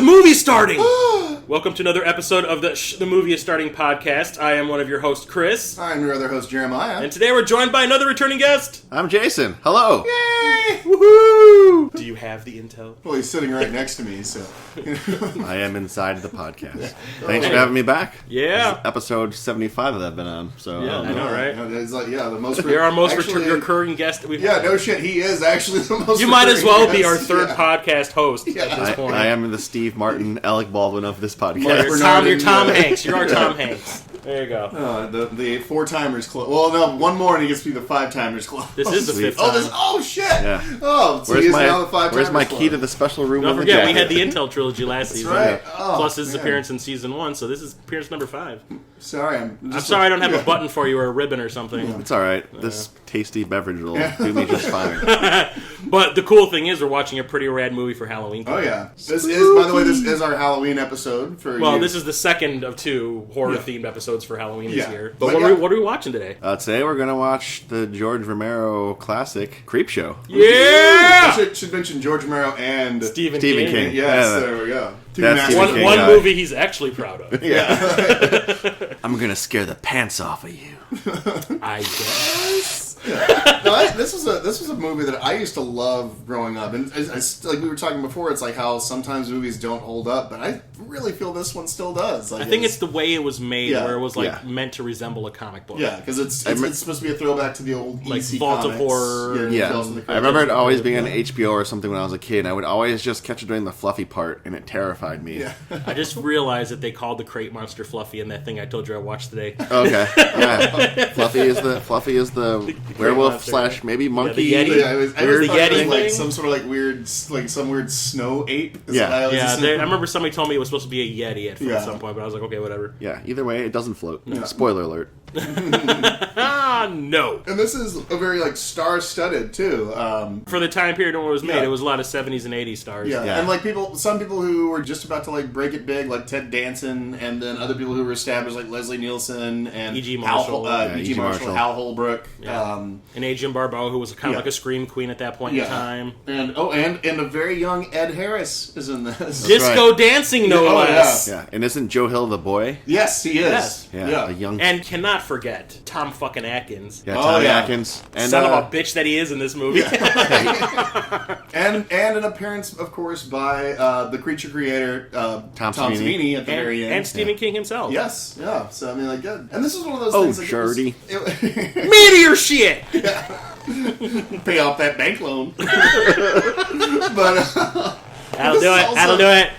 the movie's starting! Welcome to another episode of the Movie is Starting podcast. I am one of your hosts, Chris. I'm your other host, Jeremiah. And today we're joined by another returning guest. I'm Jason. Hello. Yay! Woohoo! Do you have the intel? Well, he's sitting right next to me, so... I am inside the podcast. Thanks for having me back. Yeah. This is episode 75 that I've been on. So Yeah, I know, right? It's like, the most... You're our most recurring guest that we've had. Yeah, no shit, he is actually the most You might as well be our guest. third podcast host at this point. I am the Steve Martin, Alec Baldwin of this podcast. Yeah, you're Tom Hanks. You're our Tom Hanks. There you go. The four-timers club. Well, no, one more and he gets to be the five-timers club. This is the fifth time. Oh, shit! Yeah. Oh, so he is now the five-timers Where's my club. key to the special room? Don't forget, we had the Intel trilogy last season. Right. Oh, plus his man. appearance in season 1, so this is appearance number 5. Sorry, I'm sorry I don't have a button for you or a ribbon or something. It's all right. This tasty beverage will do me just fine. But the cool thing is we're watching a pretty rad movie for Halloween. Oh, yeah. This is, by the way, this is our Halloween episode for Well, you. this is the second of 2 horror-themed episodes for Halloween this year. But But what are we watching today? Today we're going to watch the George Romero classic, Creepshow. Yeah! I should mention George Romero and Stephen King. King. Yes, Yeah. there we go. Two That's masters. Stephen King. One guy. movie he's actually proud of. Yeah. I'm going to scare the pants off of you. I guess. No, this was a movie that I used to love growing up, and like we were talking before, it's like how sometimes movies don't hold up, but I really feel this one still does. Like, I think it's the way it was made, Yeah. where it was Yeah. meant to resemble a comic book. yeah, because it's supposed to be a throwback to the old Like EC Vault of comics. Horror. Yeah, Tales of the I remember it always being on Yeah. HBO or something when I was a kid. I would always just catch it during the Fluffy part, and it terrified me. Yeah. I just realized that they called the crate monster Fluffy in that thing I told you I watched today. Okay, yeah. Fluffy is the werewolf monster. / maybe monkey. Yeah, the Yeti. Yeah, I was The thought it was Yeti like thing? some sort of some weird snow ape. Is Yeah. what I always Yeah, assumed. I remember somebody told me it was supposed to be a Yeti at some point, but I was like, okay, whatever. Yeah, either way, it doesn't float. Spoiler alert. No. And this is a very star-studded too. For the time period when it was made, Yeah. it was a lot of 70s and 80s stars. Yeah. Yeah. and some people who were just about to break it big, like Ted Danson, and then other people who were established, like Leslie Nielsen and E.G. Marshall. E.G. Marshall, Hal Holbrook, Yeah. And Adrienne Barbeau, who was kind of like a scream queen at that point in time. and a very young Ed Harris is in this. Disco dancing, no Oh, less. Yeah, and isn't Joe Hill the boy? Yes, he is. Yes. Yeah, a young. And cannot forget Tom fucking Atkins. Yeah, Oh, Tommy yeah. Atkins. And Son of a bitch that he is in this movie. And an appearance, of course, by the creature creator Tom Savini at the very end. And Stephen King himself. Yes, yeah. So I mean, good. And this is one of those Oh, things. Shirty. Meteor shit! Pay off that bank loan. But That'll do it. That'll do it.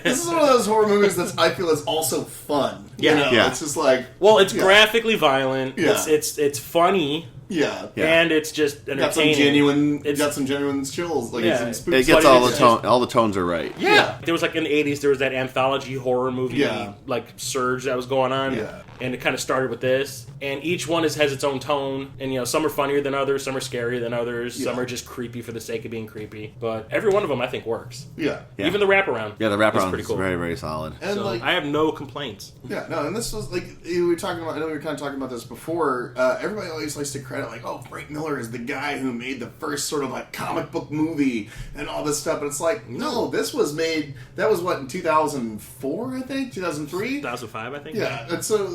this is one of those horror movies that I feel is also fun. Yeah. You know? Yeah. It's just like, Well, it's graphically violent. Yeah. It's funny. yeah. And it's just Got some entertaining. genuine chills. Like Yeah. some spooky It gets But all it's the tones are right. Yeah. There was in the 80s, there was that anthology horror movie Yeah. surge that was going on. Yeah. And it kind of started with this. And each one has its own tone. And, some are funnier than others, some are scarier than others, some are just creepy for the sake of being creepy. But every one of them, I think, works. Yeah. Yeah. Even the wraparound. Yeah, the is wraparound pretty is cool. very, very solid. And So I have no complaints. yeah, no, and this was we were talking about. I know we were kind of talking about this before. Everybody always likes to credit Frank Miller is the guy who made the first sort of comic book movie and all this stuff. But it's no, this was made. That was what in 2004, I think, 2003, 2005, I think. Yeah, and so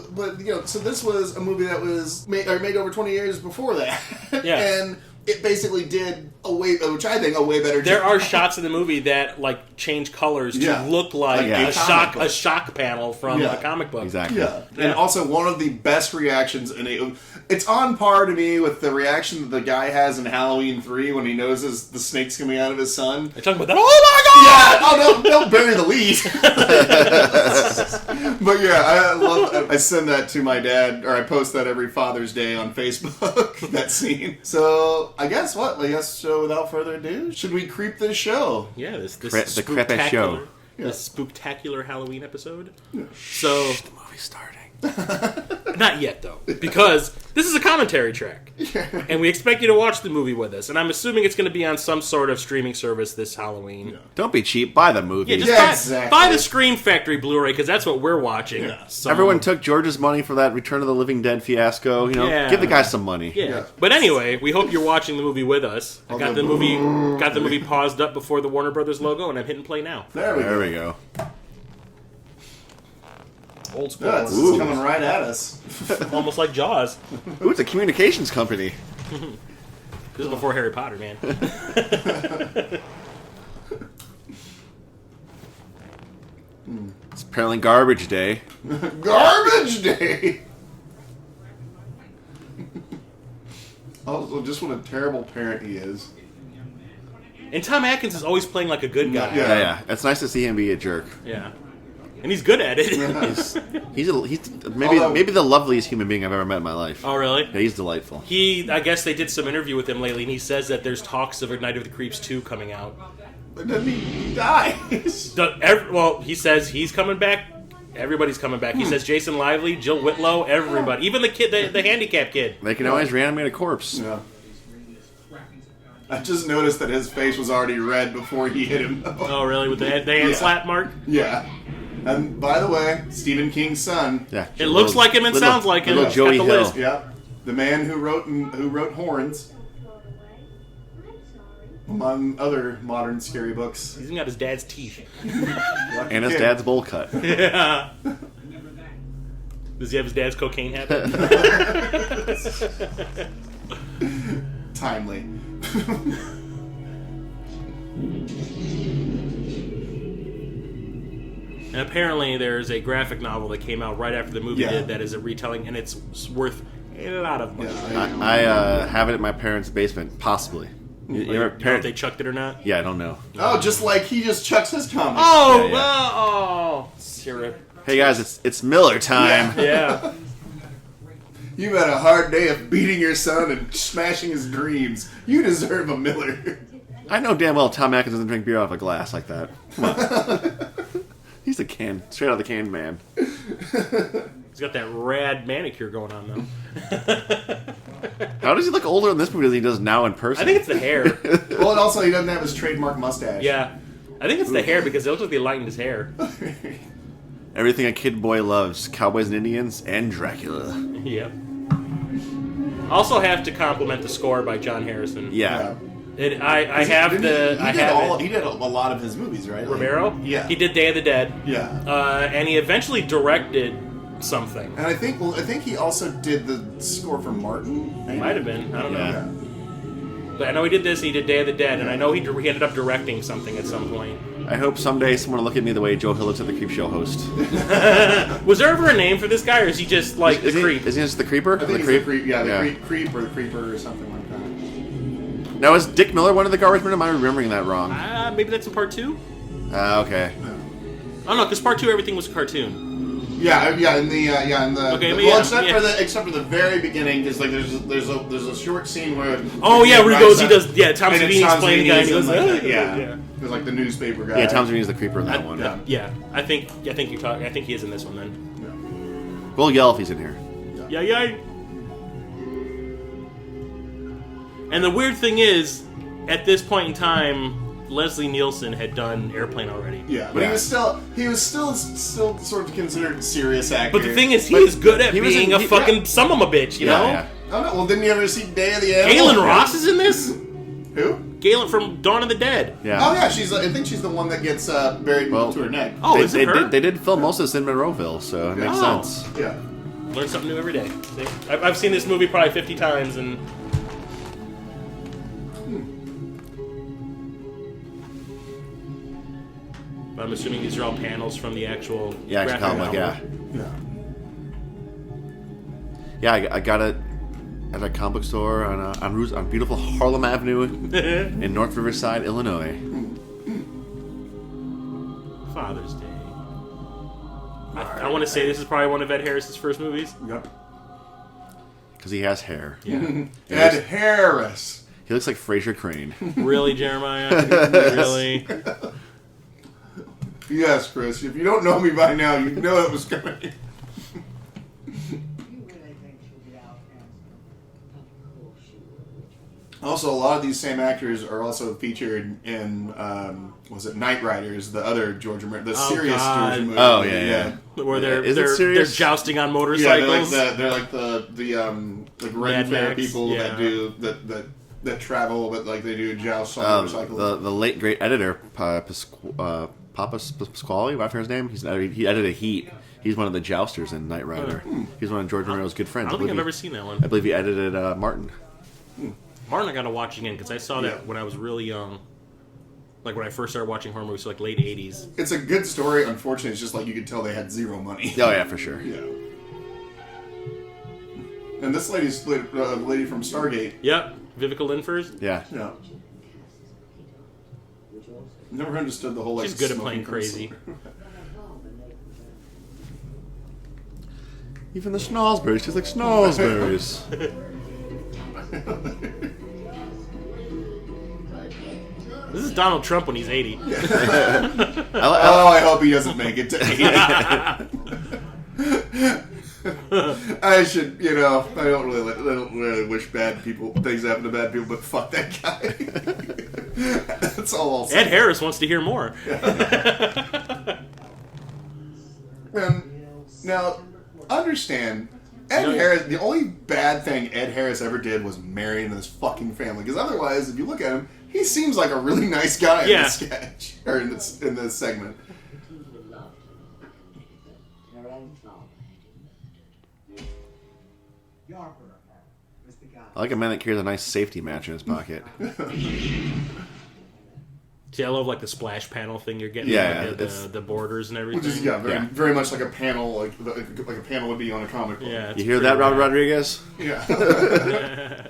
so this was a movie that was made over 20 years before that. Yeah. And it basically did which I think a way better job. There are shots in the movie that change colors to Yeah. look like a comic book. a shock panel from Yeah. a comic book. Exactly. Yeah. And also one of the best reactions it's on par to me with the reaction that the guy has in Halloween 3 when he knows the snake's coming out of his son. They're talking about that. Oh my god! Yeah, don't bury the lead. But yeah, I love. I send that to my dad, or I post that every Father's Day on Facebook. That scene. So I guess so. Without further ado, should we creep this show? Yeah, this the Creepshow show. This spooktacular Halloween episode. So The movie's starting. not yet though, because This is a commentary track. And we expect you to watch the movie with us. And I'm assuming it's going to be on some sort of streaming service this Halloween. Yeah. Don't be cheap. Buy the movie. Yeah, just buy the Scream Factory Blu-ray, because that's what we're watching. Yeah. So, Everyone took George's money for that Return of the Living Dead fiasco. Give the guy some money. Yeah. But anyway, we hope you're watching the movie with us. I got the movie paused up before the Warner Brothers logo, and I'm hitting play now. There we go. Old school. Yeah, it's coming right at us. Almost like Jaws. Ooh, it's a communications company. This is before Harry Potter, man. It's apparently garbage day. Garbage day! Also, just what a terrible parent he is. And Tom Atkins is always playing like a good guy. Yeah. It's nice to see him be a jerk. Yeah. And he's good at it. He's maybe the loveliest human being I've ever met in my life. Oh, really? Yeah, he's delightful. I guess they did some interview with him lately, and he says that there's talks of A Night of the Creeps 2 coming out. But then he dies. Well, he says he's coming back. Everybody's coming back. He says Jason Lively, Jill Whitlow, everybody. Even the kid, the handicapped kid. They can always reanimate a corpse. Yeah. I just noticed that his face was already red before he hit him. Oh, really? With the hand slap mark? Yeah. And by the way, Stephen King's son. Yeah. It looks like him and sounds like him. Little Joey Got the Hill. list. Yeah. The man who wrote Horns, among other modern scary books. He's even got his dad's teeth. And his dad's bowl cut. Yeah. Does he have his dad's cocaine habit? Timely. And apparently there's a graphic novel that came out right after the movie did that is a retelling, and it's worth a lot of money. Yeah, I have it in my parents' basement, possibly. You know if they chucked it or not? Yeah, I don't know. Oh, just like he just chucks his comics. Oh, Yeah. oh, syrup. Hey guys, it's Miller time. Yeah. You've had a hard day of beating your son and smashing his dreams. You deserve a Miller. I know damn well Tom Atkins doesn't drink beer out of a glass like that. Come on. He's straight out of the can man. He's got that rad manicure going on, though. How does he look older in this movie than he does now in person? I think it's the hair. Well, and also he doesn't have his trademark mustache. Yeah. I think it's the hair, because it looks like they lightened his hair. Everything a kid boy loves: cowboys and Indians and Dracula. Yep. Also have to compliment the score by John Harrison. Yeah. Yeah. He did a lot of his movies, right? Romero? Yeah. He did Day of the Dead. Yeah. And he eventually directed something. And I think he also did the score for Martin. Maybe? Might have been. I don't know. Yeah. But I know he did this, and he did Day of the Dead, and I know he ended up directing something at some point. I hope someday someone will look at me the way Joe Hill looks at the Creepshow host. Was there ever a name for this guy, or is he just like the creep? Is he just the creeper? I think the he's creep? the creep. Yeah, the creep or the creeper or something like that. Now, is Dick Miller one of the garbage men? Am I remembering that wrong? Maybe that's in part 2? Okay. Oh no, because part 2 everything was a cartoon. Yeah, in the Okay, the, but well, yeah, except for the very beginning, because like there's a short scene where Oh yeah, where he goes, he does Tom and it's Savini's Tom playing the guy, and he goes, Savini's "Oh." yeah. There's like the newspaper guy. Yeah, Tom Savini's the creeper in that one. Yeah, I think he is in this one then. We'll yell if he's in here. Yeah. And the weird thing is, at this point in time, Leslie Nielsen had done Airplane already. Yeah, but he was still sort of considered serious actor. But the thing is, he is good at being a fucking son of a bitch, you know? Yeah. Oh no! Well, didn't you ever see Day of the Animal? Galen Ross is in this? Who? Galen from Dawn of the Dead. Yeah. Oh yeah, I think she's the one that gets buried to her neck. Oh, is it her? They did film most of this in Monroeville, so it makes sense. Yeah. Learn something new every day. See? I've seen this movie probably 50 times, and... I'm assuming these are all panels from the actual graphic comic book, novel. Yeah, I got it at a comic book store on beautiful Harlem Avenue in North Riverside, Illinois. Father's Day. I want to say this is probably one of Ed Harris's first movies. Yep. Because he has hair. Yeah. Ed Harris. He looks like Fraser Crane. Really, Jeremiah? Really? Yes, Chris. If you don't know me by now, you know it was coming. Also, a lot of these same actors are also featured in, was it Knight Riders, the other George Romero, the serious George Romero. Oh, yeah. Where they're jousting on Yeah, motorcycles. they're like the Ren Fair people yeah. that do that travel, but like they do joust on motorcycles. The late great editor, Papa Pasquale, whatever his name, he edited Heat. He's one of the jousters in Knight Rider. He's one of George Romero's good friends. I don't think I've ever seen that one. I believe he edited Martin. Martin I got to watch again because I saw that when I was really young. Like when I first started watching horror movies, so like late 80s. It's a good story. Unfortunately, it's just like you could tell they had zero money. Oh, yeah, for sure. Yeah. And this lady's lady from Stargate. Yep. Vivica Linford. Yeah. Yeah. Never understood the whole. Like, She's good at smoking playing crazy. Even the Snallsberries. She's like Snallsberries. This is Donald Trump when he's 80. I hope he doesn't make it to 80. I should, I don't really wish bad things happen to bad people, but fuck that guy. That's all I'll say. Ed Harris wants to hear more. Now, understand, Harris, the only bad thing Ed Harris ever did was marry into this fucking family. Because otherwise, if you look at him, he seems like a really nice guy in this sketch. Or in this segment. I like a man that carries a nice safety match in his pocket. See, I love like the splash panel thing you're getting. Yeah, the borders and everything. Which is very much like a panel, like a panel would be on a comic book. Yeah, you hear that, Robert Rodriguez? Yeah.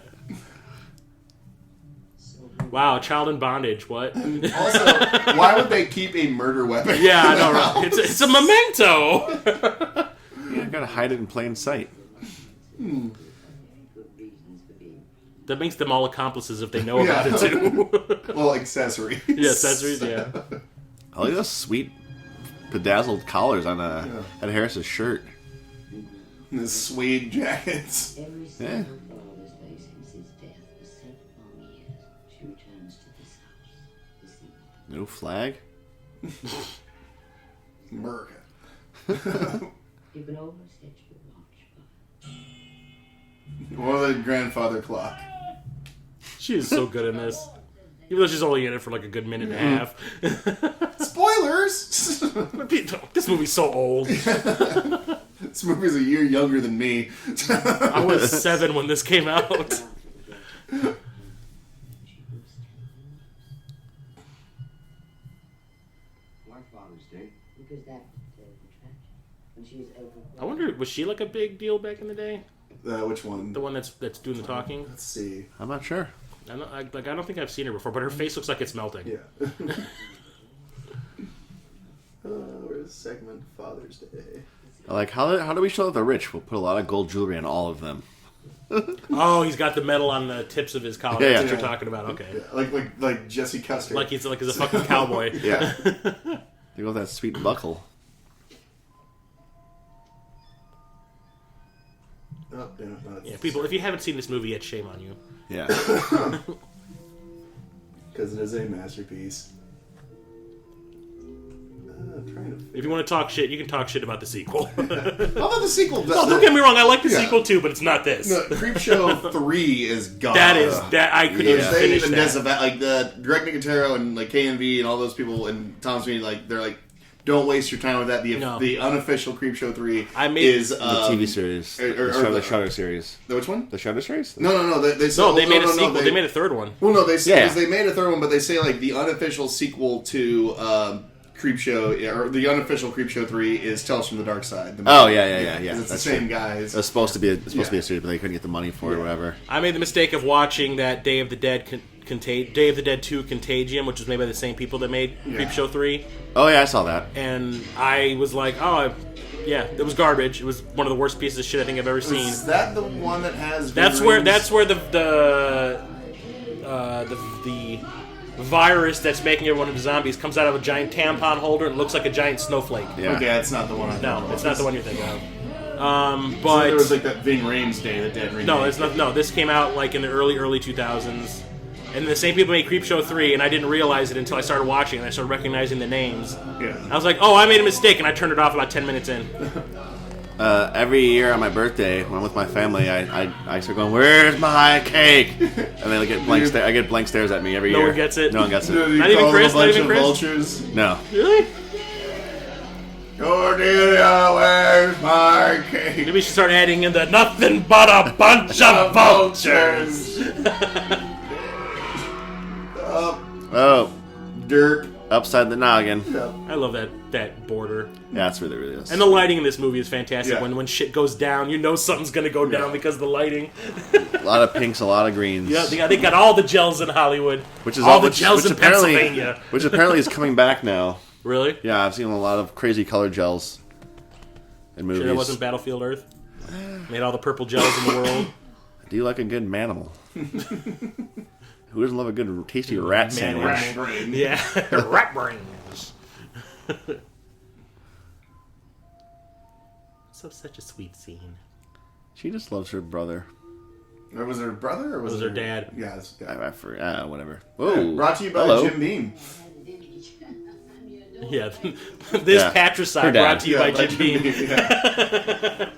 Wow, child in bondage. What? Also, why would they keep a murder weapon? Yeah, I know, right? It's a memento. You gotta hide it in plain sight. That makes them all accomplices if they know about it too. Well, accessories. Yeah, accessories. Yeah. I like those sweet bedazzled collars on Ed Harris's shirt. And the suede jackets. Yeah. No flag? America. Or the grandfather clock. She is so good in this. Even though she's only in it for like a good minute and a half. Spoilers! This movie's so old. This movie's a year younger than me. I was 7 when this came out. I wonder, was she like a big deal back in the day? Which one? The one that's doing the talking? Let's see. I'm not sure. I don't think I've seen her before, but her face looks like it's melting. Yeah. Where's segment Father's Day? Like, how do we show that the rich? We'll put a lot of gold jewelry on all of them. Oh, he's got the metal on the tips of his collar. That's what you're talking about. Okay. Yeah. Like Jesse Custer. Like he's a fucking cowboy. Yeah. They go with that sweet buckle. Oh, yeah, people, if you haven't seen this movie yet, shame on you. Yeah. Because it is a masterpiece. If you want to talk shit, you can talk shit about the sequel. Although the sequel does. No, don't get me wrong, I like the sequel too, but it's not this. No, Creepshow 3 is gone. That I couldn't even They finish even that. like the Greg Nicotero and like KNV and all those people and Tom Sweeney, like they're like, don't waste your time with that. The unofficial Creepshow 3 is the TV series, the Shudder series. Which one? The Shudder series? No. They made a sequel. They made a third one. Well, no, they made a third one, but they say like the unofficial sequel to Creepshow or the unofficial Creepshow 3 is Tales from the Dark Side. Oh yeah. It's the same guys. It's supposed to be a series, but they couldn't get the money for it or whatever. I made the mistake of watching that Day of the Dead 2 Contagion, which was made by the same people that made Creepshow 3. Oh yeah, I saw that. And I was like, it was garbage. It was one of the worst pieces of shit I think I've ever seen. Is that the one that has? That's where the virus that's making everyone into zombies comes out of a giant tampon holder and looks like a giant snowflake. Yeah. Okay, that's not the one. No, it's not the one you're thinking of. But there was like that Ving Rhames Day, the Dead remake. No, it's not. No, this came out like in the early 2000s. And the same people made Creepshow 3, and I didn't realize it until I started watching, and I started recognizing the names. Yeah. I was like, oh, I made a mistake, and I turned it off about 10 minutes in. Every year on my birthday, when I'm with my family, I start going, "Where's my cake?" And they get blank. I get blank stares at me every year. No one gets it? No one gets it. Not even Chris? Not even Chris? Vultures. No. Really? Cordelia, where's my cake? Maybe we should start adding in the nothing but a bunch of vultures. Oh, Dirt. upside the noggin. Yeah. I love that border. Yeah, it's really is. And the lighting in this movie is fantastic. Yeah. When shit goes down, you know something's going to go down because of the lighting. A lot of pinks, a lot of greens. Yeah, they got all the gels in Hollywood. Which is all the gels in apparently, Pennsylvania. Which apparently is coming back now. Really? Yeah, I've seen a lot of crazy color gels in movies. Sure that wasn't Battlefield Earth? Made all the purple gels in the world. I do like a good manimal. Who doesn't love a good tasty rat sandwich? Rat brain. Yeah, rat brains. Such a sweet scene. She just loves her brother. Or was it her brother or was Was it her dad? Yeah, it's dad. I forgot. Whatever. Yeah, Whoa. brought to you by Hello. Jim Beam. Yeah, this Yeah, patricide her dad. brought to you by Jim Beam. Yeah.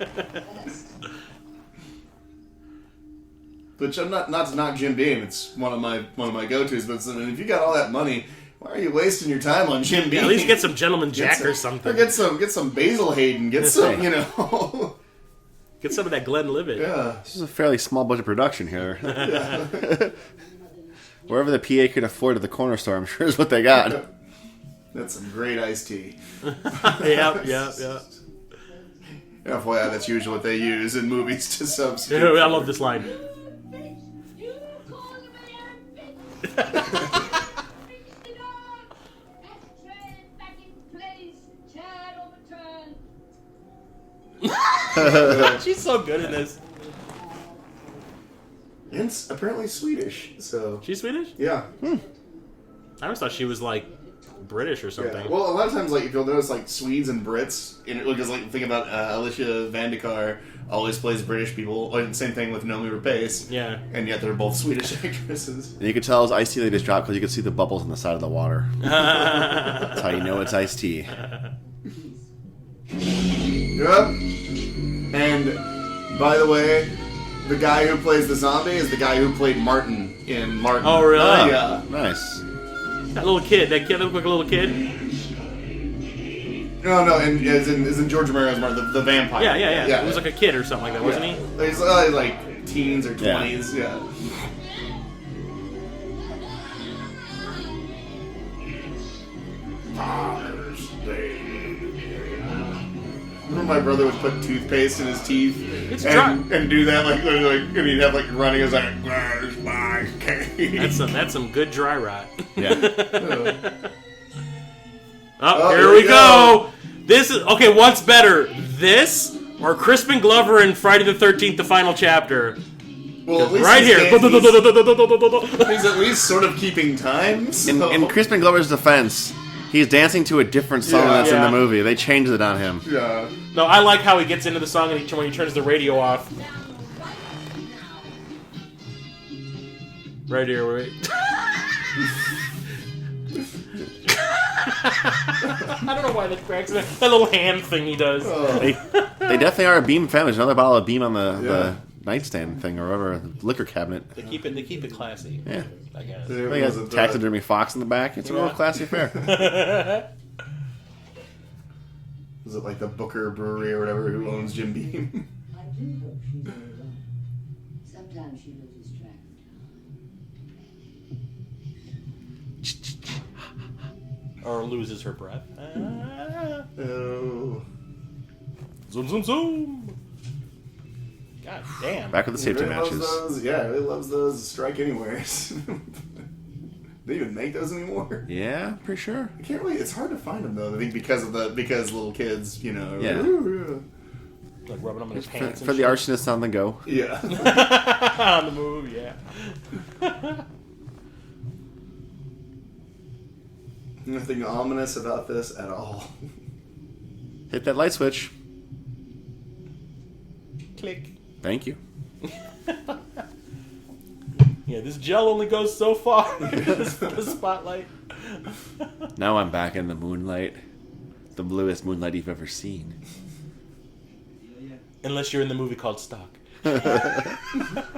Which I'm not to knock Jim Beam. It's one of my go-tos. But if you got all that money, why are you wasting your time on Jim Beam? Yeah, at least get some Gentleman Jack or something. Or get some Basil Hayden. Get some, you know. Get some of that Glenlivet. Yeah. This is a fairly small budget production here. Wherever the PA could afford at the corner store, I'm sure is what they got. That's some great iced tea. Yeah. FYI, that's usually what they use in movies to substitute. I love this line. She's so good in this. And it's apparently Swedish, so... She's Swedish? Yeah. I always thought she was like British or something. Yeah. Well, a lot of times, like, if you'll notice, like, Swedes and Brits, because, like, think about Alicia Vikander always plays British people, and same thing with Noomi Rapace. Yeah. And yet they're both Swedish actresses. And you could tell it was iced tea they just dropped because you could see the bubbles on the side of the water. That's how you know it's iced tea. Yep. And, by the way, the guy who plays the zombie is the guy who played Martin in Martin. Oh, really? Yeah. Nice. That little kid. That kid that looked like a little kid. No, and as in George Romero's Martin, the vampire. Yeah. He was like a kid or something like that, wasn't he? He's like teens or 20s, yeah. Father's Day. Remember my brother would put toothpaste in his teeth and do that like and he'd have like running his like, where's my cake? That's some good dry rot. Yeah. Here we go. This is okay. What's better, this or Crispin Glover in Friday the 13th, the final chapter? Well, at least Right here. He's at least sort of keeping time. So. In Crispin Glover's defense, he's dancing to a different song that's in Yeah. the movie. They changed it on him. Yeah. No, I like how he gets into the song and when he turns the radio off. Right here, wait. I don't know why that cracks me. That little hand thing he does. They definitely are a Beam family. There's another bottle of Beam on the nightstand thing or whatever, the liquor cabinet. They keep it classy. Yeah. I guess. They got taxidermy fox in the back. It's a real classy affair. Is it like the Booker Brewery or whatever who owns Jim Beam? I do hope she knows. Sometimes she loses track of time. Or loses her breath. Oh. Zoom, zoom, zoom. God damn. Back with the safety Really loves matches. those, yeah, really loves those Strike Anywheres. They even make those anymore? Yeah, pretty sure. I can't really. It's hard to find them though. I think because little kids, you know. Yeah. Like rubbing them in his pants. For the arsonists on the go. Yeah. On the move, yeah. Nothing ominous about this at all. Hit that light switch. Click. Thank you. Yeah, this gel only goes so far. The spotlight. Now I'm back in the moonlight. The bluest moonlight you've ever seen. Unless you're in the movie called Stock.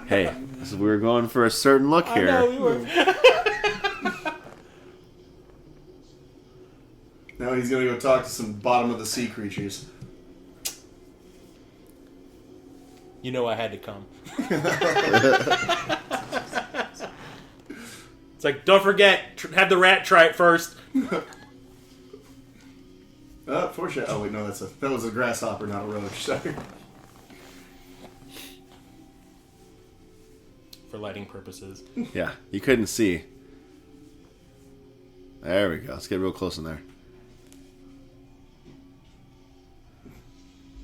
Hey, we were going for a certain look here. I know we were. Now he's gonna go talk to some bottom of the sea creatures. You know I had to come. It's like, don't forget, have the rat try it first. Foreshadow. Oh wait, no, that was a grasshopper, not a roach. Sorry. For lighting purposes. Yeah, you couldn't see. There we go. Let's get real close in there.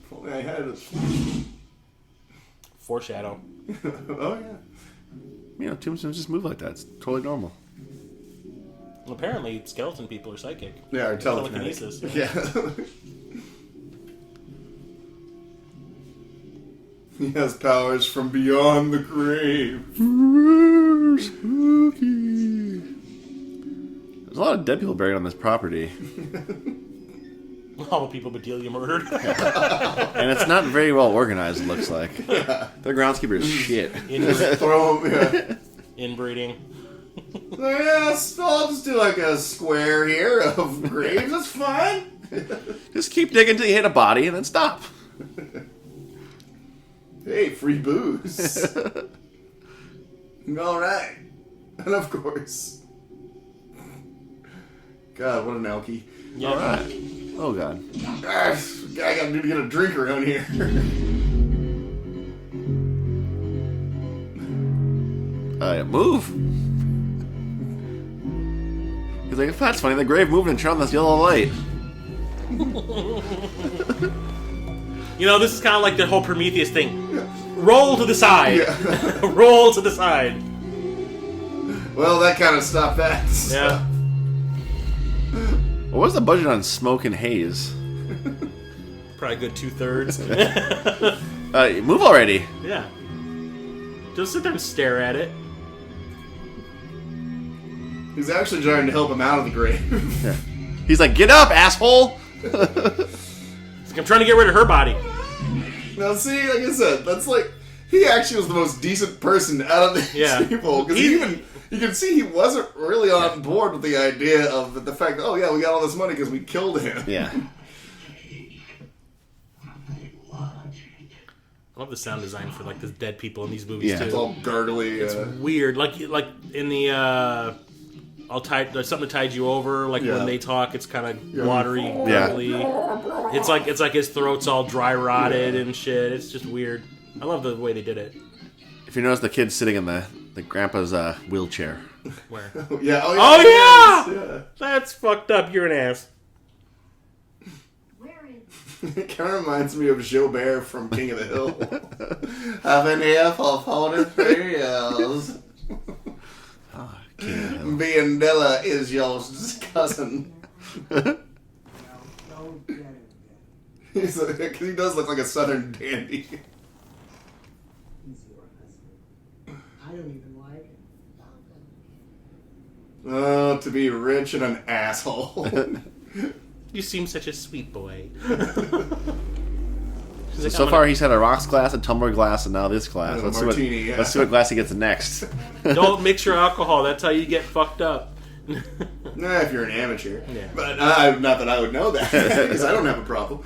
If only I had it. Foreshadow. Oh yeah. You know, tombstones just move like that. It's totally normal. Well, apparently, skeleton people are psychic. Yeah, or Telekinesis. Yeah. He has powers from beyond the grave. Spooky. There's a lot of dead people buried on this property. All the people Bedelia murdered. And it's not very well organized, it looks like. The groundskeeper is shit. Throw him, yeah. Inbreeding. So, yeah, I'll just do like a square here of graves. That's fine. Just keep digging until you hit a body and then stop. Hey, free booze. All right. And of course. God, what an alky. Yeah. All right. Oh, God. I gotta do to get a drink around here. Yeah, move. He's like, that's funny. The grave moved and turned on this yellow light. You know, this is kind of like the whole Prometheus thing. Roll to the side. Yeah. Roll to the side. Well, that kind of stopped that. Yeah. What was the budget on Smoke and Haze? Probably a good 2/3. Move already. Yeah. Just sit there and stare at it. He's actually trying to help him out of the grave. Yeah. He's like, get up, asshole! It's like, I'm trying to get rid of her body. Now, see, like I said, that's like he actually was the most decent person out of these people because you can see he wasn't really on board with the idea of the fact that we got all this money because we killed him. Yeah. I love the sound design for like the dead people in these movies too. It's all gurgly. It's weird, like in the there's something that tied you over. Like when they talk, it's kind of watery, gurgly. It's like his throat's all dry rotted and shit. It's just weird. I love the way they did it. If you notice the kid sitting in the grandpa's wheelchair. Where? Yeah. Oh yeah! That's fucked up. You're an ass. It kind of reminds me of Joubert from King of the Hill. I've been here for 43 years. Being Dilla is your cousin. He's like, he does look like a southern dandy. I don't even like it. Oh, to be rich and an asshole. You seem such a sweet boy. So far, he's had a rocks glass, a tumbler glass, and now this glass. And a martini, let's see what glass he gets next. Don't mix your alcohol. That's how you get fucked up. Nah, if you're an amateur. Yeah. But not that I would know that, because I don't have a problem.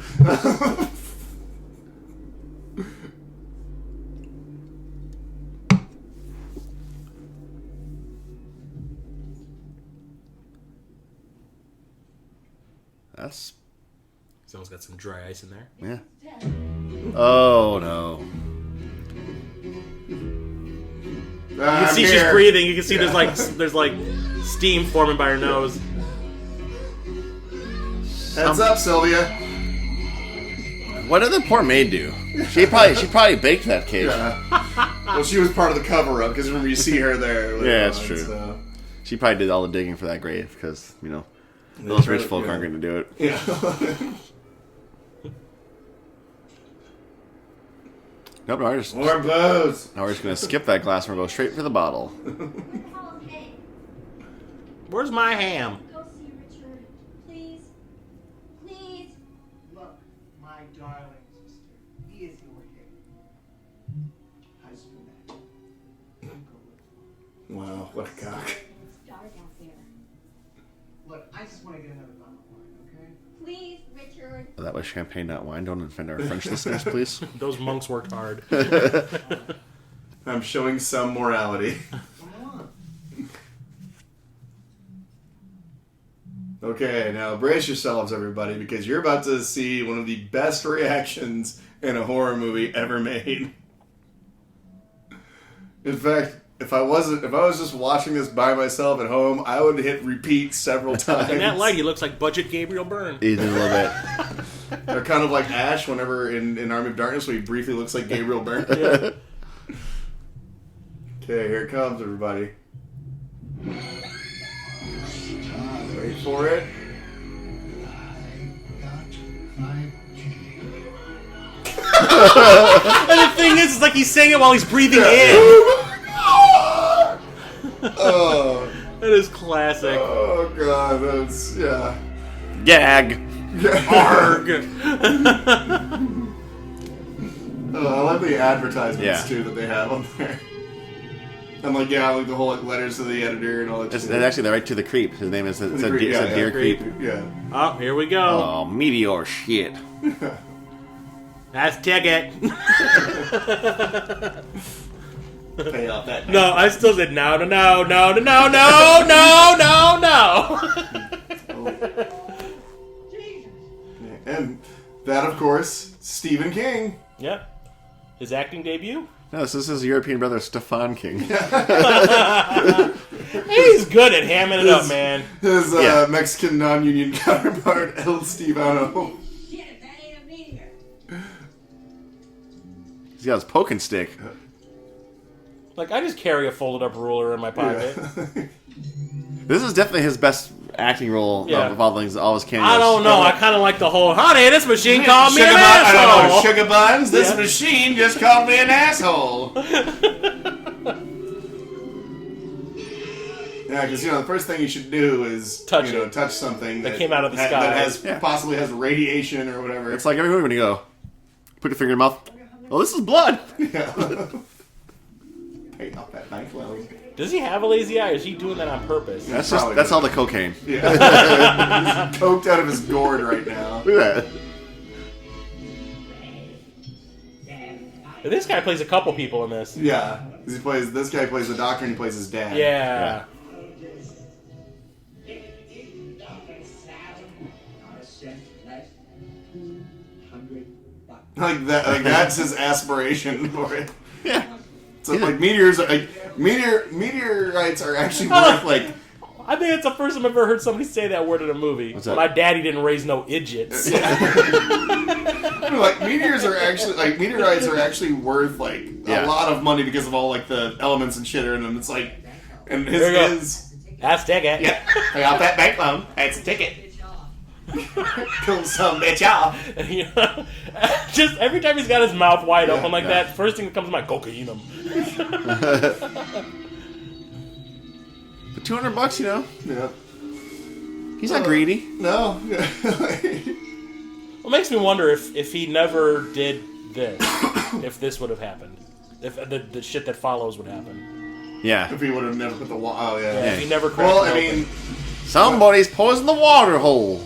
That's... Someone's got some dry ice in there. Yeah. Oh, no. You can see she's breathing. You can see there's like steam forming by her nose. Heads up, Sylvia. What did the poor maid do? She probably baked that cake. Yeah. Well, she was part of the cover-up, because remember you see her there. Yeah, that's true. So. She probably did all the digging for that grave, because, those rich folk aren't going to do it. Yeah. Nope, no, we're just gonna skip that glass and we'll go straight for the bottle. Where's my ham? Go see Richard. Please. Please. Look, my darling sister, he is your husband. Wow, what a cock. It's dark out there. Look, I just want to get another bottle of wine, okay? Please, Richard. That was champagne, not wine. Don't offend our French listeners, please. Those monks worked hard. I'm showing some morality. Come on. Okay, now brace yourselves, everybody, because you're about to see one of the best reactions in a horror movie ever made. In fact, if I was just watching this by myself at home, I would hit repeat several times. In that light, he looks like budget Gabriel Byrne. He did a little bit. They're kind of like Ash whenever in Army of Darkness, where he briefly looks like Gabriel Byrne. Yeah. Okay, here it comes, everybody. Wait for it. And the thing is, it's like he's saying it while he's breathing in. Oh, That is classic. oh god, that's yeah. Gag. Arg. Oh, I love the advertisements Yeah. too that they have on there. And like like the whole like letters to the editor and all that. It's, shit. and actually, they're right to the creep. His name is it's a Creep, Deer Creep. Yeah. Oh, here we go. Oh, meteor shit. That's ticket. Pay off that. No, I still said no. And that, of course, Stephen King. Yep. His acting debut. No, this is his European brother, Stefan King. He's good at hamming it up, man. His Yeah. Mexican non-union counterpart, El Stevano. Shit, that ain't a meteor. He's got his poking stick. Like, I just carry a folded up ruler in my pocket. This is definitely his best acting role Yeah. of all things, all his cameos. I don't know. I kind of like the whole, honey, this machine called me an I don't know, asshole. sugar buns. This Yeah. machine just called me an asshole. Yeah, because the first thing you should do is Touch it. touch something That came out of the sky. that has Yeah. possibly has radiation or whatever. It's like every movie when you go, put your finger in your mouth. Oh, this is blood. Yeah. Pay off that bank loan. Does he have a lazy eye, or is he doing that on purpose? That's Probably all good. the cocaine. Yeah. He's coked out of his gourd right now. Look at that. This guy plays a couple people in this. Yeah. This guy plays the doctor and he plays his dad. Yeah. Like that's his aspiration for it. Yeah. So like meteorites are actually worth like I think it's the first time I've ever heard somebody say that word in a movie. What's that? My daddy didn't raise no idiots. like meteorites are actually worth like Yeah. a lot of money because of all like the elements and shit are in them. It's like and There you go. his That's ticket. yeah. Pay off that bank loan. That's a ticket. Kill some bitch off. You know, just every time he's got his mouth wide Yeah, open like yeah. that, first thing that comes to mind, cocaine. For $200, Yeah. he's not greedy. No. What makes me wonder if he never did this, if this would have happened, if the shit that follows would happen. Yeah. If he would have never put the oh yeah. If he never cracked Well, it I open. mean, Somebody's poisoned the water hole.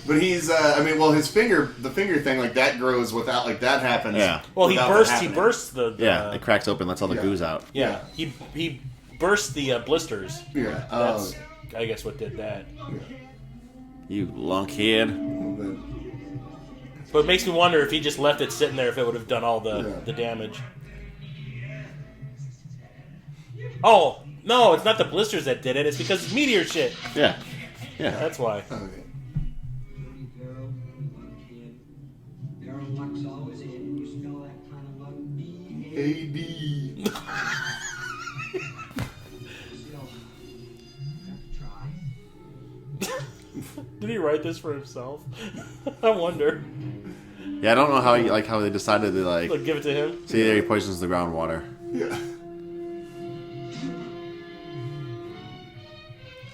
but he's the finger thing like that grows without like that happens. Yeah. Well, he without that bursts happening. the Yeah, it cracks open, lets all the Yeah. goose out. yeah, he burst the blisters. Yeah. That's I guess what did that. You lunkhead. But it makes me wonder if he just left it sitting there, if it would have done all Yeah. the damage. Oh no, it's not the blisters that did it. It's because it's meteor shit. Yeah. Yeah. That's why. Okay. Barrel luck's always in. You spell that kind of luck. AD. Still, have to try. Did he write this for himself? I wonder. Yeah, I don't know how they decided to like Give it to him. see there he poisons the groundwater. Yeah.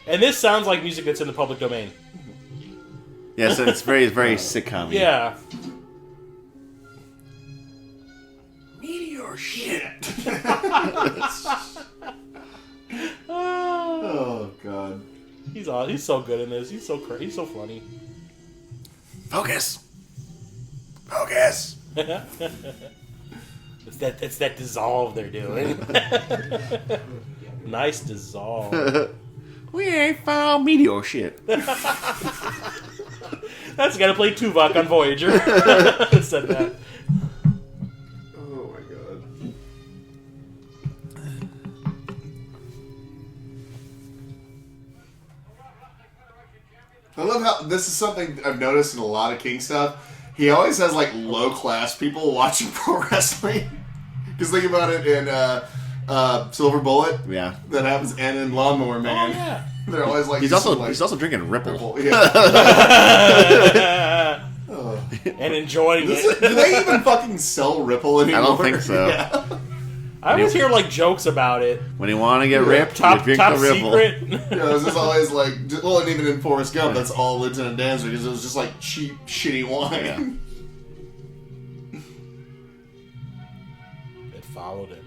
And this sounds like music that's in the public domain. Yeah, so it's very sitcom. Yeah. Meteor shit. Oh god. He's so good in this. He's so funny. Focus. It's that dissolve they're doing. Nice dissolve. We ain't found meteor shit. That's the guy to play Tuvok on Voyager. Said that. Oh my god. I love how this is something I've noticed in a lot of King stuff. He always has like low class people watching pro wrestling. Because think about it in Silver Bullet. Yeah. That happens, and in Lawnmower Man. Oh, yeah. They're always like He's also drinking Ripple. Yeah. And enjoying it. Do they even fucking sell Ripple anymore? I don't think so. Yeah. I always hear like jokes about it. When you want to get ripped, Top you drink the Ripple. secret. Yeah, it was just always like, well, and even in Forrest Gump, that's all Lieutenant Dan's because it was just like cheap, shitty wine. It followed him.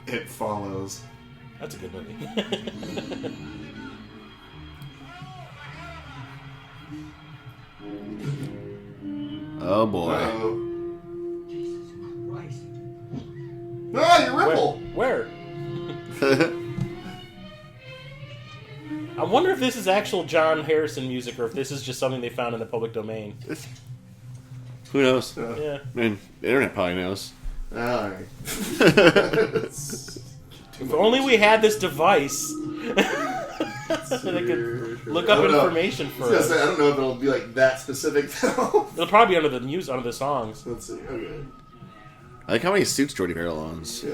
It follows. That's a good movie. Oh boy. Uh-oh. Jesus Christ. Ah, your Ripple! Where? I wonder if this is actual John Harrison music or if this is just something they found in the public domain. Who knows? Yeah. I mean, the internet probably knows. Alright. If only we had this device that could look up information for us. I don't know if it'll be like that specific though. It'll probably be under the songs. Let's see. Okay. I like how many suits Jordy Verrill owns. Yeah.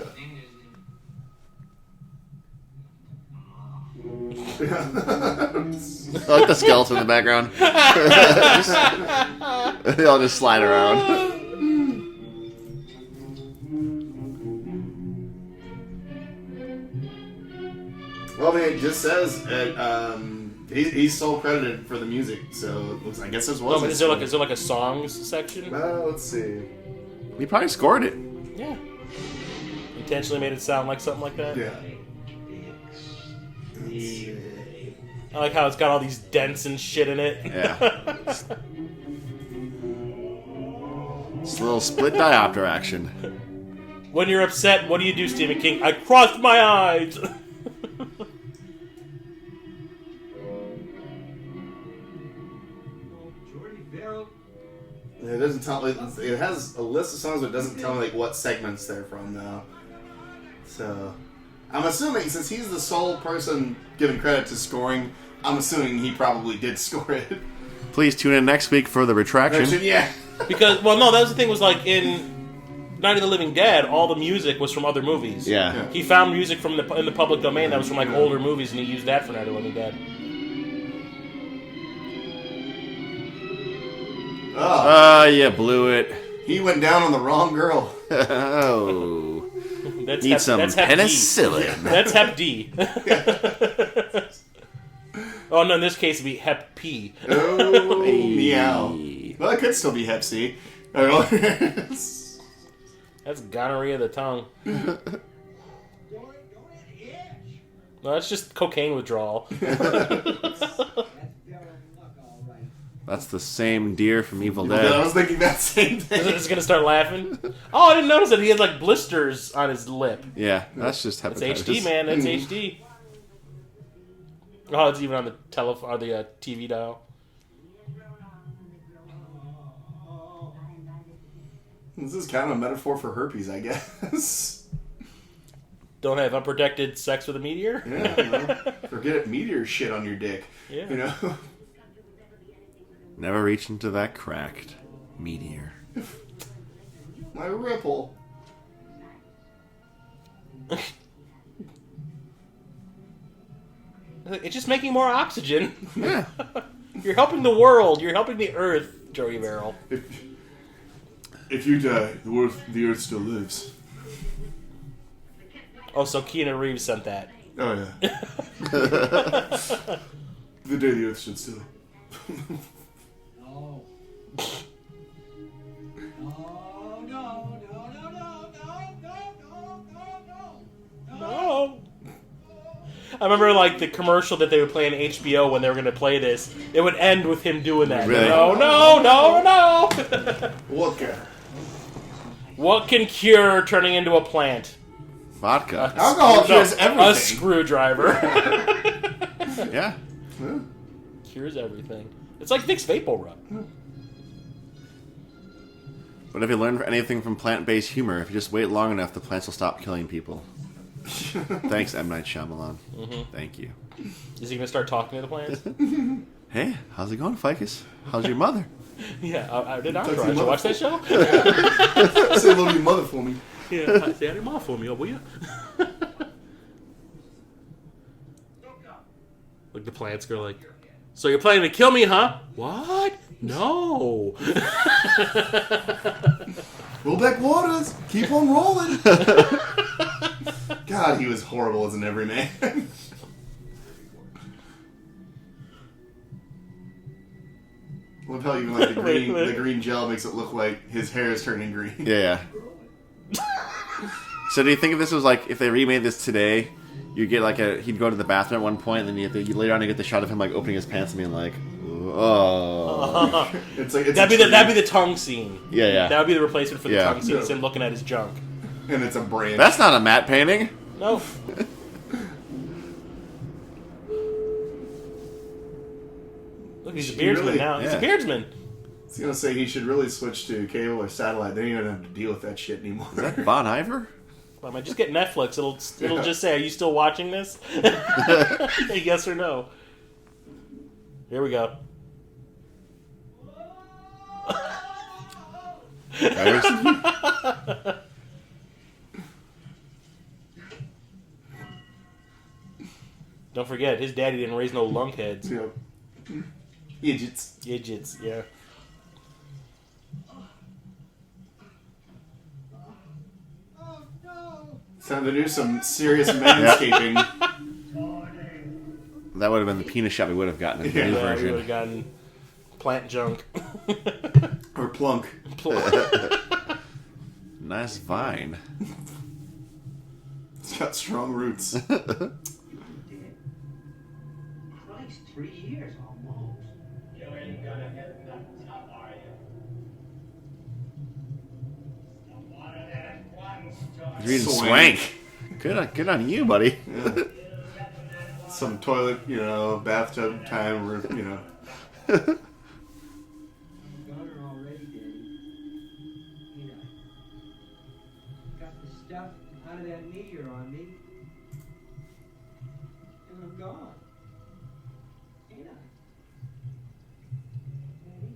I like the skeleton in the background. They all just slide around. Well, I mean, it just says he's sole credited for the music, so it looks. I guess this was. No, but is there like a songs section? Let's see. He probably scored it. Yeah. Intentionally made it sound like something like that. Yeah. I like how it's got all these dents and shit in it. Yeah. It's a little split diopter action. When you're upset, what do you do, Stephen King? I crossed my eyes. It doesn't tell. It has a list of songs, but it doesn't tell me like what segments they're from, though. So, I'm assuming since he's the sole person given credit to scoring, I'm assuming he probably did score it. Please tune in next week for the retraction. Yeah. Because, well, no, that was the thing. Was like in Night of the Living Dead, all the music was from other movies. Yeah. He found music from in the public domain that was from like older movies, and he used that for Night of the Living Dead. Oh. You blew it. He went down on the wrong girl. Oh. That's Need some that's Hep D. penicillin. That's Hep D. Oh no, in this case it'd be Hep P. Oh, meow. Well, it could still be Hep C. That's gonorrhea of the tongue. No, that's just cocaine withdrawal. That's the same deer from Evil Yeah, I Dead. was thinking that same thing. Is gonna start laughing? Oh, I didn't notice that he had like blisters on his lip. Yeah, that's just That's hepatitis. HD, man. That's HD. Oh, it's even on the telephone or the TV dial. This is kind of a metaphor for herpes, I guess. Don't have unprotected sex with a meteor? Yeah, you know, forget it. Meteor shit on your dick. Yeah. You know? Never reach into that cracked meteor. My Ripple. It's just making more oxygen. Yeah. You're helping the world. You're helping the Earth, Joey Merrill. If you die, the Earth still lives. Oh, so Keanu Reeves sent that. Oh, yeah. The day the Earth stood still. No. No. No. I remember like the commercial that they would play on HBO when they were going to play this. It would end with him doing that. Really? No. Vodka. What can cure turning into a plant? Vodka. Alcohol cures everything. A screwdriver. Yeah. Cures everything. It's like Vicks Vapor Rub. But if you learn anything from plant-based humor, if you just wait long enough, the plants will stop killing people. Thanks, M. Night Shyamalan. Thank you. Is he going to start talking to the plants? Hey, how's it going, Ficus? How's your mother? Yeah, I did not try. Did you watch that show? Say hello to your mother for me. Yeah, say hi to your mom for me, will you? Like the plants go like, so you're planning to kill me, huh? What? No. Roll back waters. Keep on rolling. God, he was horrible as an everyman. Love how even like the green gel makes it look like his hair is turning green. Yeah. So do you think if this was like, if they remade this today, you get like he'd go to the bathroom at one point, and then you later on you get the shot of him like opening his pants and being like, oh. It's like That'd be the tongue scene. Yeah. That would be the replacement for the Yeah. tongue scene. It's him looking at his junk. And it's a branch. That's not a matte painting. No. Look, he's a beardsman now. He's a beardsman. I was gonna say he should really switch to cable or satellite. Then you don't have to deal with that shit anymore. Is that Bon Iver? Well, I might just get Netflix. It'll just say, "Are you still watching this?" Yes or no. Here we go. Don't forget, his daddy didn't raise no lunkheads. Yep. Idiots. Idiots, yeah. It's time to do some serious manscaping. That would have been the penis shot we would have gotten in the new We would version. have gotten plant junk. Or plunk. Nice vine. It's got strong roots. Christ, 3 years almost. You ain't gonna get knocked up, are you? The water that once You're reading Swank. Good on you, buddy. Yeah. Some toilet, bathtub time, or, Got her already, Daddy. You know. Got the stuff out of that meteor on me. And I'm gone. Ain't I? Daddy?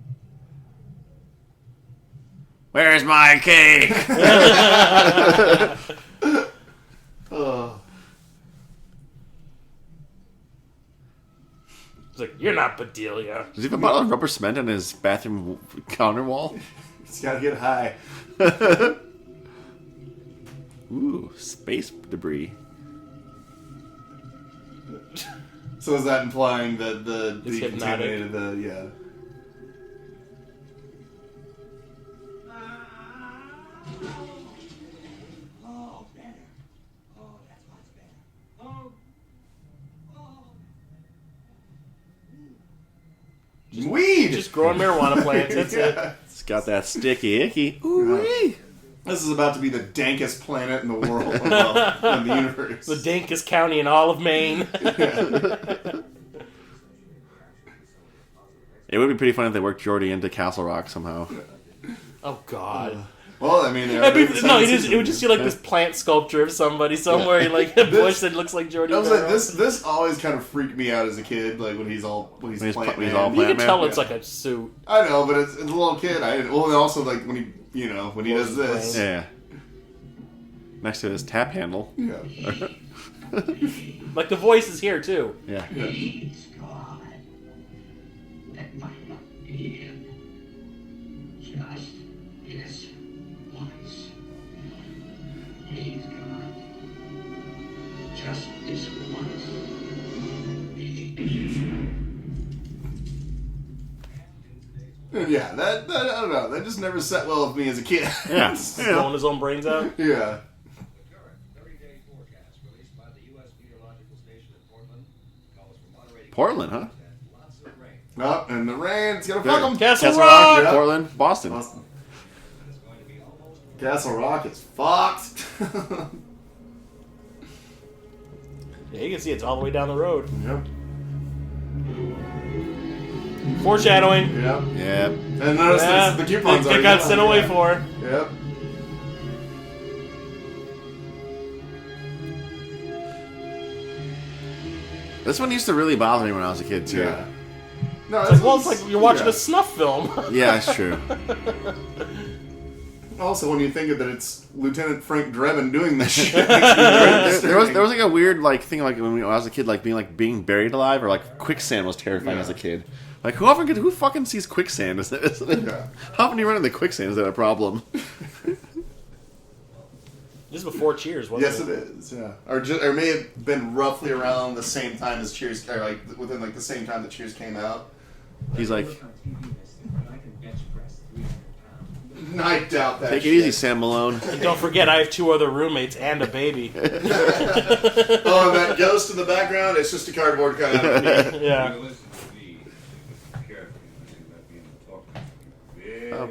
Where's my cake? oh. It's like, you're not Bedelia. Does he have a bottle of rubber cement on his bathroom counter wall? He's gotta get high. Ooh, space debris. So is that implying that the It's decontaminated yeah. Oh, better. Oh, that's much better. Oh. Weed! Just growing marijuana plants, that's it. Yeah. It's got that sticky icky. Ooh-wee. This is about to be the dankest planet in the world. Well, in the universe. The dankest county in all of Maine. It would be pretty funny if they worked Jordy into Castle Rock somehow. Oh, God. Well, I mean, it would just be like this plant sculpture of somebody somewhere, like a bush that looks like Jordy. This always kind of freaked me out as a kid, like when he's plant all You man. plant can man. tell it's like a suit. I know, but it's a little kid. And also like when he does this. Yeah. Next to his tap handle. Yeah. Like the voice is here too. Yeah. It's gone. that might not be him. Just this once. Please, God. Just this once. Yeah, that I don't know. That just never sat well with me as a kid. Yeah. Blowing his own brains out. Yeah. 30-day forecast released by the U.S. Meteorological Station in Portland calls for moderating Portland, huh? and lots of rain. Oh, and the rain, it's gonna fuck 'em. Castle Castle Rock! Rock, Yeah. Portland, Boston. Boston. It's going to be almost Castle Rock is fucked. Yeah, you can see it's all the way down the road. Yep. Foreshadowing. Yep. Yeah. And notice Yeah, the coupons they are got gone, sent away yeah. for. Yep. This one used to really bother me when I was a kid, too. Yeah. No, It's like, well, it's like you're watching yeah. a snuff film. Yeah, it's true. Also, when you think of that, it's Lieutenant Frank Drebin doing this shit. there was like a weird like thing like when I was a kid like being buried alive or like quicksand was terrifying Yeah. as a kid. Like who fucking sees quicksand? Yeah. How often do you run into quicksand? Is that a problem? This is before Cheers, wasn't Yes, it? it is. Yeah, or may have been roughly around the same time as Cheers, or like within like the same time that Cheers came out. He's like, On TV, but I can bench press 300 pounds. I doubt that. take it shit. easy, Sam Malone. And don't forget, I have 2 other roommates and a baby. Oh, and that ghost in the background, it's just a cardboard cutout. Yeah.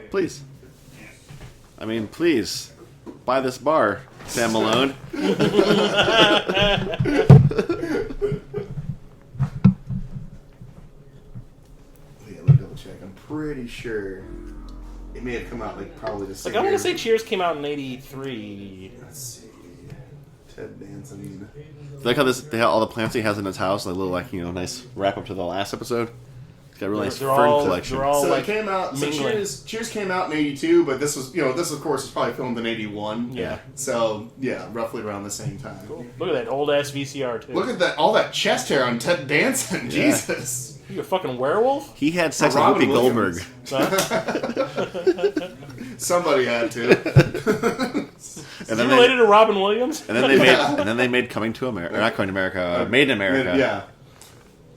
Please. I mean, please buy this bar, Sam Malone. Yeah, let me double check. I'm pretty sure it may have come out like probably the same. Like, I want year. to say Cheers came out in 83. Let's see. Ted Danson. Like how all the plants he has in his house, like little nice wrap up to the last episode. He's got a really nice They're fern all- collection. they're all- So like, it came out. So mingling. Cheers came out in '82, but this was of course was probably filmed in '81. Yeah. So yeah, roughly around the same time. Look at that old ass VCR, too. Look at that! All that chest hair on Ted Danson. Yeah. Jesus. You a fucking werewolf? He had sex Or with Robin Whoopi Goldberg. Huh? Somebody had to. Is And he then related to Robin Williams? And then they made Coming to America. Or not Coming to America. Made in America. Yeah.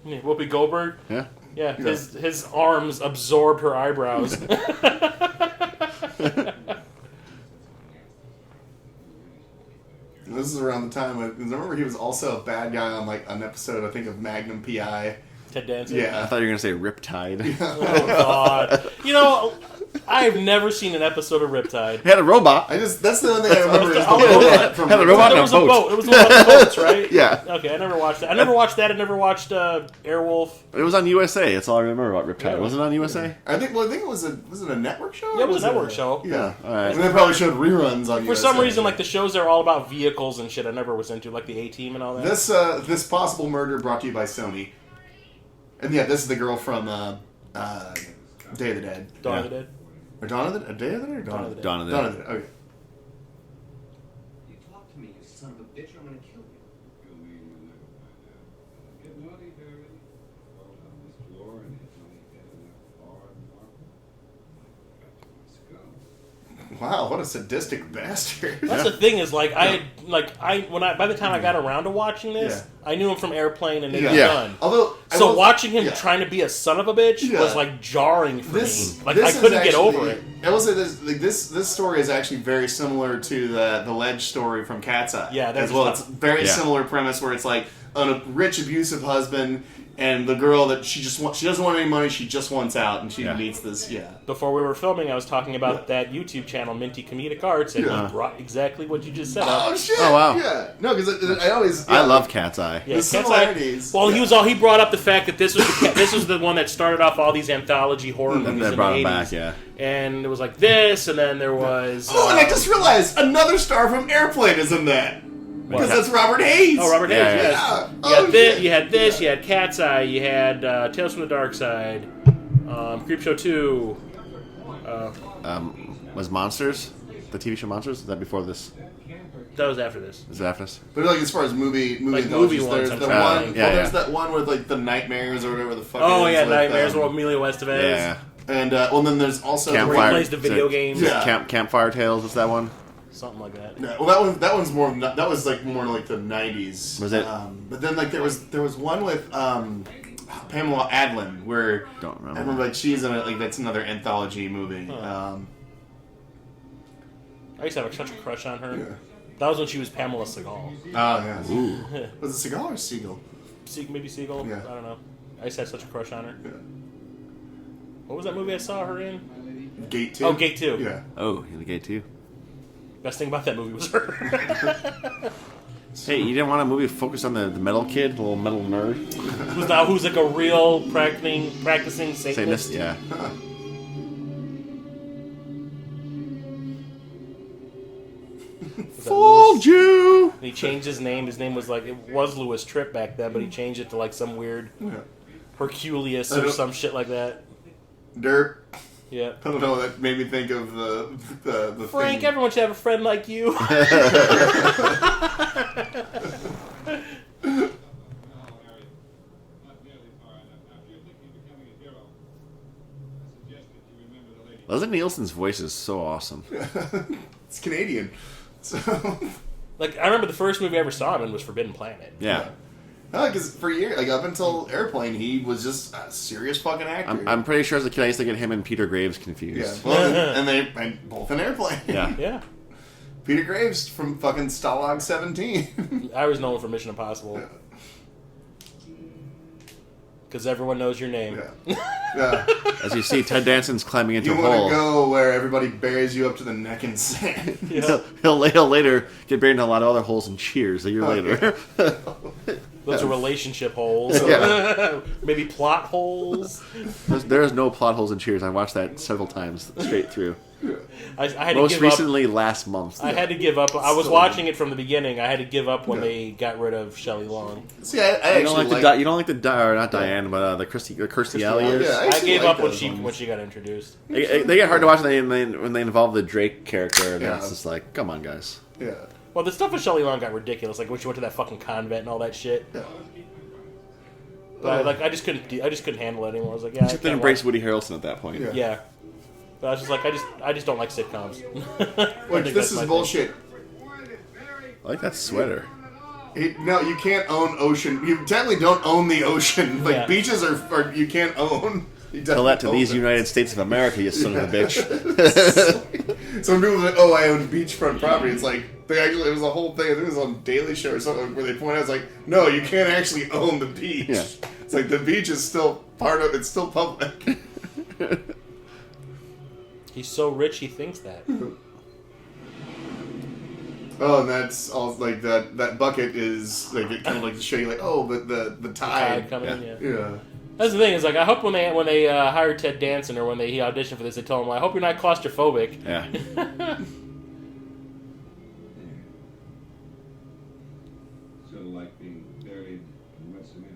Yeah, Whoopi Goldberg? Yeah. Yeah, his arms absorbed her eyebrows. This is around the time when, 'cause I remember he was also a bad guy on like an episode I think of Magnum PI. Ted Danson? I Yeah. thought you were going to say Riptide. Oh, God. You know, I've never seen an episode of Riptide. He had a robot. That's the only thing I remember is the I'll go robot from Had a robot. There on was a a boat. boat. It was one of the boats, right? Yeah. Okay, I never watched that. I never watched that. I never watched Airwolf. It was on USA. That's all I remember about Riptide. Yeah. Was it on USA? I think it was a network show? Yeah, it Or was a network show. Yeah. All right. And they probably showed reruns on For some USA. reason, like the shows are all about vehicles and shit. I never was into, like the A-Team and all that. This possible murder brought to you by Sony. And yeah, this is the girl from Day of the Dead. Dawn Yeah. of the Dead. Or Dawn of the Dead? Day of the Dead or Dawn of the Dead? Dawn of the Dawn Dead. of the Dead. Okay. You talk to me, you son of a bitch, or I'm gonna kill you. Get naughty, Barry. Fall down this floor and hit my head in that hard marble. Let's go. Wow, what a sadistic bastard. That's the thing is, like, by the time I got around to watching this, I knew him from Airplane and Naked Yeah. Gun. Although, So watching him yeah. trying to be a son of a bitch Yeah. was like jarring for This, me. Like this I is couldn't get actually- over it. I will say this story is actually very similar to the Ledge story from Cat's Eye. Yeah, they're as well. just It's very Yeah. similar premise where it's like a rich abusive husband and the girl that she doesn't want any money, she just wants out, and she Yeah. meets this. Yeah. Before we were filming, I was talking about that YouTube channel, Minty Comedic Arts, and Yeah. he brought exactly what you just said Oh up. shit! Oh, wow. Yeah. No, because I always I love Cat's Eye. Yeah, the Cat's Eye- similarities. Well, Yeah. he brought up the fact that this was the one that started off all these anthology horror And movies they in brought the him 80s. back, yeah. And it was like this, and then there was. Oh, and I just realized another star from Airplane is in that. Because that's Robert Hayes. Oh, Robert Hayes, Yeah, yes. yeah. You, Oh, had this, shit. you had this, you had Cat's Eye, you had Tales from the Dark Side, Creepshow 2. Was Monsters? The TV show Monsters? Was that before this? That was after this. Is it after this? But like as far as movie Like anthologies, movie ones, there's I'm the trying one. to Well, there's that one with like the Nightmares or whatever the fuck. Oh it is, yeah, with, Nightmares with Emilio Estevez. Yeah. And well, then there's also Where he Campfire. plays the video games. Yeah. Campfire Tales. What's that one? Something like that. Yeah, well, that one's more. That was like more like the '90s. Was it? But then like there was one with Pamela Adlon where Don't remember. I remember like she's in it. Like that's another anthology movie. Huh. I used to have such a crush on her. Yeah. That was when she was Pamela Segal. Oh yeah. Ooh. Was it Seagal or Siegel? Maybe Segal? Yeah. I don't know. I used to have such a crush on her. Yeah. What was that movie I saw her in? Gate 2. Oh, Gate 2. Yeah. Oh, the Gate 2. Best thing about that movie was her. Hey, you didn't want a movie focused on the metal kid, the little metal nerd? who's like a real practicing Satanist. Satanist, yeah. Huh. Fooled you! And he changed his name. His name was like, it was Louis Tripp back then, but he changed it to like some weird Yeah. Herculeus or some shit like that. Derp. Yeah. I don't know. That made me think of the Frank, thing. everyone should have a friend like you. Leslie Nielsen's voice is so awesome. It's Canadian. So. Like, I remember the first movie I ever saw him in was Forbidden Planet. Yeah. Because for years, like up until Airplane, he was just a serious fucking actor. I'm pretty sure as a kid I used to get him and Peter Graves Yeah, confused. well, and both in Airplane. Yeah. Yeah. Peter Graves from fucking Stalag 17. I was known for Mission Impossible. Because everyone knows your name. Yeah. As you see, Ted Danson's climbing into You a want hole. to go where everybody buries you up to the neck in sand. Yeah. He'll later get buried in a lot of other holes and Cheers a year later. Those are relationship holes. Yeah. Maybe plot holes. There's no plot holes in Cheers. I watched that several times straight through. I had Most to give recently, last month. I had to give up. I was watching it from the beginning. I had to give up when they got rid of Shelley Long. See, I You actually don't like like... you don't like or not Diane, but the Kirstie Alley. Yeah, I actually gave like up when those she ones. got introduced. They get hard to watch when they involve the Drake character, and Yeah. it's just like, come on, guys. Yeah. Well, the stuff with Shelley Long got ridiculous. Like when she went to that fucking convent and all that shit. Yeah. But I just couldn't handle it anymore. I was like, yeah, I Just can't embrace watch- Woody Harrelson at that point. Yeah. Yeah. But I was just like, I just don't like sitcoms. I Like, think this that's my is thing. bullshit. I like that sweater. No, you can't own ocean. You technically don't own the ocean. Like, Yeah. beaches are you can't own. You Tell that to don't these own them. United States of America, you son of a bitch. Some people are like, oh, I own beachfront property. It's like, it was a whole thing. I think it was on Daily Show or something where they point out, it's like, no, you can't actually own the beach. Yeah. It's like, the beach is still it's still public. He's so rich, he thinks that. Oh, and that's all, like, that bucket is, like, it kind of like to show you, like, oh, the tide. Coming in, yeah. Yeah. That's the thing. Is like I hope when they hired Ted Danson or when he auditioned for this, they told him, I hope you're not claustrophobic. Yeah. Sort of like being buried in wet cement.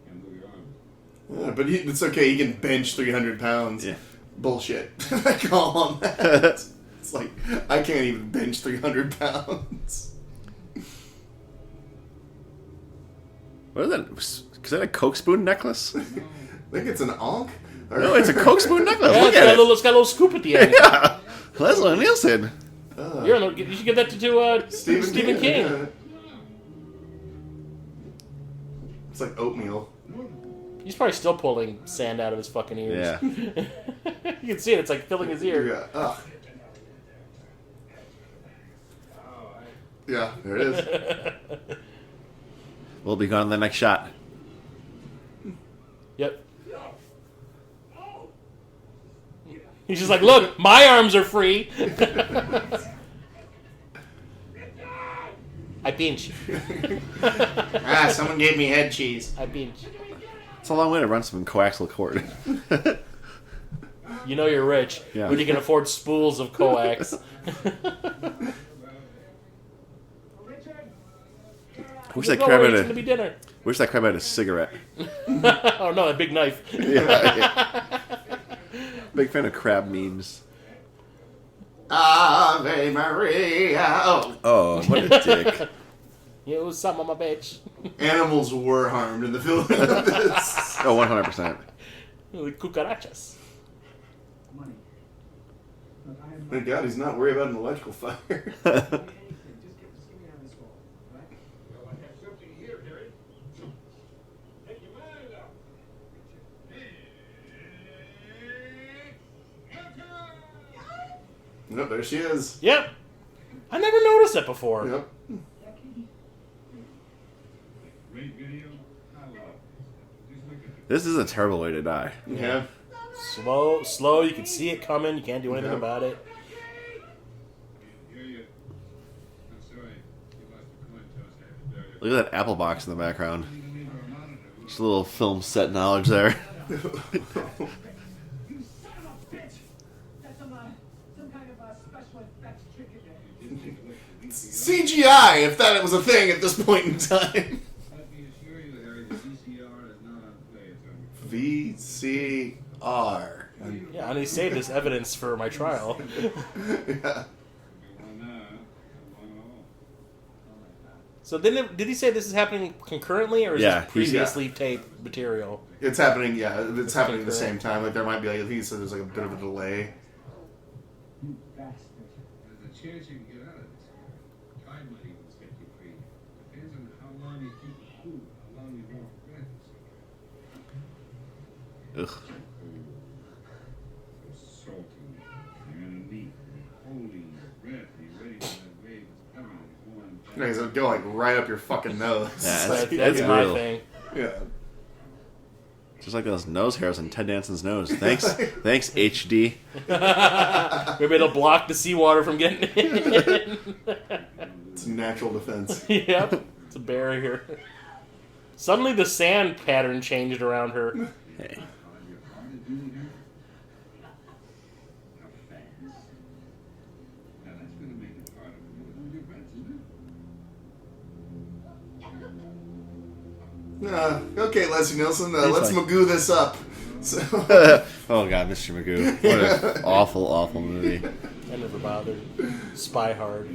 Can't move your arms. Yeah, but it's okay. He can bench 300 pounds. Yeah. Bullshit. I call him that. It's like, I can't even bench 300 pounds. What is that? Is that a Coke spoon necklace? I think it's an ankh. Or- No, it's a Coke spoon necklace. Yeah, Look it's at got, it. it's got a little scoop at the end. Yeah. Leslie Nielsen. You should give that to Stephen King. Yeah. It's like oatmeal. He's probably still pulling sand out of his fucking ears. Yeah. You can see it. It's like filling his ear. Yeah. Ugh. Yeah, there it is. We'll be gone in the next shot. Yep. He's just like, look, my arms are free. I pinch. Someone gave me head cheese. I pinch. It's a long way to run some coaxial cord. You know you're rich Yeah. when you can afford spools of coax. Wish that Don't crab worry, had it's gonna be dinner. Wish that crab had a cigarette. Oh no, that big knife. Yeah. Big fan of crab memes. Ave Maria. Oh, what a dick. You son of a bitch. Animals were harmed in the filming of this. Oh, 100%. Cucarachas. Money. Look, I am Thank God he's not worried about an electrical fire. anything. Just get me out of this hole, right? Well, I have something here, Harry. Take your mind out. Yep, there she is. Yep. I never noticed it before. Yep. Great video. I love it. Just look at This is a terrible way to die. Yeah. Slow. You can see it coming. You can't do anything about it. hear you. I'm sorry. You lost the coin toss. I have to bury it. Look at that apple box in the background. You can leave our monitor. Just a little film set knowledge there. You son of a bitch! That's some kind of special effects trick in there. CGI, if that was a thing at this point in time. Let me assure you, Harry, the VCR is not on play. It's on VCR. Yeah, and he saved this evidence for my trial. Yeah. one now. One all. So did he say this is happening concurrently, or is Yeah, this previously taped material? It's happening, yeah. It's happening at the same time. Like, there might be, like, I think he said there's, like, a bit of a delay. You bastard. There's a chance you can get out of this. Tide money will set you free. Depends on how long you keep it cool, how long you don't regret it. Ugh. So salty, and neat, holding your breath, you ready for that wave that's coming and going back. Yeah, it'll go, like, right up your fucking nose. Yeah, That's It's my real. thing. Yeah. Just like those nose hairs on Ted Danson's nose. Thanks, HD. Maybe it'll block the seawater from getting in. It's a natural defense. Yep, it's a barrier. Suddenly the sand pattern changed around her. Hey. Now that's going to make it harder for you to hold your breath, isn't it? Okay, Leslie Nielsen, He's let's like- Magoo this up. So, Oh god, Mr. Magoo. What an awful, awful movie. I never bothered. Spy hard.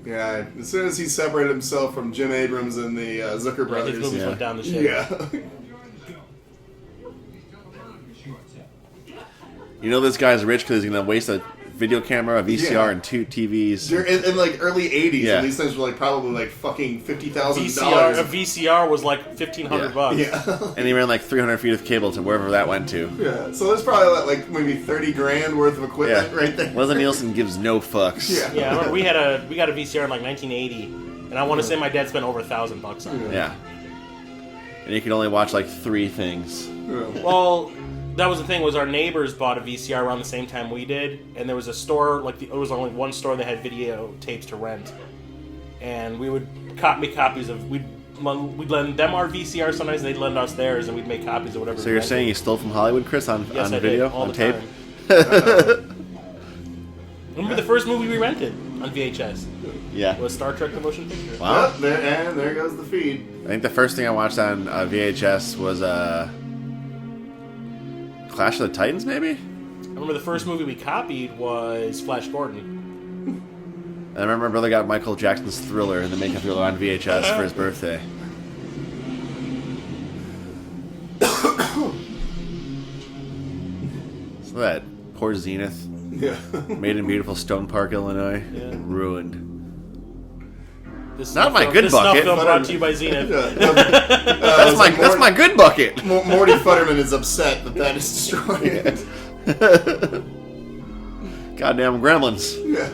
yeah, as soon as he separated himself from Jim Abrams and the Zucker His brothers, movies Yeah. went down the shit. yeah. You know this guy's rich because he's going to waste a video camera, a VCR, Yeah. and 2 TVs. In like early '80s, Yeah. and these things were like probably like fucking $50,000. A VCR was like $1,500. Yeah. And he ran like 300 feet of cable to wherever that went to. Yeah. So there's probably like maybe $30,000 worth of equipment right there. Leslie Nielsen gives no fucks. Yeah. Yeah, I remember we got a VCR in like 1980, and I want to say my dad spent over $1,000 on it. Yeah. And you could only watch like 3 things. Yeah. Well, that was the thing, was our neighbors bought a VCR around the same time we did, and there was a store, it was only one store that had video tapes to rent, and we would make copies of, we'd lend them our VCR sometimes, they'd lend us theirs, and we'd make copies of whatever. So you're saying you stole from Hollywood, Chris, on Yes, I video, did, all on the tape? time. Remember the first movie we rented on VHS? Yeah. Was Star Trek: The Motion Picture. Wow. Yep, there goes the feed. I think the first thing I watched on VHS was Clash of the Titans, maybe? I remember the first movie we copied was Flash Gordon. And I remember my brother got Michael Jackson's Thriller and the Make a Thriller on VHS for his birthday. So that poor Zenith, Yeah. made in beautiful Stone Park, Illinois, Yeah. ruined. This Not snuff my film- good this snuff bucket. film brought to you by Zenith. That's my good bucket. Morty Futterman is upset that is destroyed. Goddamn gremlins. Yeah.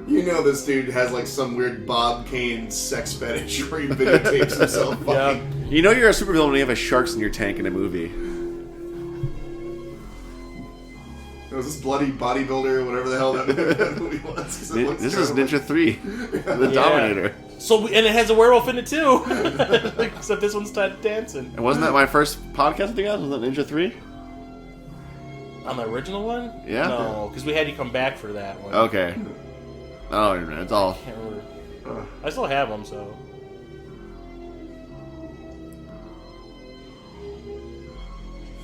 You know this dude has like some weird Bob Kane sex fetish where he videotapes himself Yeah. fucking. You know you're a supervillain when you have a sharks in your tank in a movie. Was this Bloody Bodybuilder or whatever the hell that movie was? 'Cause it looks This is terrible. Ninja 3, the Yeah. Dominator. So, and it has a werewolf in it too. Except this one's Danson. And wasn't that my first podcast with you guys? Was that Ninja 3? On the original one? Yeah. No, because we had you come back for that one. Okay. Oh, it's all. I can't remember. I still have them, so.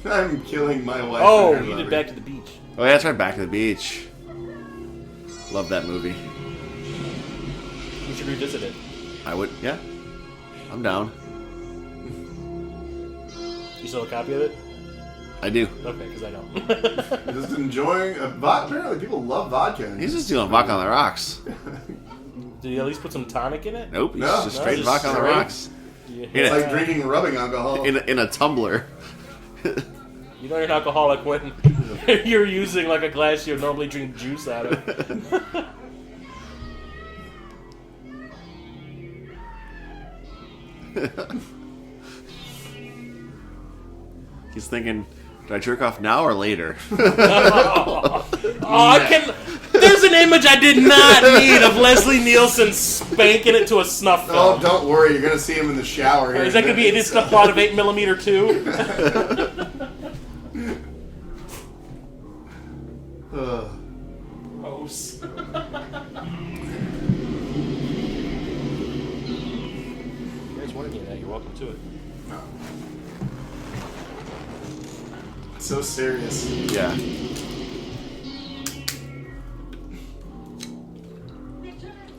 I'm killing my wife. Oh, and her you did lover. Back to the Beach. Oh, yeah, that's right. Back to the Beach. Love that movie. We should revisit it. I would, yeah. I'm down. You still have a copy of it? I do. Okay, because I don't. Just enjoying a vodka. Apparently, people love vodka. He's just doing vodka on the rocks. Did you at least put some tonic in it? Nope, he's No, just no, straight just vodka on the straight. rocks. Yeah. It's like drinking rubbing alcohol. In a tumbler. You know you're an alcoholic when you're using like a glass you normally drink juice out of. He's thinking, do I jerk off now or later? Oh, I can. There's an image I did not need of Leslie Nielsen spanking it to a snuff Oh, film. don't worry. You're going to see him in the shower. Here Is that going to be just a plot of 8mm too? Gross. You guys wanted me in that. You're welcome to it. So serious. Yeah.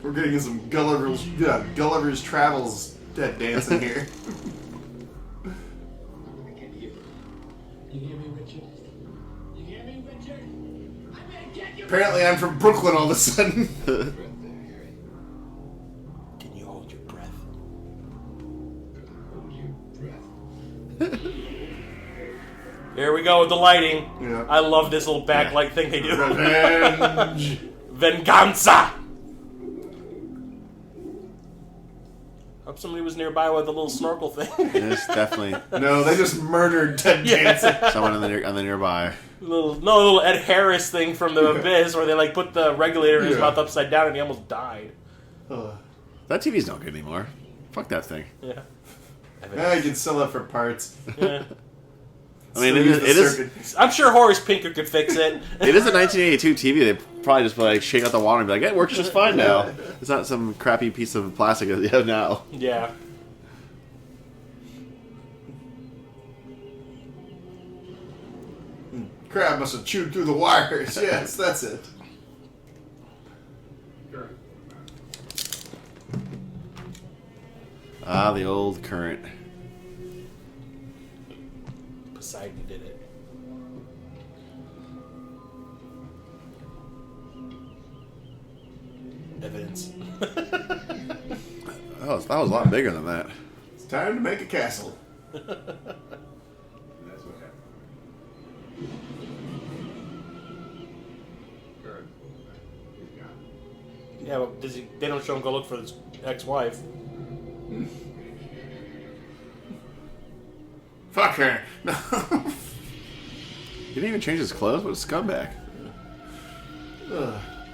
We're getting some Gulliver's Travels dead dancing here. I can hear you. You hear me, Richard? You hear me, Richard? I'm gonna get you. Apparently, I'm from Brooklyn all of a sudden. Can you hold your breath? Hold your breath. Here we go with the lighting. Yeah. I love this little backlight thing they do. Revenge. Venganza! Hope somebody was nearby with a little snorkel thing. It's definitely No, they just murdered Ted Danson. someone on the nearby. little Ed Harris thing from The Abyss where they like put the regulator in his Yeah. mouth upside down and he almost died. That TV's not good anymore. Fuck that thing. Yeah. Yeah, you can sell it for parts. Yeah. I mean, Still use the it is. circuit. I'm sure Horace Pinker could fix it. It is a 1982 TV. They probably just like shake out the water and be like, "It works just fine now." It's not some crappy piece of plastic that you have now. Yeah. Crab must have chewed through the wires. Yes, that's it. Ah, the old current. Poseidon did it. Evidence. Oh, that was a lot bigger than that. It's time to make a castle. And that's what happened. Current quarterback. He's gone. Yeah, but they don't show him go look for his ex-wife. Fuck her. He didn't even change his clothes. What a scumbag!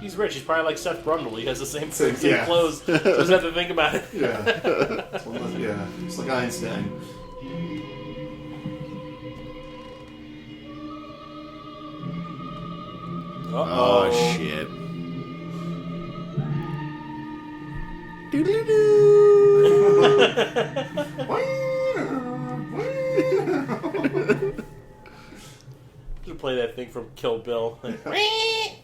He's rich. He's probably like Seth Brundle. He has the same Yeah. clothes. So doesn't have to think about it. Yeah. Yeah. It's like Einstein. Oh shit! Should play that thing from Kill Bill. Look at that. He's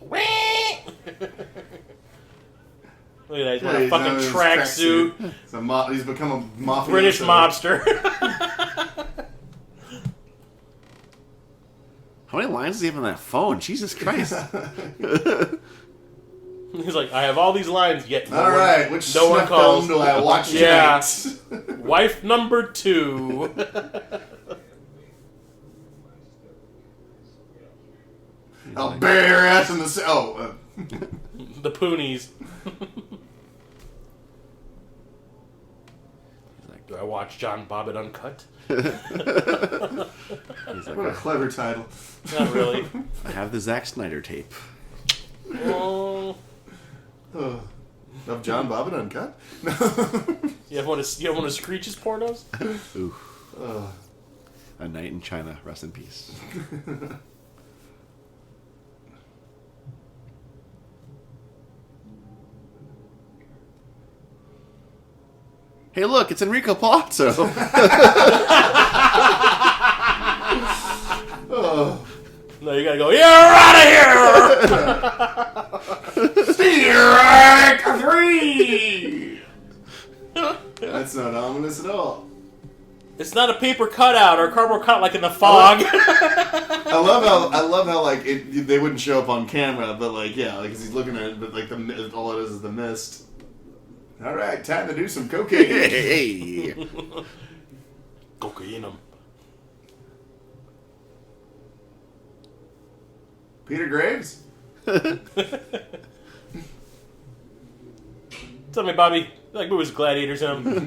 wearing a he's fucking on his tracksuit. He's become a mafia. British mobster. How many lines does he have on that phone? Jesus Christ! He's like, I have all these lines, yet All right, which no one snuff calls. film do I watch Yeah. tonight? Wife number 2. I'll bury her ass in the The Poonies. Do I watch John Bobbitt Uncut? He's What a like, clever title. Not really. I have the Zack Snyder tape. Oh, Of John Bobbitt Uncut? you have one of Screech's pornos? Ooh. A Night in China. Rest in peace. Hey, look, it's Enrico Palazzo. No, you gotta go, you're out of here! Strike 3! That's not ominous at all. It's not a paper cutout or a cardboard cutout like in The Fog. I love how like they wouldn't show up on camera, but like like 'cause he's looking at it, but like all it is the mist. All right, time to do some cocaine. Hey. Cocaine 'em. Peter Graves. Tell me, Bobby, you like movies with gladiators in them?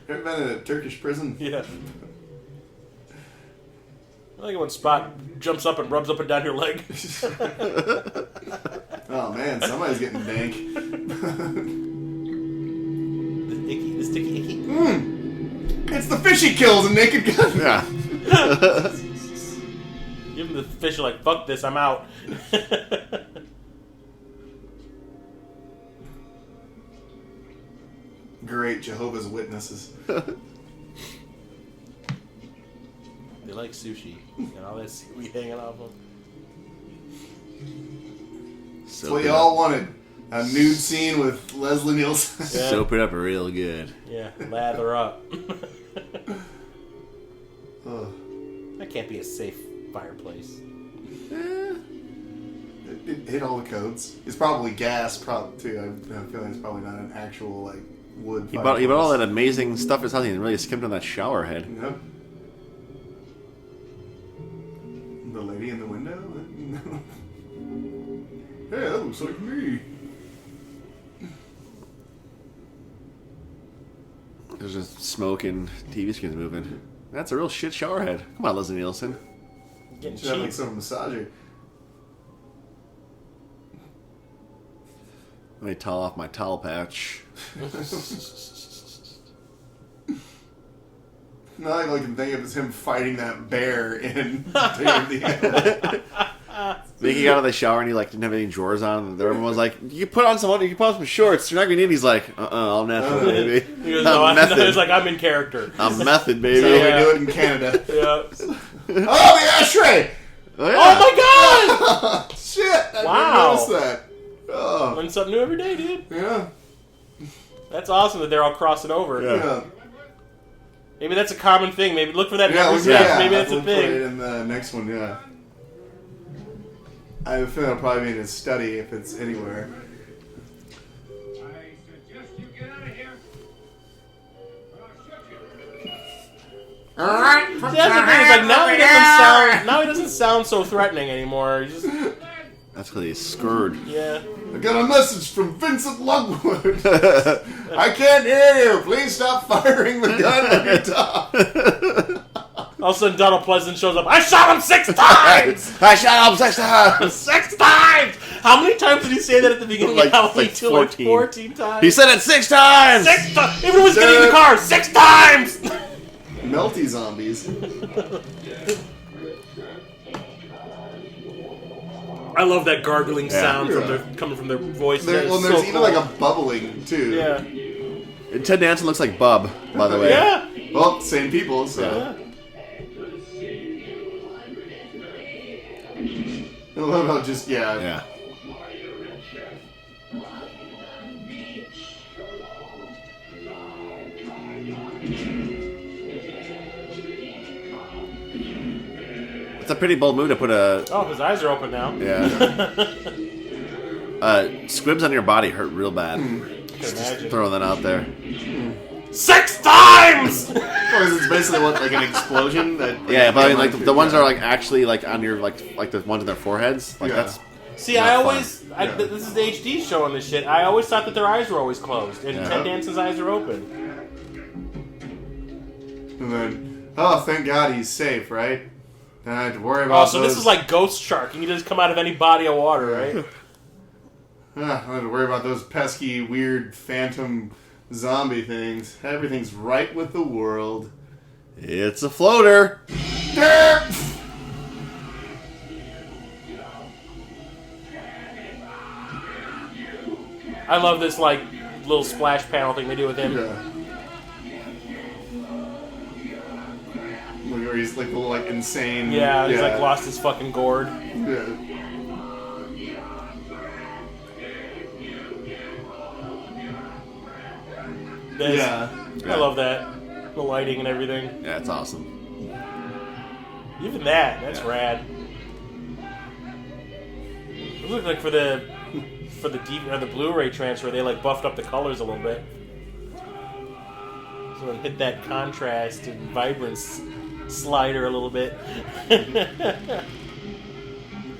Ever been in a Turkish prison? Yeah. I like it when Spot jumps up and rubs up and down your leg. Oh man, somebody's getting dank. The sticky icky. It's the fish he kills in Naked Gun. Yeah. Give him the fish, you're like, fuck this, I'm out. Great Jehovah's Witnesses. They like sushi. And all that seaweed hanging off them. That's what y'all wanted. A nude scene with Leslie Nielsen. Yeah. Soap it up real good. Yeah, lather up. Ugh. That can't be a safe fireplace. It hit all the codes. It's probably gas, too. I feel like it's probably not an actual like wood. He bought all that amazing stuff in his house and really skimped on that shower head. Yep. The lady in the window? Hey, that looks like me. There's just smoke and TV screens moving. That's a real shit shower head. Come on, Leslie Nielsen. Getting Should have like cheap. some massager. Let me towel off my towel patch. All I can think of is him fighting that bear in the Then he got out of the shower and he like didn't have any drawers on. And everyone was like, "You can put on some shorts. You're not gonna need." He's like, "All natural, baby. He goes, no, I'm method. He was like, I'm in character. I'm method, baby." That's how Yeah. we do it in Canada. Yeah. Oh, the ashtray! Oh, yeah. Oh my god! Shit! I Wow. didn't notice that. Oh. Learn something new every day, dude. Yeah. That's awesome that they're all crossing over. Yeah. Maybe that's a common thing. Maybe look for that in Yeah, every yeah. sketch. Maybe that's a We'll put it thing. in the next one, yeah. I have a feeling it'll probably be in his study if it's anywhere. I suggest you get out of here. Or I'll shoot you. Alright, See, that's the thing. Is like now he doesn't sound so threatening anymore. He's just That's because he's scared. yeah. I got a message from Vincent Lugwood. I can't hear you. Please stop firing the gun when you talk. All of a sudden, Donald Pleasant shows up. I shot him 6 times. I shot him 6 times. 6 times. How many times did he say that at the beginning? Like of Halloween like 2? 14. 14 times. He said it 6 times. 6 times. Even when he's getting in the car, 6 times. Melty zombies. I love that gargling sound Yeah. coming from their voice. There's even like a bubbling too. Yeah. And Ted Danson looks like Bub, by the way. Yeah. Well, same people, so. Yeah. I love how just, Yeah. It's a pretty bold move to put a... Oh, his eyes are open now. Yeah. Squibs on your body hurt real bad. Just Throwing that out there. 6 times. Well, it's basically what, like an explosion? Yeah, but I mean, like the ones that are like actually like on your like the ones on their foreheads. Like Yeah. that's See, not I fun. always... this is the HD showing this shit. I always thought that their eyes were always closed. And Yeah. Ted Danson's eyes are open. And then, oh, thank God he's safe, right? Don't have to worry Oh, about so those. this is like Ghost Shark. You can just come out of any body of water, right? I don't have to worry about those pesky, weird, phantom zombie things. Everything's right with the world. It's a floater. I love this, like, little splash panel thing they do with him. Yeah. Look scene where he's like a little like insane. Yeah, he's like lost his fucking gourd. Yeah. I love that. The lighting and everything. Yeah, it's awesome. Even that's rad. It looked like for the the Blu-ray transfer, they like buffed up the colors a little bit. So it hit that contrast and vibrance slider a little bit.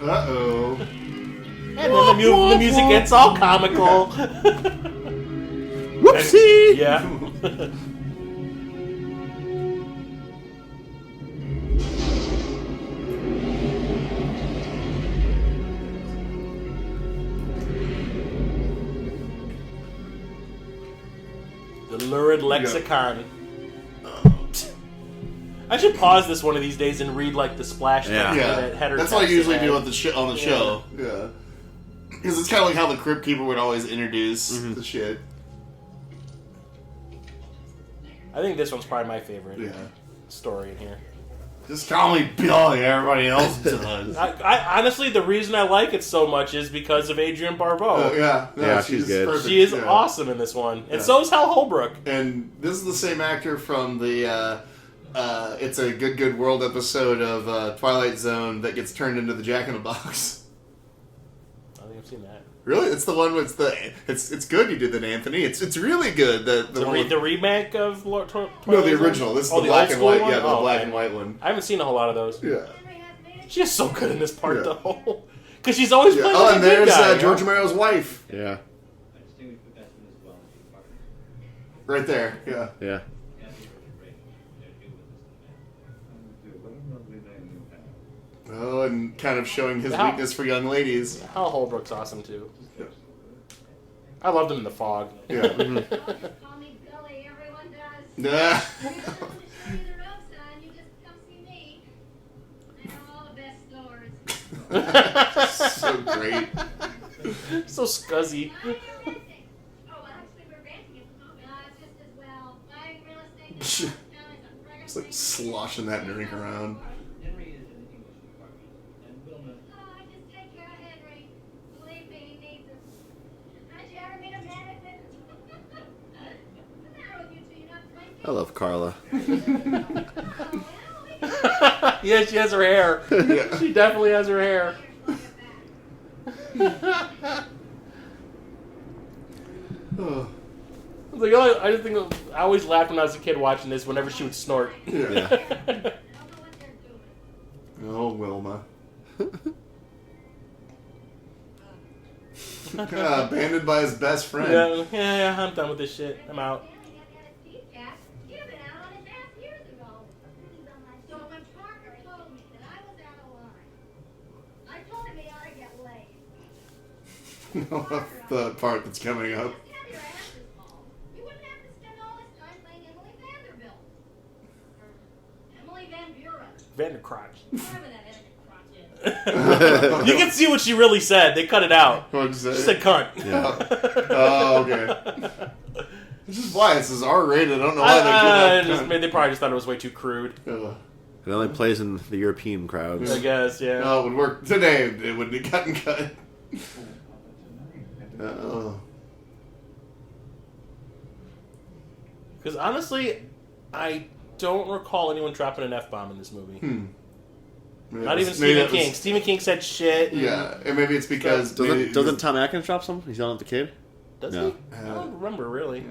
Uh-oh. And then the music gets all comical. Whoopsie! Yeah. The lurid lexicon. I should pause this one of these days and read like the splash text that header. That's what I usually do on the show. Yeah. Because it's kind of like how the Crypt Keeper would always introduce the shit. I think this one's probably my favorite story in here. Just call me Billy, everybody else does. I honestly, the reason I like it so much is because of Adrienne Barbeau. She's good. Perfect. She is awesome in this one. And so is Hal Holbrook. And this is the same actor from the It's a Good World episode of Twilight Zone that gets turned into the Jack-in-the-Box. I think I've seen that. Really? It's the one with it's good you did that, Anthony. It's really good. The remake of Twilight Zone? No, the original. This is the black and white one? Yeah, the black and white one. I haven't seen a whole lot of those. Yeah. She is so good in this part though. Because she's always playing like and a good there's guy. George Romero's wife. Yeah. Right there. Yeah. Yeah. Oh, and kind of showing his weakness for young ladies. Hal Holbrook's awesome too. Yeah. I loved him in The Fog. Yeah. Call me Billy, everyone does. Yeah. You just come see me. I know all the best stores. So great. So scuzzy. Oh, well, actually, we're renting it. Just as well. Buying real estate. It's like sloshing that drink around. Henry is in the English department, and Wilma. Oh, just take care of Henry. Believe me, he needs it. How'd you ever meet a mannequin? What's the matter with you two? You're not drinking? I love Carla. Yeah, she has her hair. Yeah. She definitely has her hair. Oh. I was like, I just think I always laughed when I was a kid watching this. Whenever she would snort. Yeah. Oh, Wilma. Abandoned by his best friend. Yeah, I'm done with this shit. I'm out. So when Parker told me that I was out of line, I told him he ought to get laid. The part that's coming up. Just have your asses hauled. You wouldn't have to spend all this time playing Emily Vanderbilt. Or Emily Van Buren. Vandercrotch. Whatever that You can see what she really said. They cut it out. What'd you say? She said cunt. Yeah. Oh, okay. This is why this is R-rated. I don't know why they did that. They probably just thought it was way too crude. It only plays in the European crowds. I guess, yeah. No, it would work today. It would be cut and cut. Oh. Because honestly, I don't recall anyone dropping an F-bomb in this movie. Not even Stephen King. Stephen King said shit. Yeah, and maybe it's because... Doesn't Tom Atkins drop some? He's yelling at the kid? Does he? I don't remember, really.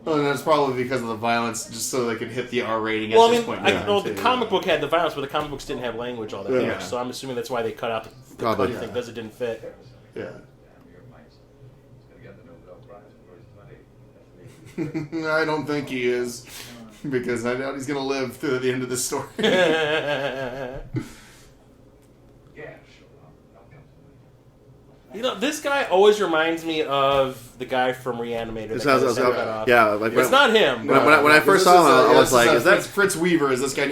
Oh, and that's probably because of the violence, just so they could hit the R rating Well, at this point. the comic book had the violence, but the comic books didn't have language all that much, so I'm assuming that's why they cut out the Probably. thing, because it didn't fit. Yeah. He's gonna get the Nobel Prize for his money. I don't think he is, because I doubt he's going to live through the end of this story. Yeah, sure. I'll come to You know, this guy always reminds me of the guy from Reanimator. It's not him. When I first saw him, I was like, "Is that Fritz Weaver?" Is this guy?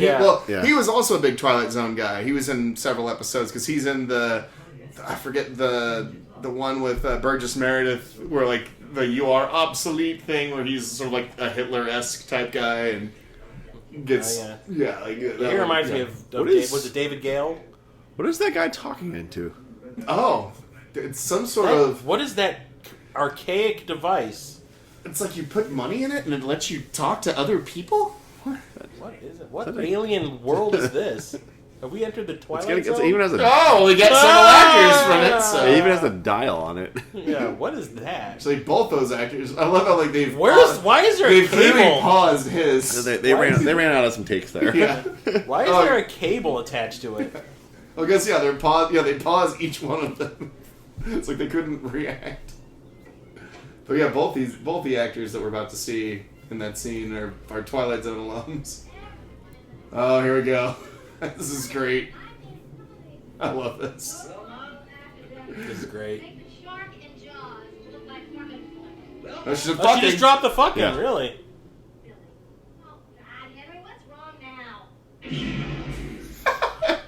He was also a big Twilight Zone guy. He was in several episodes because he's in I forget the one with Burgess Meredith, where like the "you are obsolete" thing, where he's sort of like a Hitler-esque type guy, and gets yeah. like It reminds me of was it David Gale? What is that guy talking into? Oh, it's some sort of. What is that archaic device? It's like you put money in it and it lets you talk to other people. What is it? What alien world is this? Have we entered the Twilight Zone? It even has a, Oh, we got several actors from it. So. it even has a dial on it. Yeah, what is that? Actually, both those actors. I love how like they've. Why is there a They've clearly cable? paused his. They ran out of some takes there. Yeah. Why is there a cable attached to it? I guess they're paused. Yeah, they paused each one of them. It's like they couldn't react. But yeah, both the actors that we're about to see in that scene are Twilight Zone alums. Oh, here we go. This is great. I love this. This is great. Make the shark and Jaws look like fucking Oh, she's Oh, she just dropped the fucking, Yeah. really? Billy. Oh, God, Henry, what's wrong now?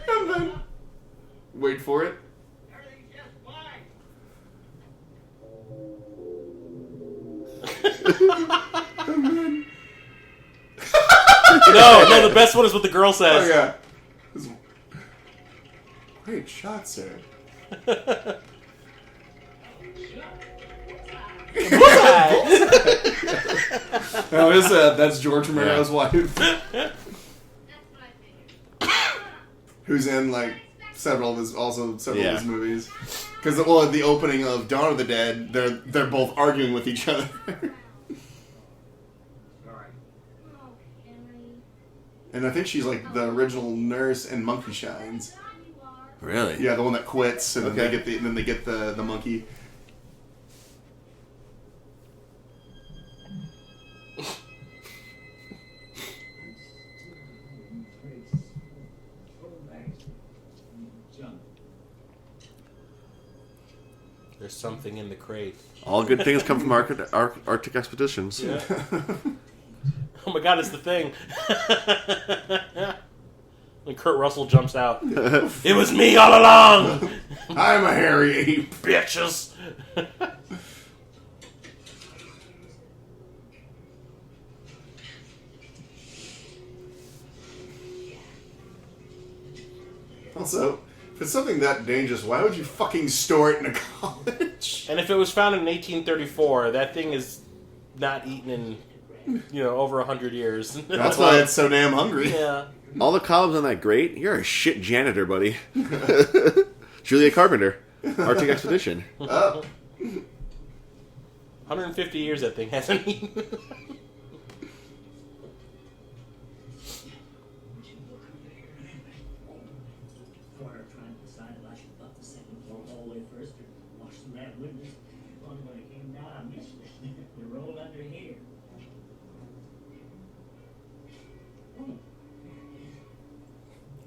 And then, wait for it. Everything's just fine. And then, No, the best one is what the girl oh says. yeah. This- Great shot, sir. No, that's George Romero's wife, That's what I figured. who's in like several of his Yeah. his movies. Because at the opening of Dawn of the Dead, they're both arguing with each other. Sorry. Oh, Henry. And I think she's like the original nurse in Monkey Shines. God, you are. Really? Yeah, the one that quits, and Okay. then they get the monkey. There's something in the crate. All good things come from Arctic expeditions. Yeah. Oh my god, it's the thing. When Kurt Russell jumps out. It was me all along! I'm a hairy ape. Bitches! Also, if it's something that dangerous, why would you fucking store it in a college? And if it was found in 1834, that thing is not eaten in, over 100 years. That's why it's so damn hungry. Yeah. All the columns on that grate, you're a shit janitor, buddy. Julia Carpenter, Arctic Expedition. Oh. 150 years that thing hasn't eaten. Corner trying to decide if I should buff the second floor hallway first or wash the red windows. Only when it came down, I missed it. It rolled under here.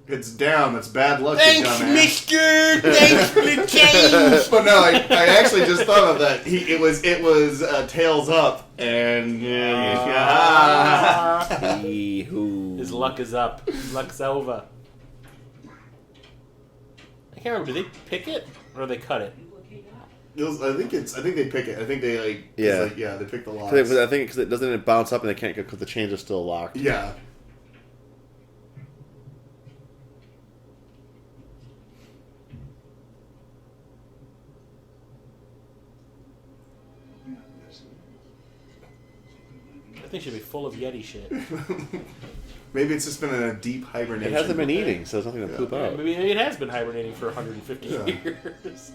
It's down. That's bad luck, you Thanks, dumbass. mister! Thanks for the change! But no, I actually just thought of that. It was tails up, and His luck is up. His luck's over. I can't remember. Did they pick it or did they cut it? I think they pick it. I think they they pick the locks. I think because it doesn't bounce up and they can't go because the chains are still locked. Yeah. That thing should be full of Yeti shit. Maybe it's just been in a deep It hibernation. hasn't been eating, so there's nothing to poop Yeah, out. maybe it has been hibernating for 150 Yeah. years.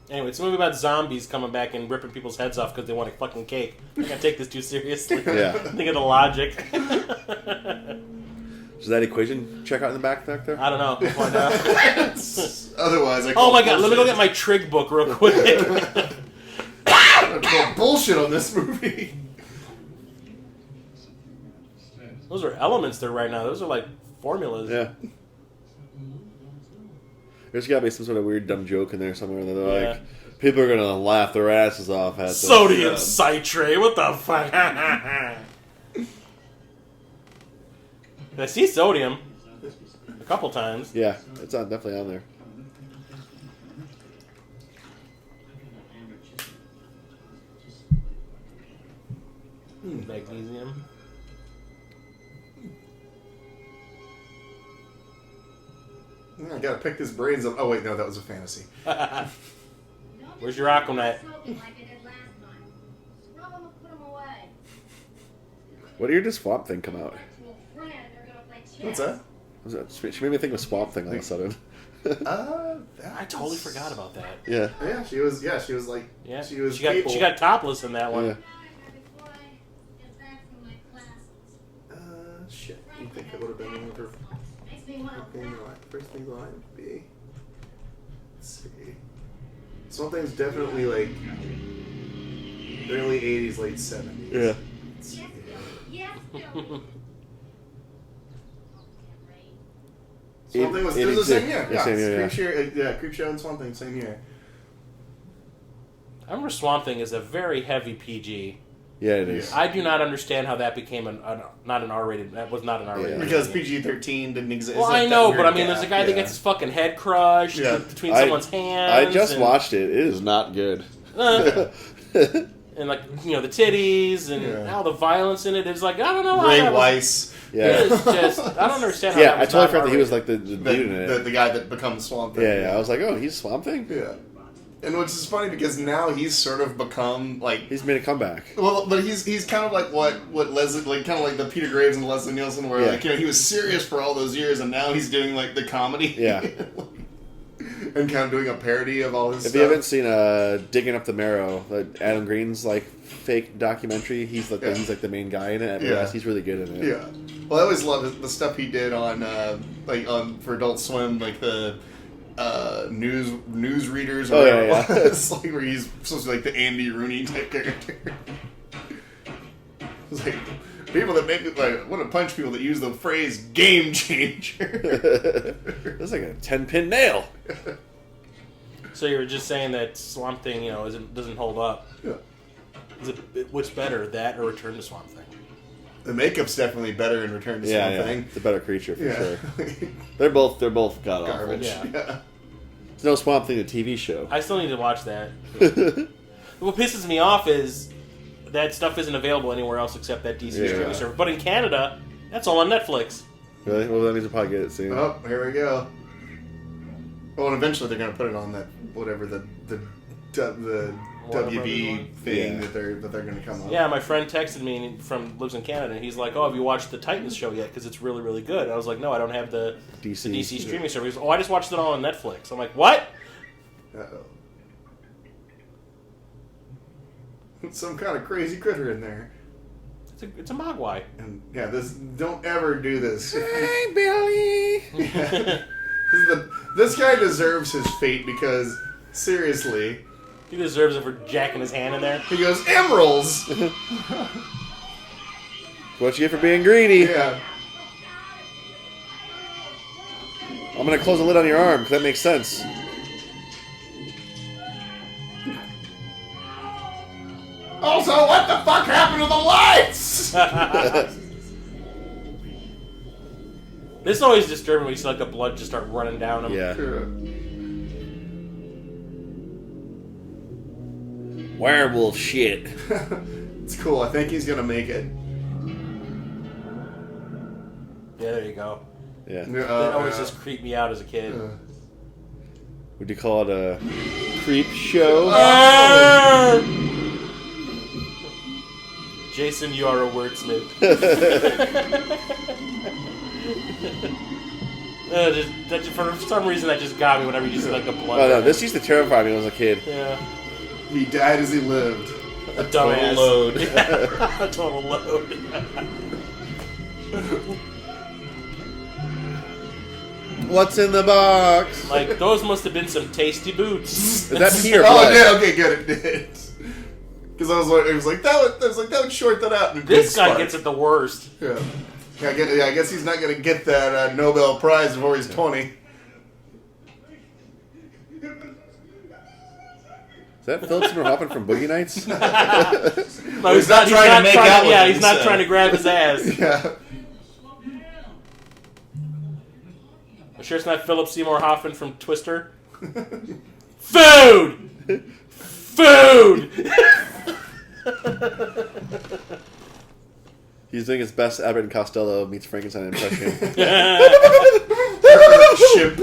Anyway, it's a movie about zombies coming back and ripping people's heads off because they want a fucking cake. I can't take this too seriously. Yeah. Think of the logic. Does that equation check out in the back there? I don't know. We'll find out. Otherwise, I Oh call my god, let me go bullshit. get my trig book real quick. I call bullshit on this movie. Those are elements there right now. Those are like formulas. Yeah. There's got to be some sort of weird dumb joke in there somewhere that they're Yeah. like, people are going to laugh their asses off at this. Sodium citrate. What the fuck? I see sodium a couple times. Yeah, it's definitely on there. Magnesium. I gotta pick his brains up. Oh wait, no, that was a fantasy. Where's your Aquanet? What year did Swamp Thing come out? What's that? She made me think of Swamp Thing all of a sudden. I totally forgot about that. Yeah. Yeah, she was like, Yeah, she was. she got topless in that one. Yeah. Shit. You think it would have been with her? First thing line be. Let's see. Something's definitely like early '80s, late '70s. Yeah. Let's see. Swamp Thing was the same year. Yeah, same year, Creepshow and Swamp Thing, same year. I remember Swamp Thing is a very heavy PG. Yeah, it is. I do not understand how that became not an R-rated. That was not an R-rated. Because PG-13 didn't exist. Well, I know, but I mean, there's a guy that gets his fucking head crushed between someone's hands. I just watched it. It is not good. And like, you know, the titties and all the violence in it is like, I don't know. Ray Weiss. Yeah. It's just, I don't understand how that was I totally not forgot that he was R-rated. like the dude in it. The guy that becomes Swamp Thing. Yeah, I was like, oh, he's Swamp Thing? Yeah. And which is funny because now he's sort of become like he's made a comeback. Well, but he's kind of like what Leslie, like kind of like the Peter Graves and Leslie Nielsen, where like, you know, he was serious for all those years, and now he's doing like the comedy. Yeah. And kind of doing a parody of all his If stuff. you haven't seen Digging Up the Marrow, Adam Green's like fake documentary, he's like he's like the main guy in it. Yeah. He's really good in it. Yeah. Well, I always love the stuff he did on for Adult Swim, like the news readers or whatever it was. Like where he's supposed to be like the Andy Rooney type character. It's like people that make it like want to punch people that use the phrase "game changer." That's like a 10-pin nail. So you were just saying that Swamp Thing, you know, doesn't hold up. Yeah. What's better, that or Return to Swamp Thing? The makeup's definitely better in Return to Swamp Thing. It's a better creature for sure. They're both god awful. Garbage. Yeah. There's no Swamp Thing, the TV show. I still need to watch that. What pisses me off is that stuff isn't available anywhere else except that DC streaming server. But in Canada, that's all on Netflix. Really? Well, that means we'll probably get it soon. Oh, here we go. Well, and eventually they're going to put it on that whatever the WB thing that they're going to come up. Yeah, my friend texted me lives in Canada, and he's like, "Oh, have you watched the Titans show yet? Because it's really, really good." And I was like, "No, I don't have the DC streaming service." Oh, I just watched it all on Netflix. I'm like, "What?" Uh-oh. Some kind of crazy critter in there. It's a mogwai. And don't ever do this. Hey, Billy. This guy deserves his fate because seriously. He deserves it for jacking his hand in there. He goes, emeralds! What you get for being greedy? Yeah. I'm going to close the lid on your arm, because that makes sense. Also, what the fuck happened to the lights? This is always disturbing when you see like the blood just start running down him. Yeah. Werewolf shit. It's cool. I think he's gonna make it. Yeah, there you go. Yeah. That always just creeped me out as a kid. Would you call it a creep show? Jason, you are a wordsmith. For some reason, that just got me whenever you just see like the blood. Oh no, this used to terrify me when I was a kid. Yeah. He died as he lived. A dumbass. Total load. A total load. What's in the box? Like, those must have been some tasty boots. Is that pee or Oh, blood? yeah, okay, good, it did. Because I was like, that would short that out. This guy gets it the worst. Yeah. I guess he's not going to get that Nobel Prize before he's 20. Is that Philip Seymour Hoffman from Boogie Nights? No, he's not trying to make out with him, he's not trying to grab his ass. Yeah. I'm sure it's not Philip Seymour Hoffman from Twister. Food! Food! He's doing his best Abbott and Costello meets Frankenstein impression. Ship.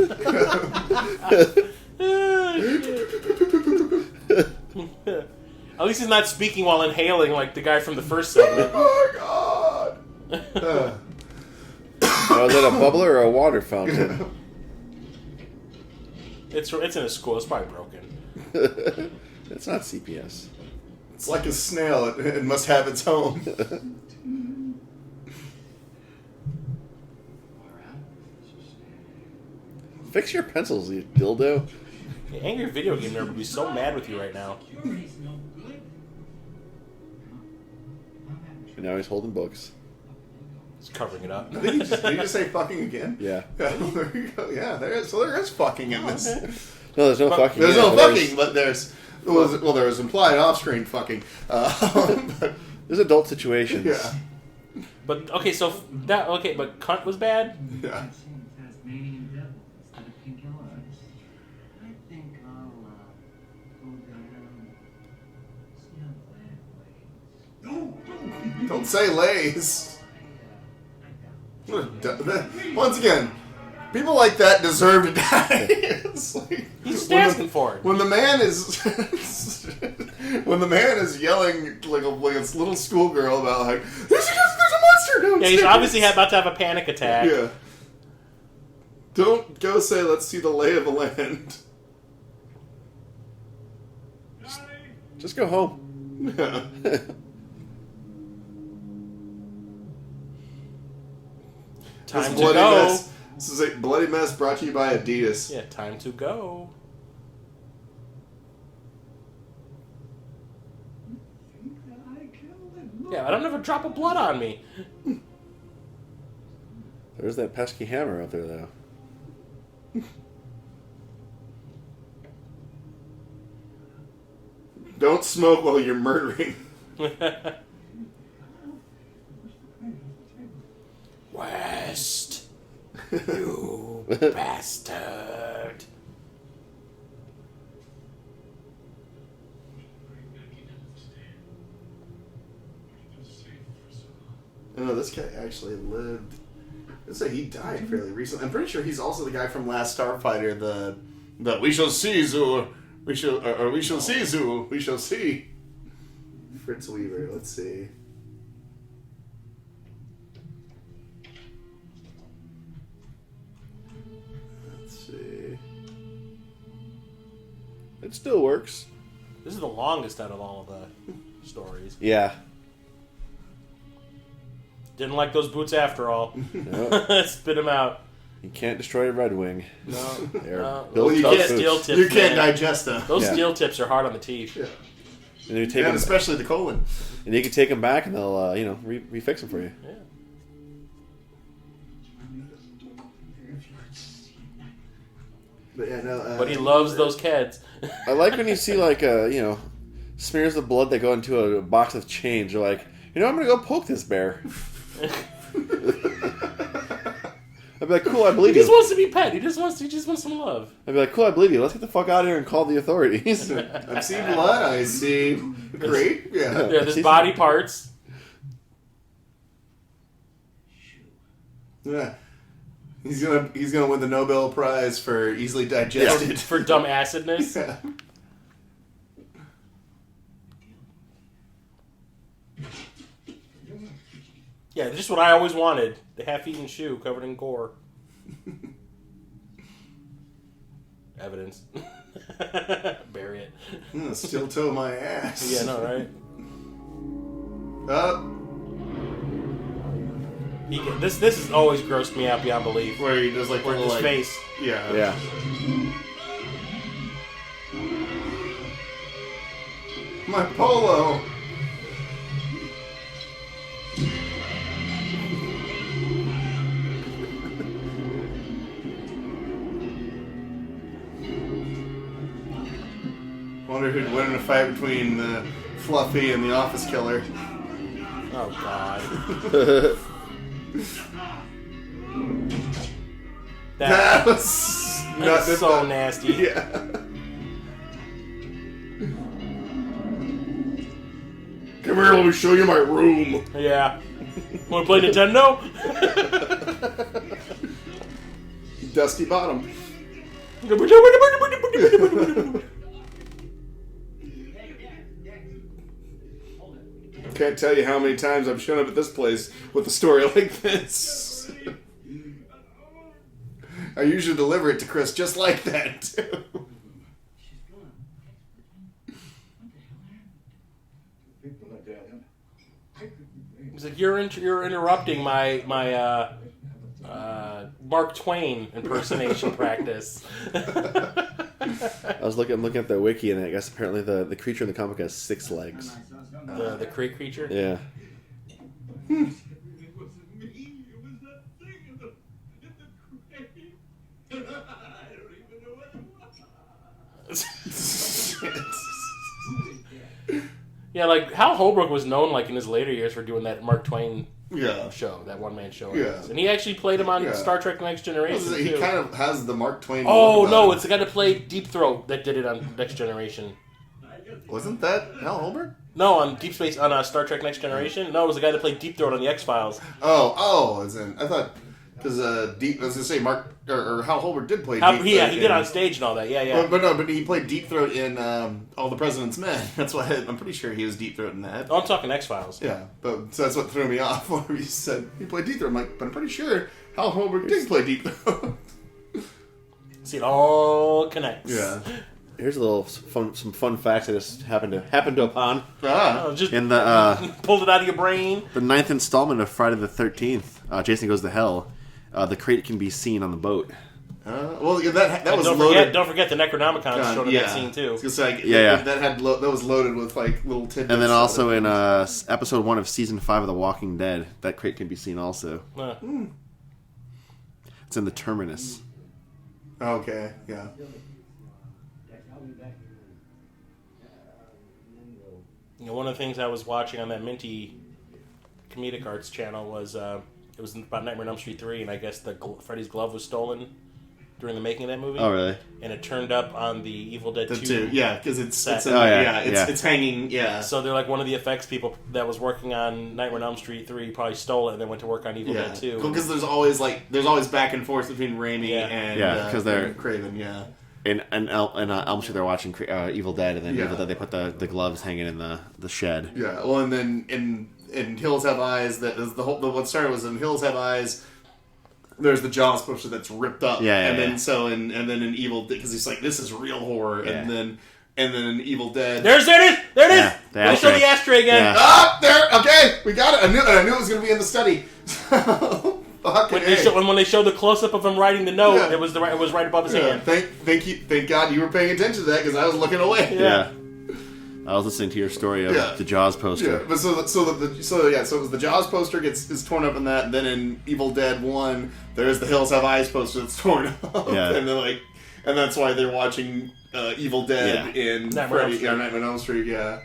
At least he's not speaking while inhaling like the guy from the first segment. Oh my god! Oh, is that a bubbler or a water fountain? It's in a school. It's probably broken. It's not CPS. It's like a snail. It must have its home. Fix your pencils, you dildo. The angry video game nerd would be so mad with you right now. And now he's holding books. He's covering it up. Did you just say fucking again? Yeah. There you go. Yeah, there is fucking in this. No, there's no fucking. There's yeah, no fucking, but there's... Well, there was implied off-screen fucking. But, there's adult situations. yeah. But okay, but cunt was bad. Yeah. Tasmanian devil instead of pink elephants. I think I'll go down some Don't say lays. Once again, people like that deserve to die. It's like, He's just asking for it. When the man is yelling like a little schoolgirl about like there's a monster downstairs. Yeah, he's obviously about to have a panic attack. Yeah. Don't go say let's see the lay of the land. Just go home. Yeah. Time to Bloody go. Mess. This is a Bloody Mess brought to you by Adidas. Yeah, time to go. Yeah, I don't ever drop a blood on me. There's that pesky hammer out there, though. Don't smoke while you're murdering. West, you bastard. No, this guy actually lived. Let's say he died fairly recently. I'm pretty sure he's also the guy from Last Starfighter. The we shall see Zoo, we shall see Zoo, we shall see. Fritz Weaver. Let's see. Let's see. It still works. This is the longest out of all of the stories. Yeah. Didn't like those boots after all. No. Spit them out. You can't destroy a Red Wing. No. They're No. built Well, you tough can't boots. steel tips. You can't man. digest them. Those Yeah. steel tips are hard on the teeth. Yeah. And you take And them, especially the colon. and you can take them back, and they'll, refix them for you. Yeah. But yeah, no. But he loves those kids. I like when you see, smears of blood that go into a box of change. You're like, I'm gonna go poke this bear. I'd be like, cool, I believe He just you. wants to be pet. He just wants some love. I'd be like, cool, I believe you. Let's get the fuck out of here and call the authorities. I see blood. I see grape. Yeah. Yeah, there's body parts. Yeah. He's gonna win the Nobel Prize for easily digested. For dumb acidness. Yeah. Yeah, just what I always wanted. The half-eaten shoe covered in gore. Evidence. Bury it. Steel toe my ass. Yeah, no, right? This has always grossed me out beyond belief. Where he does Where his face. Yeah. Yeah. My polo. Wonder who'd win in a fight between Fluffy and the Office Killer. Oh, God. That was That's so nasty. Yeah. Come here, let me show you my room. Yeah. Want to play Nintendo? Dusty Bottom. Can't tell you how many times I've shown up at this place with a story like this. I usually deliver it to Chris just like that, too. He's like, you're interrupting my Mark Twain impersonation practice. I was looking at the wiki, and I guess apparently the creature in the comic has 6 legs. The crate creature? Yeah. Yeah, like Hal Holbrook was known, like in his later years, for doing that Mark Twain show, that one-man show. Yeah. And he actually played him on Star Trek: Next Generation. He kind of has the Mark Twain. Oh no, it's the guy that played Deep Throat that did it on Next Generation. Wasn't that Hal Holbrook? No, on Deep Space on Star Trek: Next Generation. No, it was the guy that played Deep Throat on the X-Files. As in I thought because I was gonna say Mark or Hal Holbrook did play. Deep Throat he did on stage and all that. Yeah. But he played Deep Throat in All the President's Men. That's why I'm pretty sure he was Deep Throat in that. Oh, I'm talking X-Files. Yeah, but so that's what threw me off when you said he played Deep Throat. I'm like, but I'm pretty sure Hal Holbrook did play Deep Throat. See, it all connects. Yeah. Here's a little some fun facts I just happened to upon. Just in the pulled it out of your brain. The 9th installment of Friday the 13th, Jason Goes to Hell. The crate can be seen on the boat. That was don't loaded. Don't forget the Necronomicon showed in that scene too. I was gonna say, that was loaded with like little tidbits. And then also in episode 1 of season 5 of The Walking Dead, that crate can be seen also. It's in the Terminus. Okay, yeah. You know, one of the things I was watching on that Minty Comedic Arts channel was it was about Nightmare on Elm Street 3, and I guess Freddy's glove was stolen during the making of that movie. Oh, really? And it turned up on the Evil Dead 2. Yeah, because it's hanging. Yeah. So they're like one of the effects people that was working on Nightmare on Elm Street 3 probably stole it and then went to work on Evil Dead 2. Because there's always back and forth between Raimi and because they're Craven. Yeah. In Elm Street, they're watching Evil Dead, and then Evil Dead, they put the gloves hanging in the shed. Yeah, well, and then in Hills Have Eyes, what started was in Hills Have Eyes. There's the Jaws poster that's ripped up, and then in Evil Dead, because he's like, this is real horror, and then in Evil Dead, there it is. Let's show the ashtray again. There. Okay, we got it. I knew it was going to be in the study. When they showed the close up of him writing the note, it was right above his hand. Thank God you were paying attention to that because I was looking away. Yeah. I was listening to your story of the Jaws poster. Yeah, but so it was the Jaws poster is torn up in that, and then in Evil Dead 1, there's the Hills Have Eyes poster that's torn up. Yeah. And that's why they're watching Evil Dead in Nightmare on Elm Street, yeah.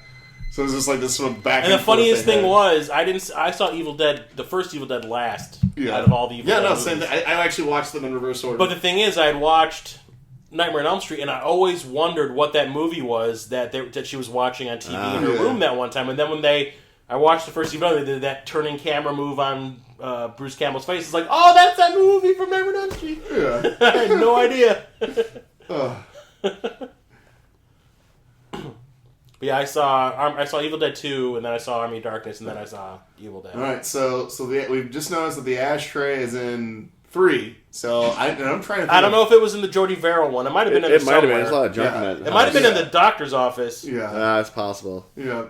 So it was just like this sort of back and forth. And the funniest thing was, I saw Evil Dead, the first Evil Dead last out of all the Evil Dead movies. Same thing. I actually watched them in reverse order. But the thing is, I had watched Nightmare on Elm Street, and I always wondered what that movie was that she was watching on TV in her room that one time. And then when I watched the first Evil Dead, they did that turning camera move on Bruce Campbell's face. It's like, oh, that's that movie from Nightmare on Elm Street. Yeah. I had no idea. But yeah, I saw Evil Dead 2, and then I saw Army of Darkness, and then I saw Evil Dead. All right, so we've just noticed that the ashtray is in 3. So I'm trying to think. I don't know if it was in the Jordy Verrill one. It might have been in there somewhere. There's a lot of junk in that. It might have been in the doctor's office. Yeah. It's possible. Yeah.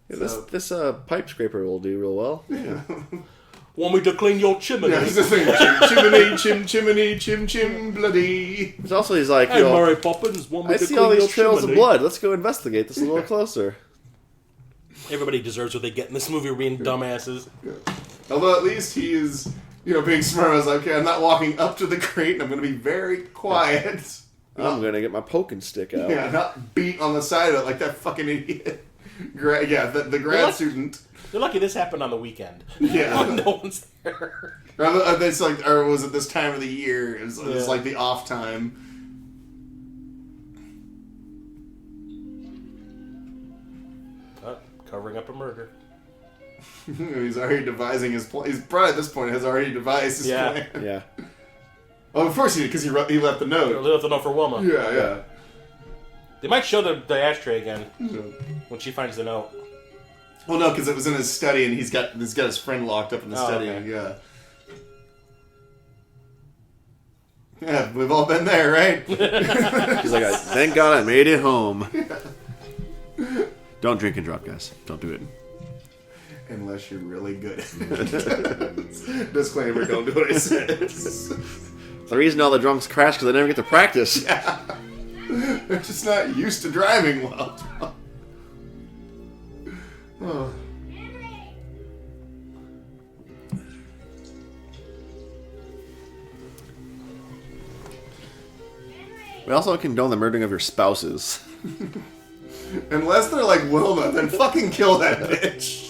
This pipe scraper will do real well. Yeah. Want me to clean your chimney? Yeah, it's the thing. Chimney, chim, bloody. It's also, he's like, hey, Mary Poppins, want me I to see clean all these your trails chimney? of blood. Let's go investigate this a little closer. Everybody deserves what they get in this movie. We're being dumbasses. Yeah. Although at least he is, being smart. I was like, okay, I'm not walking up to the crate, and I'm going to be very quiet. I'm going to get my poking stick out. Yeah, not beat on the side of it like that fucking idiot. The grad student. They're lucky this happened on the weekend. Yeah. When no one's there. It's like, or was it this time of the year? It was like the off time. Covering up a murder. He's already devising his plan. He's probably at this point has already devised his plan. Yeah. Oh, of course he did, because he left the note. He left the note for Wilma. Yeah. They might show the ashtray again when she finds the note. Well, no, because it was in his study, and he's got his friend locked up in the study. Okay. Yeah. Yeah, we've all been there, right? He's like, thank God I made it home. Don't drink and drive, guys. Don't do it. Unless you're really good at it. Disclaimer, don't do what I said. The reason all the drunks crash because they never get to practice. Yeah. They're just not used to driving well. Oh. We also condone the murdering of your spouses. Unless they're like Wilma, then fucking kill that bitch.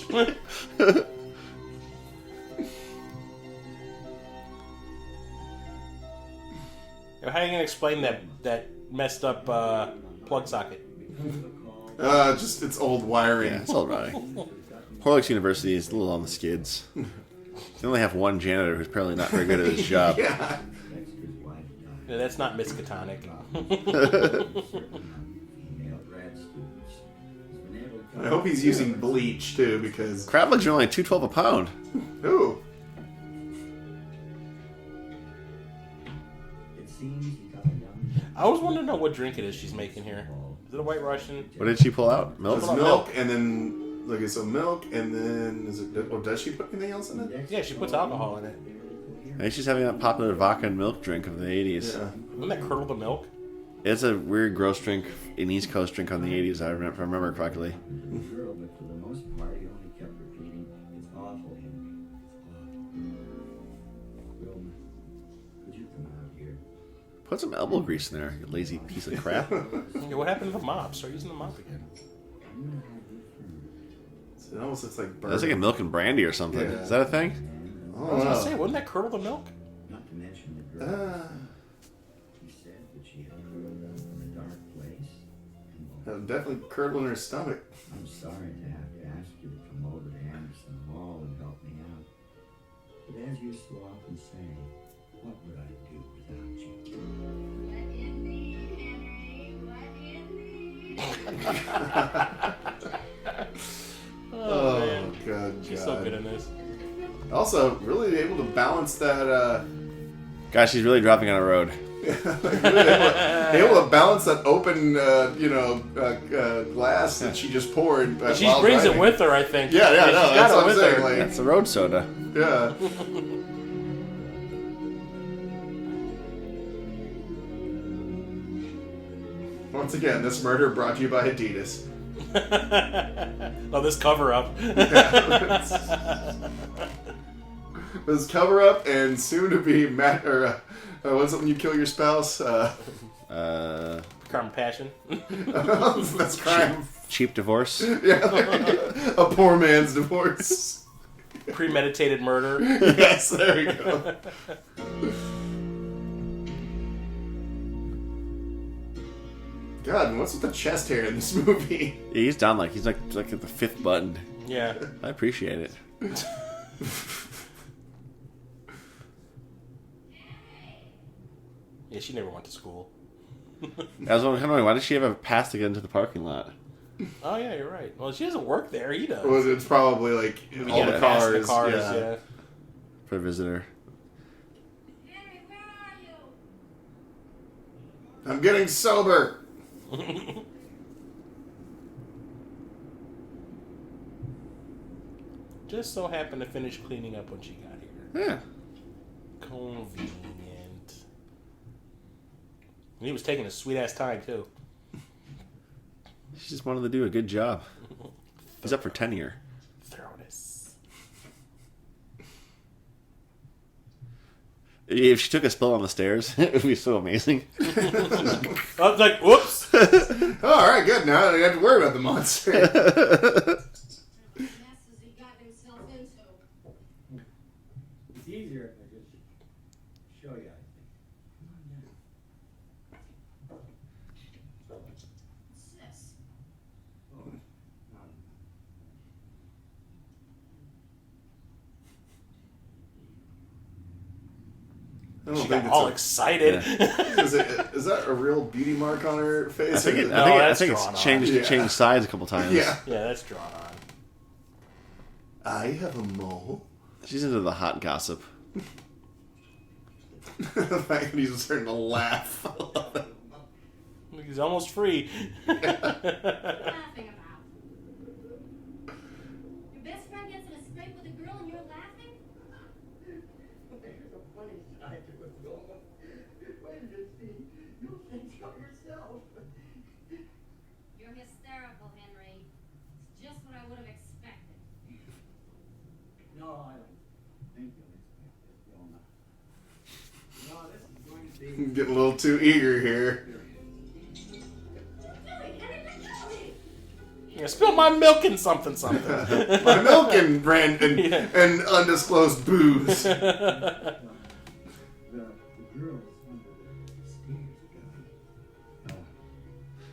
How are you gonna explain that messed up plug socket? Just it's old wiring. Yeah, it's all right. Horlicks University is a little on the skids. They only have one janitor who's apparently not very good at his job. Yeah. Yeah, that's not Miskatonic. I hope he's using bleach too, because Crab legs are only $2.12 a pound. Ooh. I always want to know what drink it is she's making here. Is it a White Russian? What did she pull out? Milk? It's milk, and then okay, so milk, and then is it? Or does she put anything else in it? Yeah, she puts alcohol in it. I think she's having that popular vodka and milk drink of the 80s. Yeah. Wouldn't that curdle the milk? It's a weird, gross drink, an East Coast drink on the 80s, if I remember correctly. Girl, but for the most part, he only kept repeating, "It's awful, Henry. Wilma, could you come out here?" Put some elbow grease in there, you lazy piece of crap. Yeah, what happened to the mop? Start using the mop again. It almost looks like bourbon. That's like a milk and brandy or something. Yeah. Is that a thing? I was gonna say, wouldn't that curdle the milk? Not to mention the girl. He said that she had curled up in a dark place. I'm definitely curdling her stomach. I'm sorry to have to ask you to come over to Anderson Hall and help me out. But as you so often say, what would I do without you? Let in me, Henry. Let in me. Oh, man. God. She's so good in this. Also, really able to balance that, Gosh, she's really dropping on a road. really able to balance that open, glass that she just poured. She while brings driving. it with her, I think. Yeah, no, she's that's got what it I'm with saying. her. Like, That's a road soda. yeah. Once again, this murder brought to you by Adidas. Oh, this cover up. This cover up and soon to be Matt or what's it when you kill your spouse? Crime Passion. That's crime. Cheap divorce. Yeah, a poor man's divorce. Premeditated murder. Yes, there you go. God, and what's with the chest hair in this movie? Yeah, he's down he's like at the fifth button. Yeah. I appreciate it. Yeah, she never went to school. I was wondering, why does she have a pass to get into the parking lot? Oh, yeah, you're right. Well, she doesn't work there. He does. Well, it's probably like all Yeah, the past cars. yeah. For a visitor. Henry, where are you? I'm getting sober. Just so happened to finish cleaning up when she got here. Yeah. Convenient. And he was taking a sweet ass time too. She just wanted to do a good job. He's up for tenure. Thoroughness. If she took a spill on the stairs, it would be so amazing. I was like, whoops. Oh, all right, good. Now I don't have to worry about the monster. Messes he got himself into. It's easier if I just show you, I think. What's this? I don't She think got it's all excited. Is that a real beauty mark on her face? I think that's it's drawn on. changed sides a couple times. Yeah. Yeah, that's drawn on. I have a mole. She's into the hot gossip. The fact that he's starting to laugh. He's almost free. Laughing about. Your best friend gets in a scrape with a girl and you're laughing? There's a funny side to it, Wilma. Wait till you see. You'll think so yourself. You're hysterical, Henry. It's just what I would have expected. No, I don't think you'll expect this, Wilma. No, this is going to be... Getting a little too eager here. Yeah, spill my milk and something. My milk and brand and undisclosed booze. The girl is under the stairs, Billy.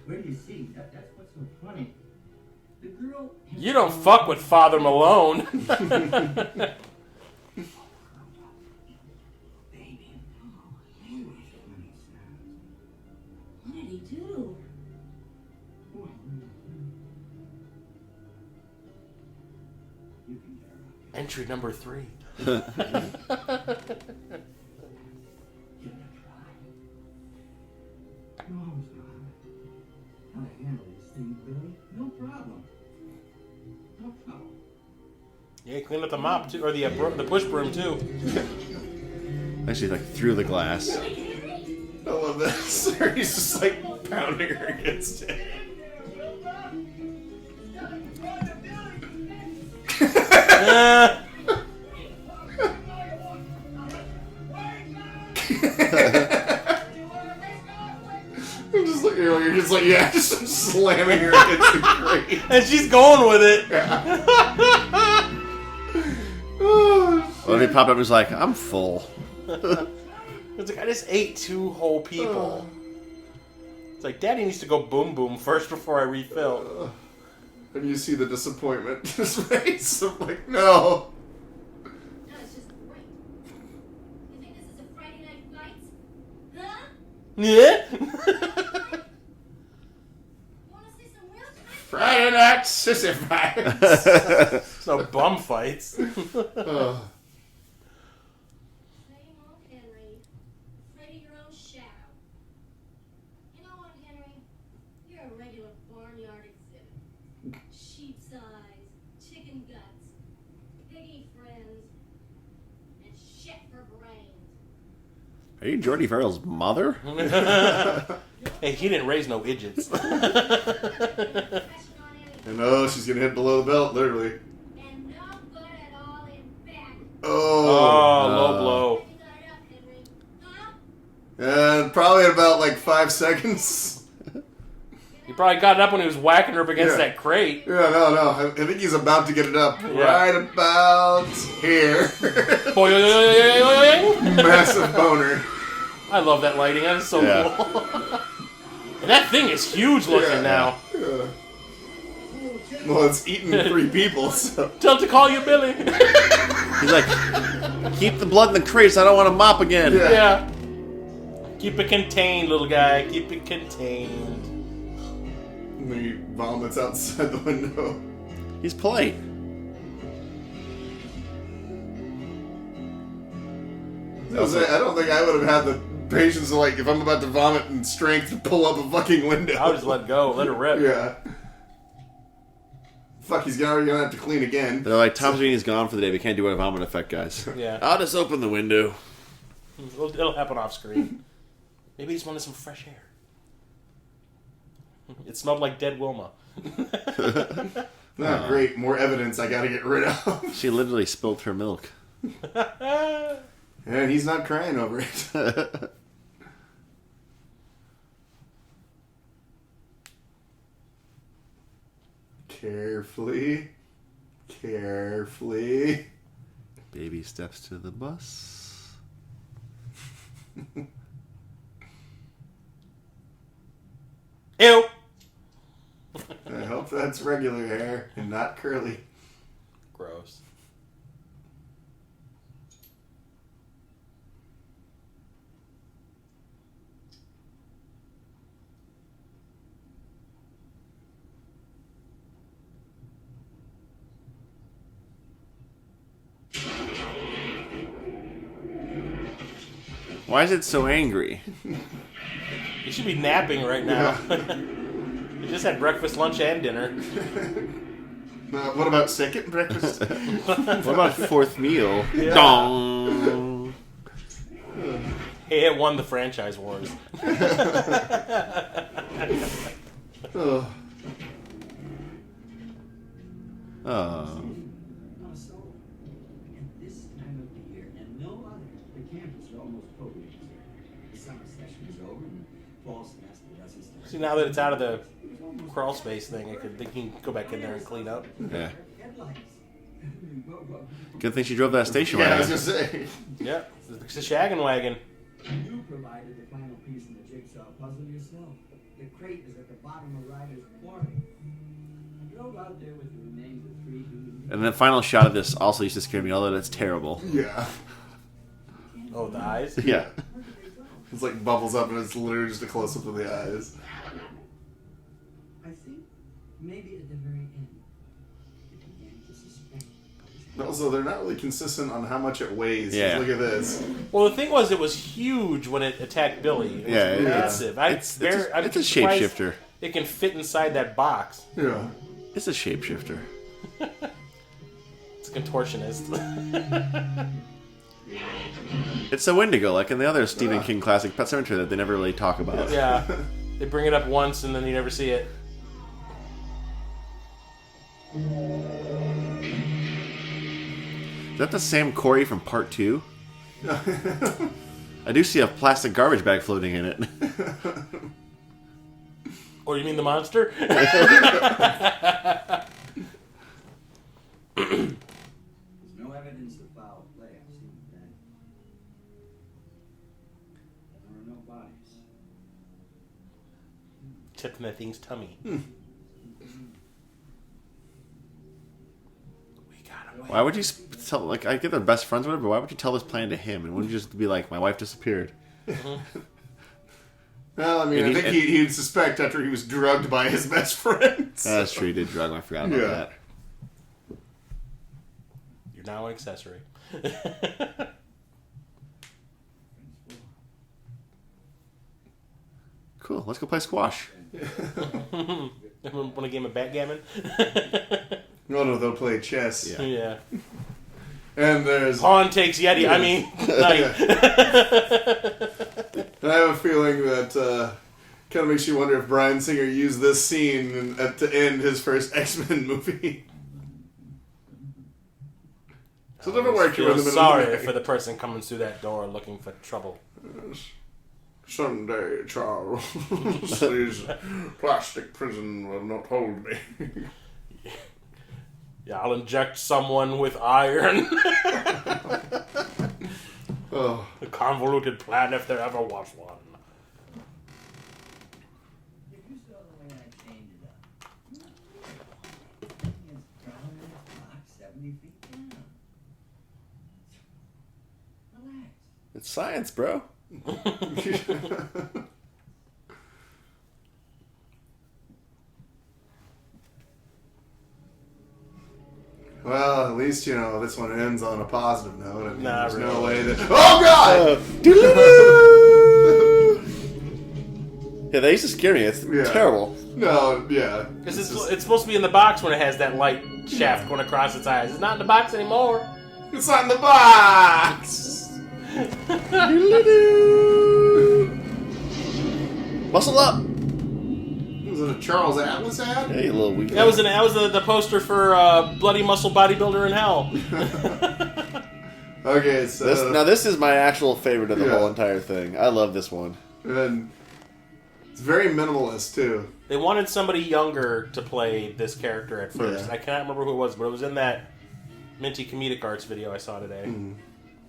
Where do you see? That's what's so funny. The girl... You don't fuck with Father Malone. Baby, no. Henry's funny sounds. What did he do? You can get her up. Entry number 3. Give it a try. No, it's not. How to handle this thing, Billy? No problem. No problem. Yeah, clean up the mop too, or the push broom too. Actually, like through the glass. I love this. He's just like pounding her against it. I'm just looking at her, you're just like, yeah, just slamming her against the grate. And she's going with it. Oh, Well, he popped up and was like, I'm full. It's like, I just ate 2 whole people. It's like, Daddy needs to go boom boom first before I refill. and you see the disappointment in his face. I'm like, no. No, it's just great. You think this is a Friday night fight? Huh? Yeah? You want to see some real time? Friday night sissy fights. No bum fights. Oh. Same old Henry. Afraid of your own shadow. You know what, Henry? You're a regular barnyard exhibit. Sheep's eyes, chicken guts, piggy friends, and shit for brains. Are you Jordy Farrell's mother? Hey, he didn't raise no idiots. Pressing on any And oh, she's gonna hit below the belt, literally. and no good at all in back. Oh, Oh. low blow. You got it up, Henry. Huh? And probably in about like 5 seconds. He probably got it up when he was whacking her up against Yeah. that crate. Yeah, no. I think he's about to get it up Yeah. right about here. Boing. Massive boner. I love that lighting. That is so Yeah. cool. And that thing is huge looking Yeah. now. Yeah. Well, it's eating 3 people, so. Tell it to call you Billy. He's like, keep the blood in the crates. I don't want to mop again. Yeah. Yeah. Keep it contained, little guy. Keep it contained. And then he vomits outside the window. He's polite. I don't think I would have had the patience to, like, if I'm about to vomit in strength, to pull up a fucking window. I would just let it go. Let it rip. Yeah. Fuck, he's already gonna have to clean again. They're like, Tom Savini's gone for the day. We can't do a vomit effect, guys. Yeah. I'll just open the window. It'll happen off screen. Maybe he just wanted some fresh air. It smelled like dead Wilma. Oh, great. More evidence I gotta get rid of. She literally spilled her milk. And he's not crying over it. Carefully. Carefully. Baby steps to the bus. Ew. I hope that's regular hair and not curly. Gross. Why is it so angry? You should be napping right now. You just had breakfast, lunch, and dinner. What about second breakfast? What about fourth meal? Yeah. Dong. Hey, it won the franchise wars. Oh. Oh. So, at this time of the year, and no other, the campus is almost totally deserted. The summer session is over, and fall semester doesn't start. See, now that it's out of the crawl space thing, they can go back in there and clean up. Yeah. Headlights. Good thing she drove that station Yeah, I wagon. was gonna say. Yeah, it's a shaggin' wagon. You provided the final piece in the jigsaw puzzle yourself. The crate is at the bottom of Ryder's quarry. I drove out there with the remains of 3 human. And the final shot of this also used to scare me, although that's terrible. Yeah. Oh, the eyes? Yeah. It's like bubbles up and it's literally just a close up of the eyes. I think maybe at the very end, it began to suspect. Also, they're not really consistent on how much it weighs. Yeah. Look at this. Well, the thing was, it was huge when it attacked Billy. It was Yeah, massive. It's a I'm surprised shapeshifter. It can fit inside that box. Yeah. It's a shapeshifter. It's a contortionist. It's a Wendigo, like in the other Stephen King classic Pet Sematary that they never really talk about. Yeah. They bring it up once and then you never see it. Is that the same Corey from Part 2? I do see a plastic garbage bag floating in it. Or you mean the monster? There's no evidence of foul play. I've seen that. There are no bodies. Except in that thing's tummy. Why would you tell, like, I get they're best friends or whatever, but why would you tell this plan to him? And wouldn't you just be like, my wife disappeared? Well, I mean, I think he'd suspect after he was drugged by his best friend. So. That's true, he did drug him. I forgot about that. You're now an accessory. Cool, let's go play squash. Want a game of backgammon? No, they'll play chess. Yeah. And there's... Pawn takes Yeti. I mean, knight. And I have a feeling that kind of makes you wonder if Bryan Singer used this scene to end his first X-Men movie. So it never worked. I feel sorry for the person coming through that door looking for trouble. Someday, Charles, this plastic prison will not hold me. Yeah, I'll inject someone with iron. Oh. A convoluted plan if there ever was one. If you saw the way I chained it up, it's down in its box 70 feet down. Relax. It's science, bro. Well, at least, you know, this one ends on a positive note. I mean, Nah, there's really. no way that... Oh, God! Yeah, they used to scare me. It's terrible. No, yeah. Because it's supposed to be in the box when it has that light shaft going across its eyes. It's not in the box anymore. It's not in the box! Muscle up! Was it a Charles Atlas ad? Yeah, you little weak. That was the poster for Bloody Muscle Bodybuilder in Hell. Okay, so... This is my actual favorite of the whole entire thing. I love this one. And it's very minimalist, too. They wanted somebody younger to play this character at first. Yeah. I cannot remember who it was, but it was in that Minty Comedic Arts video I saw today. Mm.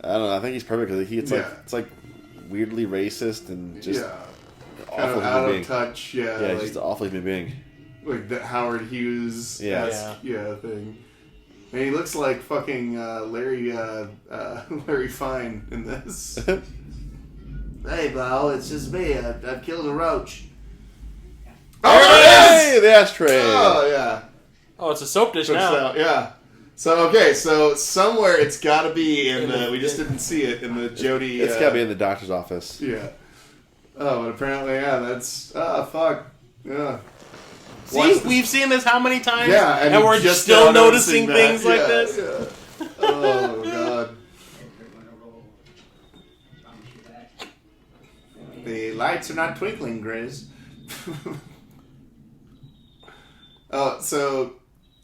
I don't know. I think he's perfect because it's like weirdly racist and just kind of out of touch. Yeah, yeah, like, just an awful human being. Like that Howard Hughes thing. And he looks like fucking Larry Fine in this. Hey, Bo, it's just me. I've killed a roach. Oh, hey, the ashtray. Oh, yeah. Oh, it's a soap dish now. Yeah. So somewhere it's got to be in the. We just didn't see it in the Jody. It's got to be in the doctor's office. Yeah. Oh, but apparently, that's. Fuck. Yeah. See, we've seen this how many times? Yeah, and we're just still noticing that. things like this. Yeah. Oh God. The lights are not twinkling, Grizz. So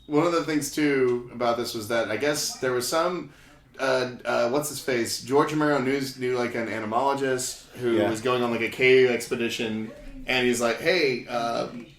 one of the things too about this was that I guess there was some what's his face? George Romero knew like an entomologist who was going on like a cave expedition, and he's like, hey,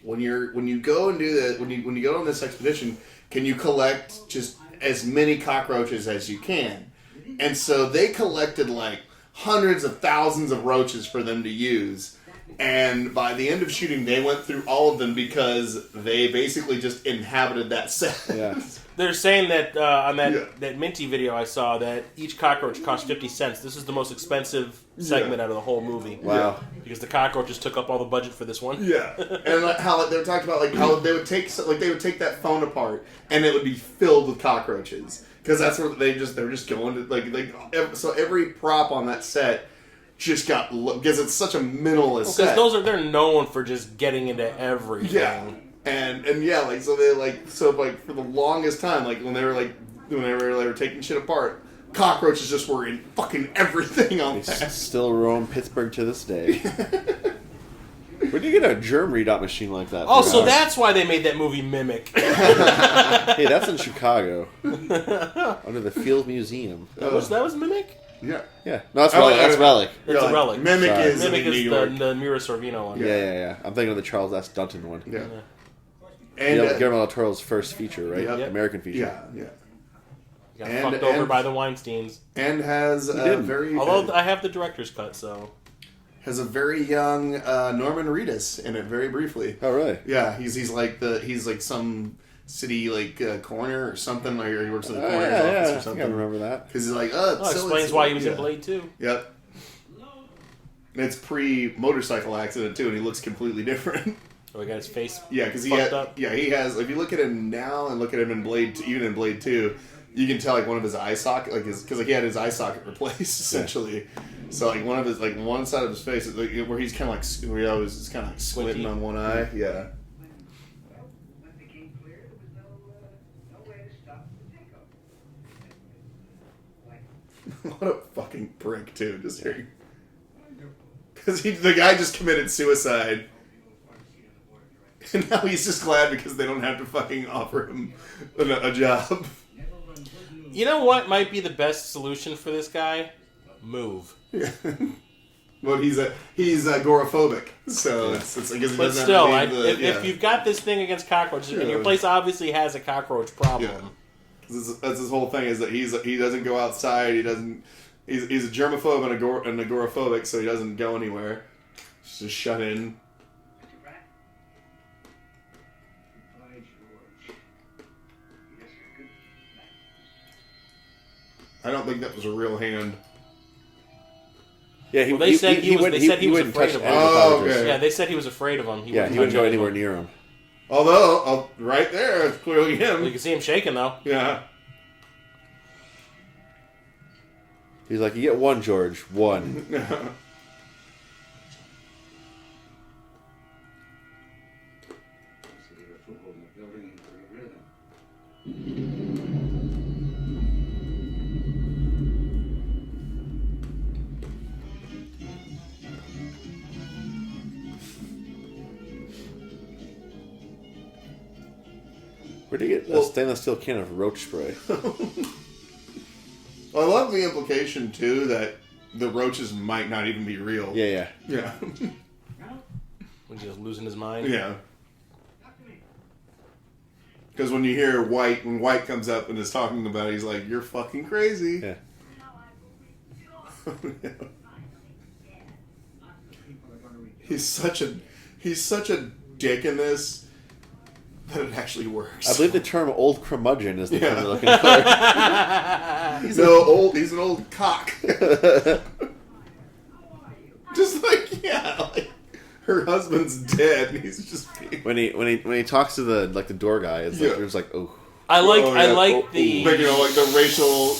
when you go and do this, when you go on this expedition, can you collect just as many cockroaches as you can? And so they collected like hundreds of thousands of roaches for them to use. And by the end of shooting, they went through all of them because they basically just inhabited that set. Yeah. They're saying that on that Minty video I saw that each cockroach cost 50 cents. This is the most expensive segment out of the whole movie. Wow. Because the cockroaches took up all the budget for this one. Yeah. And like how they were talking about like how they would take that phone apart and it would be filled with cockroaches because that's where they were just going to so every prop on that set just got because it's such a minimalist set. Because they're known for just getting into everything. Yeah. And yeah, like so they for the longest time, like whenever they were taking shit apart, cockroaches just were in fucking everything on that. Still roam Pittsburgh to this day. Where do you get a germ readout machine like that? Oh, so that's why they made that movie Mimic. Hey, that's in Chicago, under the Field Museum. That was Mimic. Yeah. Yeah. No, that's Relic. That's Relic. It's a Relic. Mimic Sorry. is Mimic in New York. the Mira Sorvino one. Yeah. I'm thinking of the Charles S. Dunton one. Yeah. And Guillermo del Toro's first feature, right? Yep. American feature. Yeah. Got fucked over by the Weinsteins. And has a very... Although I have the director's cut, so... Has a very young Norman Reedus in it, very briefly. Oh, really? Yeah, he's like some city coroner or something, or he works in the coroner's office or something. I remember that. Because he's like, explains why he was in Blade 2. Yep. And it's pre-motorcycle accident too, and he looks completely different. Oh, he got his face. Yeah, because he has. If you look at him now and look at him in Blade, even in Blade 2, you can tell one of his eye socket, because he had his eye socket replaced essentially. So one of his one side of his face is where he's kind of where he always is kind of squinting on one eye. Yeah. When it became clear, there was no way to stop the takeover. What a fucking prick too! Just hearing, because the guy just committed suicide. And now he's just glad because they don't have to fucking offer him a job. You know what might be the best solution for this guy? Move. Yeah. Well, he's agoraphobic, so it's because he but doesn't still, have if you've got this thing against cockroaches, and your place obviously has a cockroach problem. Yeah. That's his whole thing is that he doesn't go outside. He's a germaphobe and agoraphobic, so he doesn't go anywhere. He's just shut in. I don't think that was a real hand. Yeah, they said he was afraid of him. Oh, okay. Yeah, they said he was afraid of him. He wouldn't go anywhere near him. Although, right there, it's clearly him. You can see him shaking, though. Yeah. He's like, you get one, George. One. Where do you get a stainless steel can of roach spray? I love the implication, too, that the roaches might not even be real. Yeah. When he's just losing his mind? Yeah. Because when you hear when White comes up and is talking about it, he's like, you're fucking crazy. Yeah. He's such a dick in this that it actually works. I believe the term "old curmudgeon" is the term they're looking for. He's an old cock. Just like her husband's dead, and he's just when he talks to the door guy, it's like there's like, oh. I like making like the racial,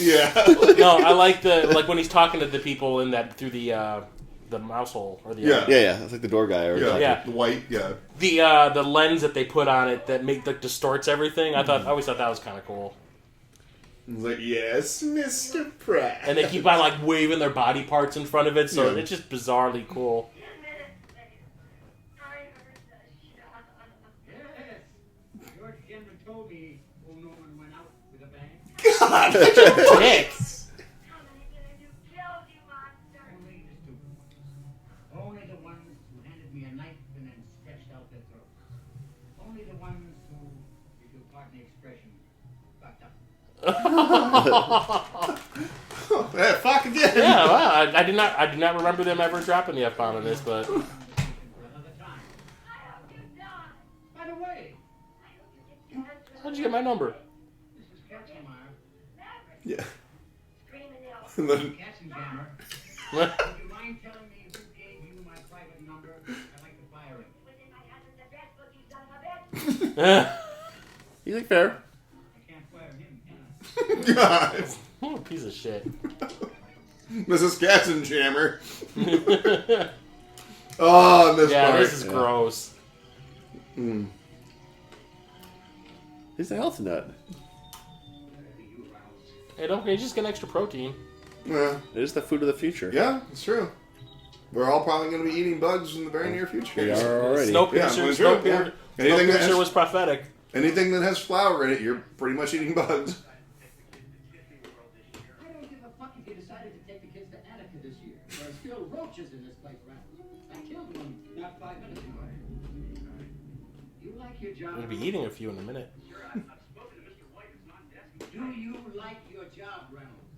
No, I like when he's talking to the people in that through the mouse hole or the yeah. It's like the door guy or the white the lens that they put on it that distorts everything. I always thought that was kind of cool. He's like, yes, Mr. Pratt. And they keep on like waving their body parts in front of it, so it's just bizarrely cool. Told me old Norman went out with a bang. God, dick. Only the ones who handed me a knife and then stretched out their throat. Only the ones who, if you'll pardon the expression, fucked up. Fuck again. Yeah, well, I did not remember them ever dropping the F-bomb in this, but. By the way, how'd you get my number? this is Katzenmeyer. Yeah. Katzenjammer. Would you mind telling me who gave you my private number? I'd like to fire him. You think fair? I can't fire him, can I? God. Oh, piece of shit. Mrs. Katzenjammer. Oh, this part. This is gross. He's a health nut. Hey, don't forget, just get an extra protein. Yeah. It is the food of the future. Yeah, it's true. We're all probably going to be eating bugs in the very near future. We are already. Snowpiercer was prophetic. Anything that has flour in it, you're pretty much eating bugs. I don't give a fuck if you decided to take the kids to Attica this year. There are still roaches in this place, right? I killed one not 5 minutes ago. You like your job? I'm going to be eating a few in a minute. Do you like your job, Reynolds?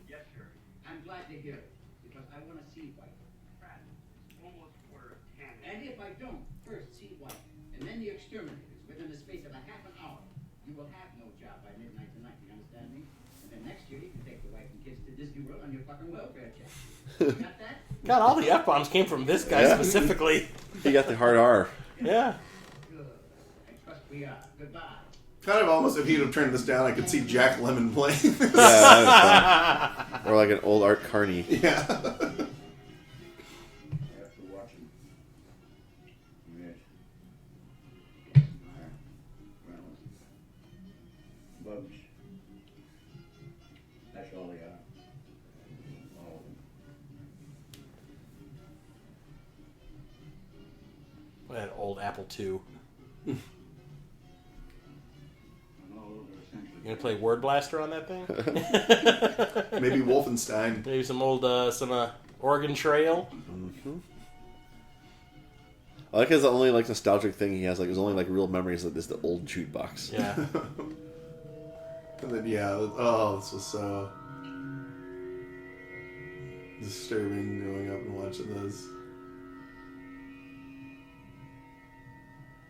Yes, sir. I'm glad to hear it, because I want to see White. Almost quarter of 10. And if I don't first see White, and then the exterminators, within the space of a half an hour, you will have no job by midnight tonight, you understand me? And then next year, you can take the wife and kids to Disney World on your fucking welfare check. Got that? God, all the F-bombs came from this guy specifically. He got the hard R. Yeah. Good. I trust we are. Goodbye. Kind of almost, if he'd have turned this down, I could see Jack Lemmon playing this. Yeah, or like an old Art Carney. Yeah. After watching. Yes. Reynolds. Bugs. That's all they are. All of them. That old Apple II. You gonna play Word Blaster on that thing? Maybe Wolfenstein. Maybe some old Oregon Trail. Mm-hmm. I like his only nostalgic thing he has. His only real memories of this the old jukebox. Yeah. And then this was so disturbing growing up and watching those.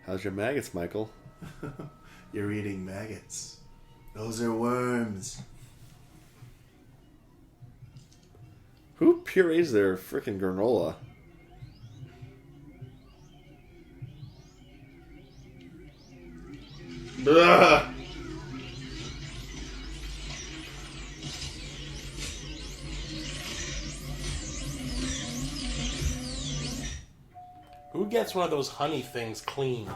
How's your maggots, Michael? You're eating maggots. Those are worms. Who purees their freaking granola? Ugh. Who gets one of those honey things clean?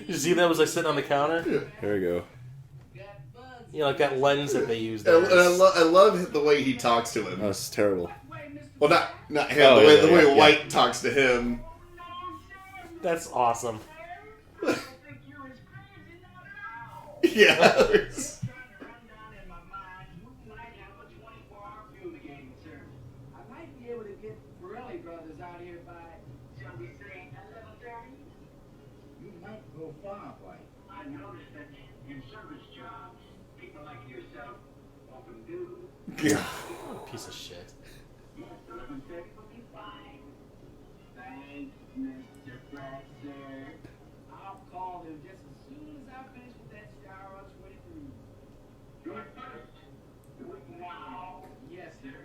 You see that was sitting on the counter? Here we go. You know, like that lens that they use. And I love the way he talks to him. Oh, it's terrible. Well, not him. The way White talks to him. That's awesome. Yeah. Go far, White. I noticed that in service jobs, people like yourself often do. Yeah. Piece of shit. Yes, 11:30 will be fine. Thanks, Mr. Pratt, sir. I'll call him just as soon as I finish with that Star 23. Do it first. Do it now. Yes, sir.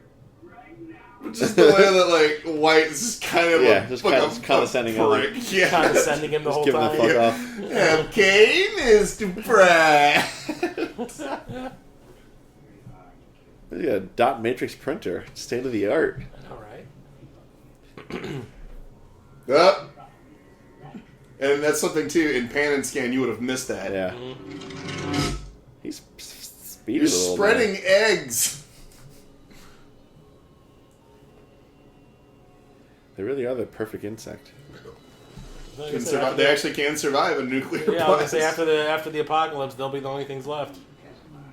Right now. Just the way that, like, White is just kind of just like kind of condescending him. prick. Yeah. Condescending him the whole Give him time. the fuck off. Okay, Mr. Pratt. Look at a dot matrix printer. State of the art. All right. Up. And that's something, too, in Pan and Scan, you would have missed that. Yeah. Mm-hmm. He's speedy You're a little spreading bit. eggs. They really are the perfect insect. Like I Can said, survive, they actually can survive a nuclear Yeah, I was blast. gonna say after the apocalypse, they'll be the only things left.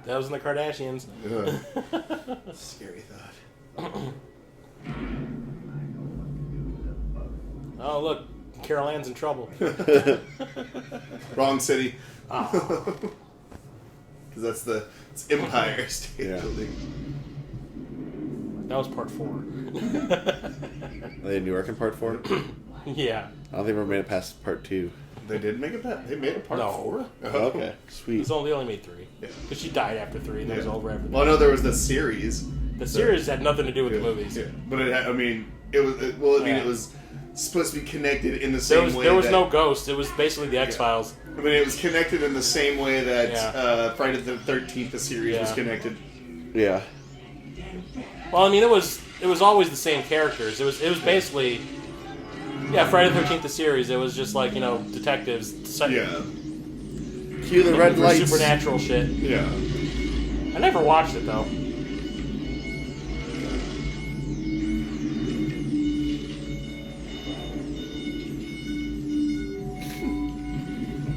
That was in the Kardashians. Scary thought. Oh look, Carol Ann's in trouble. Wrong city. Oh. Because it's Empire State Yeah. Building. That was part 4. Are they in Newark in part 4? Yeah. I don't think we ever made it past part 2. They did make it. They made it part No. 4. Oh, okay, sweet. They only made 3. Yeah. Because she died after 3, and it was over after 3. Well, I know there was the series. The series had nothing to do with Yeah, the movies. yeah. But it was supposed to be connected in the There same was, way. there was that, no ghost. It was basically the X-Files. I mean, it was connected in the same way that Yeah. Friday the 13th, the series, was Yeah. connected. Yeah. Well, I mean, it was always the same characters. It was basically, Friday the 13th, the series. It was just like, detectives. Yeah. Cue the red for lights. supernatural shit. Yeah. I never watched it though.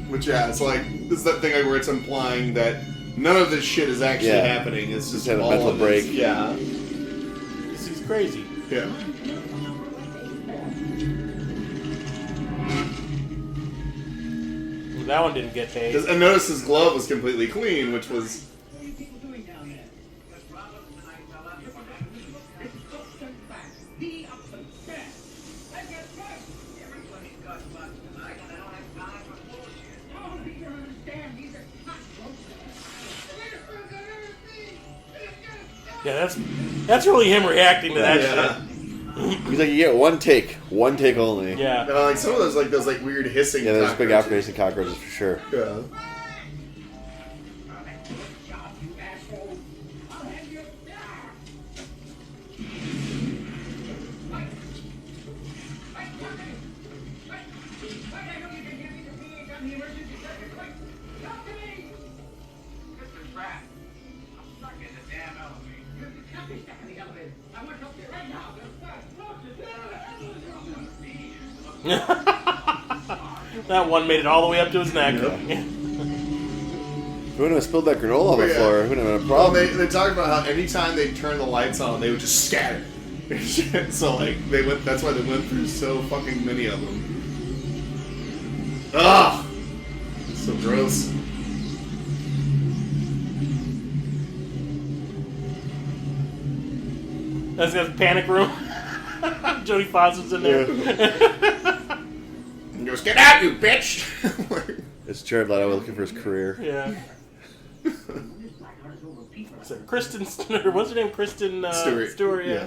Which, it's like, this is that thing like, where it's implying that none of this shit is actually happening. It's just had a all mental of break. It. Yeah. He's crazy. Yeah. That one didn't get paid. And notice his glove was completely clean, which was... Yeah, that's really him reacting to that shit. He's like, you get one take only. Yeah. like some of those weird hissing. Yeah, there's big cockroaches. operation cockroaches for sure. Yeah. That one made it all the way up to his neck. Yep. If we wouldn't have spilled that granola on the floor, we wouldn't have had a Well, problem. they talk about how anytime they turn the lights on, they would just scatter. So they went. That's why they went through so fucking many of them. Ugh, it's so gross. That's the panic room. Jodie Foster's in there. He goes, "Get out, you bitch!" It's Jared Leto looking for his career. Yeah. So Kristen, what's her name? Kristen Stewart. Yeah.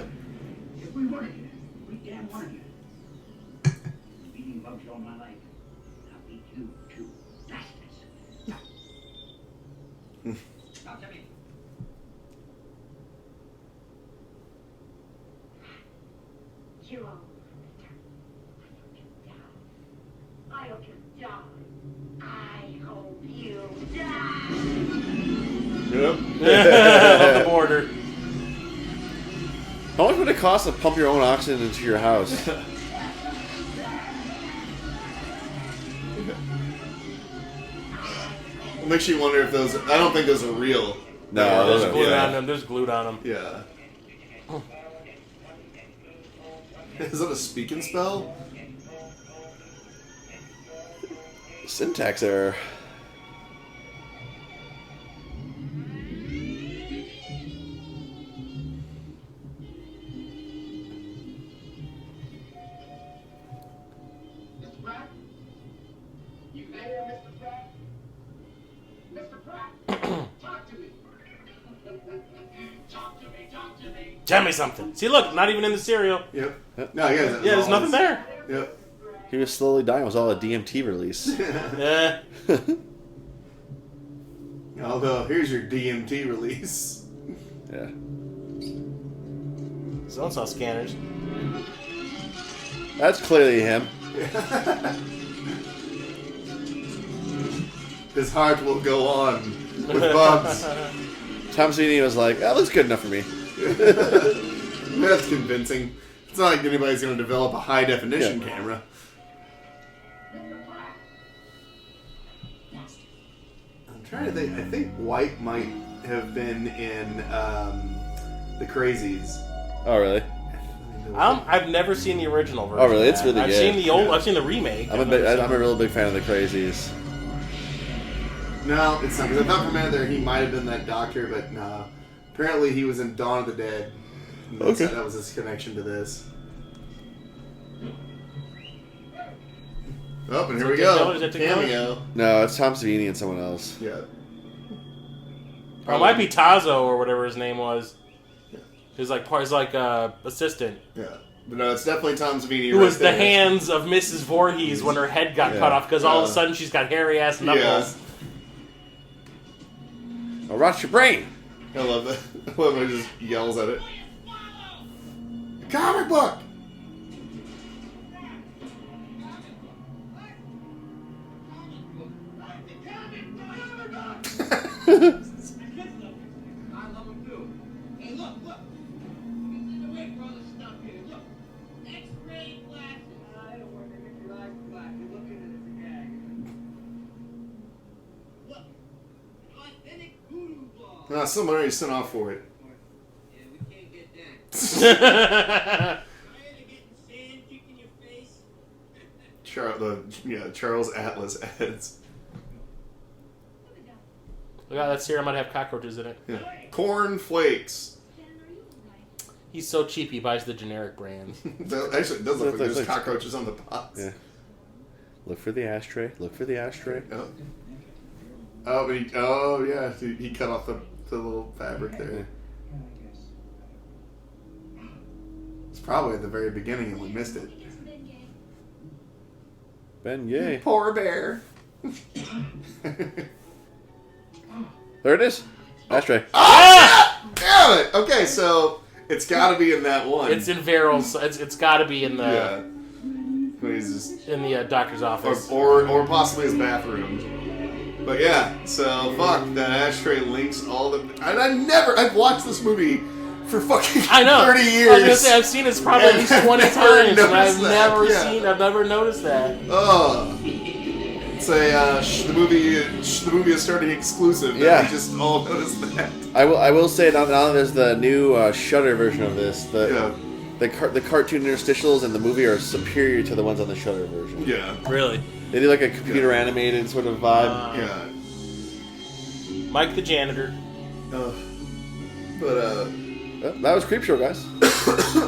If we wanted you, we damn wanted you. Beating bugs all my life. Now beat you too. Bastards. Now tell me. You all. I hope you die. I hope you die. Yep. Love the border. How much would it cost to pump your own oxygen into your house? It makes you wonder if those. I don't think those are real. No, There's those are- glued yeah. on them. There's glued on them. Yeah. Is that a speaking spell? Syntax error. Mr. Pratt? You there, Mr. Pratt? Mr. Pratt? Talk to me. Tell me something. See, look, not even in the cereal. Yep. No, yeah, There's nothing there. Yep. He was slowly dying. It was all a DMT release. Yeah. Although, here's your DMT release. Yeah. So-and-so scanners. That's clearly him. His heart will go on with bugs. Tom Savini was like, that looks good enough for me. That's convincing. It's not like anybody's going to develop a high definition camera. I'm trying to think. I think White might have been in The Crazies. Oh, really? I've never seen the original version. Oh, really? It's really I've good. seen the old. I've seen the remake. I'm a real big fan of the Crazies. No, it's not. Because I thought for a minute there he might have been that doctor, but no. Apparently he was in Dawn of the Dead. Okay. That was his connection to this. Oh, and here we go. Is that Cameo. No, it's Tom Savini and someone else. Yeah. Or it might be Tazo or whatever his name was. His assistant. Yeah. But no, it's definitely Tom Savini. Who was the hands of Mrs. Voorhees when her head got cut off because all of a sudden she's got hairy ass knuckles. Yeah. I'll rot your brain. I love that. I love when he just yells at it. Comic book! I love him too. Hey, look. He's in the way for all this stuff here. Look. X-ray glasses. I don't want to make your eyes black. You're looking at it as a gag. Look. An authentic voodoo ball. Somebody sent off for it. Yeah, we can't get that. Yeah. Tired of getting sand kicked in your face? Charles Atlas ads. Look at that serum might have cockroaches in it. Yeah. Corn flakes. He's so cheap he buys the generic brand. Actually, it does look like there's cockroaches on the box. Yeah. Look for the ashtray. Look for the ashtray. Oh, but he cut off the little fabric there. It's probably at the very beginning and we missed it. Ben Gay. Poor bear. There it is. Ashtray. Ah! Damn it! Okay, so it's got to be in that one. It's in Verril's. It's got to be in the He's just, in the doctor's office, or possibly his bathroom. But yeah, so fuck that ashtray links all the. And I've watched this movie for fucking 30 years. I was gonna say I've seen it probably at least 20 times, and I've that. I've never noticed that. It's the movie is starting exclusive. Yeah, we just all noticed that. I will say now there's the new Shudder version of this. The cartoon interstitials in the movie are superior to the ones on the Shudder version. Yeah, really. They do like a computer animated sort of vibe. Mike the janitor. That was Creepshow, guys.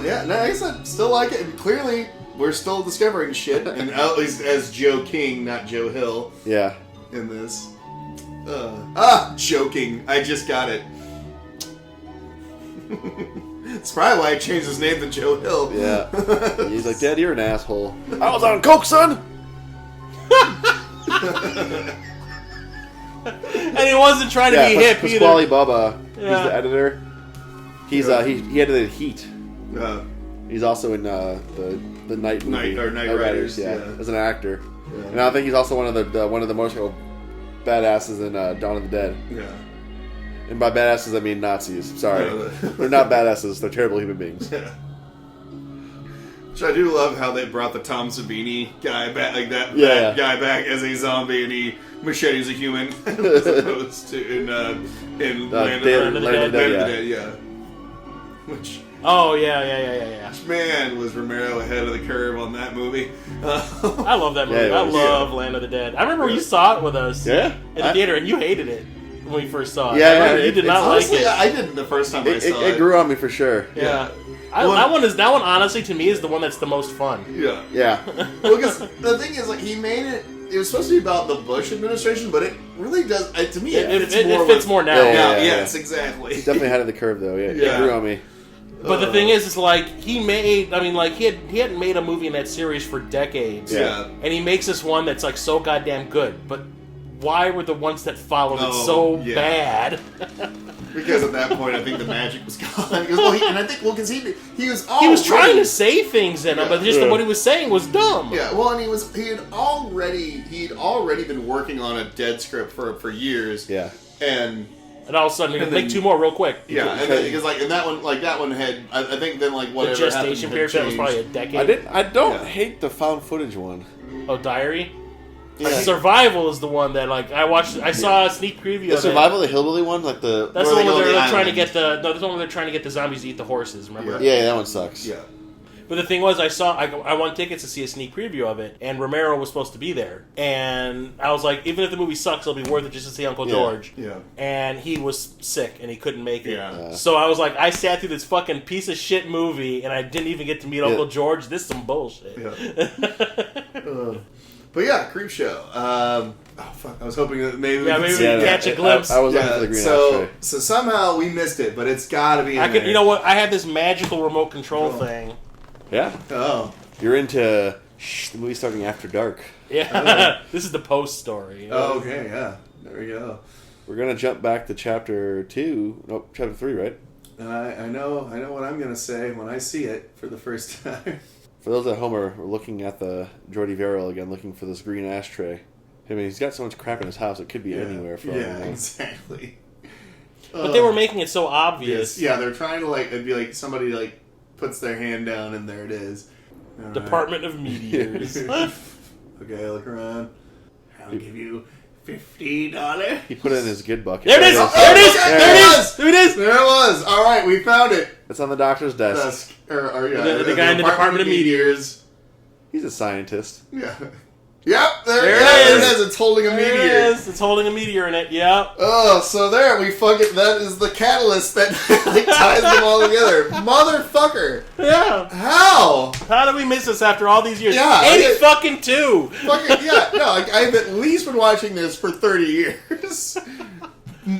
Yeah, no, I guess I still like it. And clearly, we're still discovering shit, and at least as Joe King, not Joe Hill. Yeah. In this. Joking. I just got it. That's probably why I changed his name to Joe Hill. Yeah. He's like, Dad, you're an asshole. I was on coke, son! And he wasn't trying to be hip either. Pasquale Bubba, he's the editor. He's he edited Heat. He's also in the Night movie. Night Riders, yeah, as an actor. Yeah. And I think he's also one of the most badasses in Dawn of the Dead. Yeah. And by badasses I mean Nazis. Sorry, they're not badasses. They're terrible human beings. Yeah. Which I do love how they brought the Tom Savini guy back, like that guy back as a zombie, and he machetes a human, as opposed to in Land of the Dead. Yeah. Which. Oh yeah. Man, was Romero ahead of the curve on that movie. I love that movie. I love Land of the Dead. I remember you saw it with us in the theater, and you hated it when we first saw it. Yeah, you did not like it. I didn't the first time I saw it. It grew on me for sure. Yeah. That one honestly to me is the one that's the most fun. Yeah. Yeah. Well, because the thing is, like, he made it it was supposed to be about the Bush administration, but it really does. To me, it fits more now. Yes, exactly. He's definitely ahead of the curve, though. Yeah, Yeah. it grew on me. But the thing is like he hadn't made a movie in that series for decades. Yeah. And he makes this one that's like so goddamn good. But why were the ones that followed it so bad? Because at that point, I think the magic was gone. Because he was already, he was trying to say things in it, but just what he was saying was dumb. Yeah, well, and he'd already been working on a dead script for years. Yeah, and all of a sudden, make two more real quick. Yeah, and because that one had, I think then like whatever the gestation period was probably a decade. I don't hate the found footage one. Oh, Diary. Yeah. Survival is the one that like I saw a sneak preview. The Survival, the hillbilly one, like the that's the one where they're trying to get that's the one where they're trying to get the zombies to eat the horses. Remember? Yeah, that one sucks. Yeah. But the thing was, I won tickets to see a sneak preview of it, and Romero was supposed to be there, and I was like, even if the movie sucks, it'll be worth it just to see Uncle George. Yeah. And he was sick, and he couldn't make it. Yeah. So I was like, I sat through this fucking piece of shit movie, and I didn't even get to meet Uncle George. This is some bullshit. Yeah. But yeah, Creepshow. Oh fuck! I was hoping that maybe we could catch a glimpse. I was looking for the green ashtray. So somehow we missed it, but it's got to be. You know what? I had this magical remote control thing. Yeah. Oh. You're into the movie starting after dark. Yeah. This is the post story. Oh, okay. Yeah. There we go. We're gonna jump back to chapter 2. Nope, chapter 3, right? I know what I'm gonna say when I see it for the first time. For those at home are looking at the Jordy Verrill again, looking for this green ashtray. I mean, he's got so much crap in his house; it could be anywhere. For exactly. But they were making it so obvious. Yes. Yeah, they're trying to it'd be like somebody puts their hand down and there it is. All Department of Meteors. Okay, look around. I'll give you $50. He put it in his good bucket. There it is! There it is! There it was! Alright, we found it! It's on the doctor's desk. The guy in the Department of Meteors. He's a scientist. Yeah. Yep, there it is. It's holding a meteor. There it is. It's holding a meteor in it. Yep. Oh, so there we that is the catalyst that ties them all together. Motherfucker. Yeah. How? How did we miss this after all these years? Yeah. 82. Fucking yeah. No, I've at least been watching this for 30 years.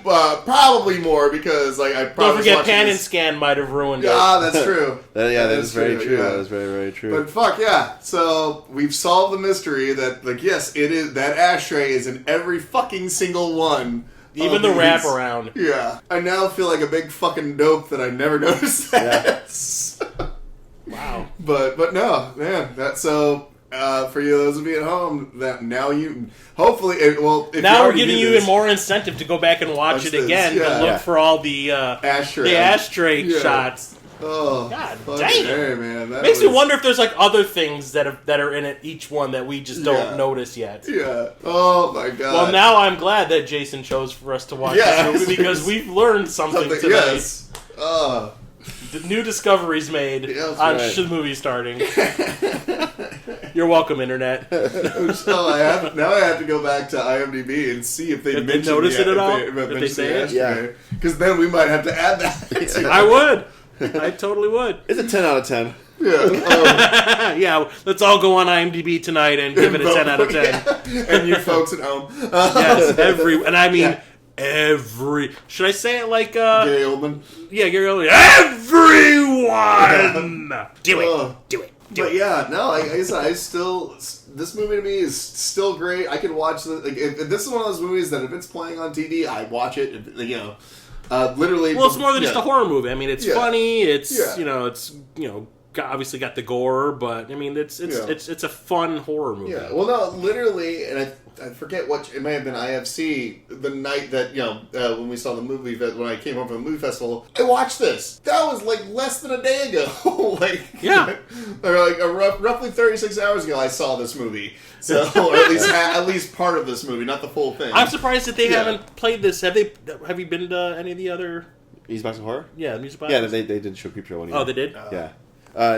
Probably more because I probably don't forget Pan and Scan might have ruined it. Ah, that's true. That is very true. Yeah. That is very, very true. But fuck yeah. So we've solved the mystery that yes, it is that ashtray is in every fucking single one. Even the wraparound. Yeah. I now feel like a big fucking dope that I never noticed that. Yeah. Wow. But no, man, that's so for you, those of you at home, that now you hopefully now we're giving you even more incentive to go back and watch it again to look for all the ashtray shots. Oh, God damn! Man, makes me wonder if there's other things that are in it, each one that we just don't notice yet. Yeah. Oh my god. Well, now I'm glad that Jason chose for us to watch this movie because we've learned something today. Yes. The new discoveries made on the movie starting. You're welcome, Internet. Now I have to go back to IMDb and see if they mention notice it at all. If they say it, yeah. Because then we might have to add that. I would. I totally would. It's a 10 out of 10. Yeah. Yeah. Let's all go on IMDb tonight and give it a 10 out of 10. Yeah. And you folks at home. Yes. Every. Should I say it like Gary Oldman? Yeah, Gary Oldman. Everyone. Do it. But yeah, no, I still. This movie to me is still great. I could watch this. If this is one of those movies that if it's playing on TV, I watch it. Literally. Well, it's more than just a horror movie. I mean, it's funny. It's it's obviously got the gore, but I mean, it's a fun horror movie. Yeah. Well, no, literally, and I forget what it may have been IFC the night that when we saw the movie when I came home from the movie festival. I watched this. That was less than a day ago. Or roughly 36 hours ago. I saw this movie. So, or at least part of this movie, not the full thing. I'm surprised that they haven't played this. Have you been to any of the other Music Box of Horror? Yeah, Music Box. Yeah, they did show Creepshow one year. Oh, they did. Yeah.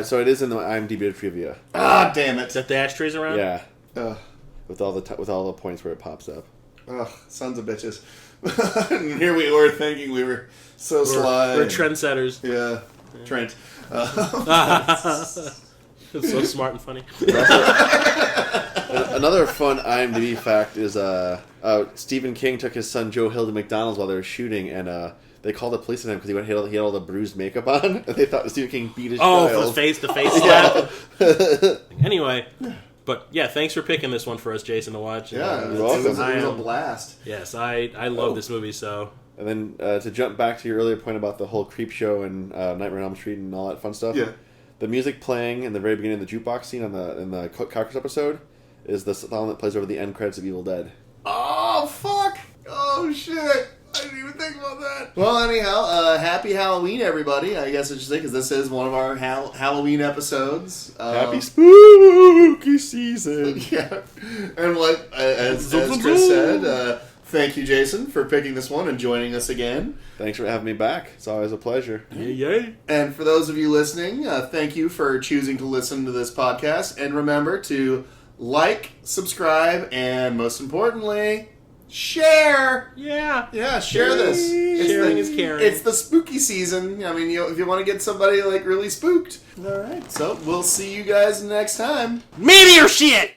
So it is in the IMDb trivia. Ah, damn it! Is that the ashtrays around? Yeah. With all the points where it pops up. Ugh, sons of bitches. And here we were thinking we were so sly. We're trendsetters. Yeah. Trent. It's so smart and funny. Another fun IMDb fact is Stephen King took his son Joe Hill to McDonald's while they were shooting, and they called the police on him because he had all the bruised makeup on, and they thought Stephen King beat his child. Oh, for the face slap. Anyway, but yeah, thanks for picking this one for us, Jason, to watch. Yeah, You're welcome. it was a blast. Yes, I love this movie so. And then to jump back to your earlier point about the whole Creepshow and Nightmare on Elm Street and all that fun stuff. Yeah. The music playing in the very beginning of the jukebox scene in the Carcass episode is the song that plays over the end credits of Evil Dead. Oh, fuck! Oh, shit! I didn't even think about that. Well, anyhow, happy Halloween, everybody. I guess I should say, because this is one of our Halloween episodes. Happy spooky season. Yeah. And what, as Chris said, thank you, Jason, for picking this one and joining us again. Thanks for having me back. It's always a pleasure. Yay. And for those of you listening, thank you for choosing to listen to this podcast. And remember to like, subscribe, and most importantly, share. Yeah, Share this. Sharing is caring. It's the spooky season. I mean, if you want to get somebody like really spooked. All right. So we'll see you guys next time. Meteor shit!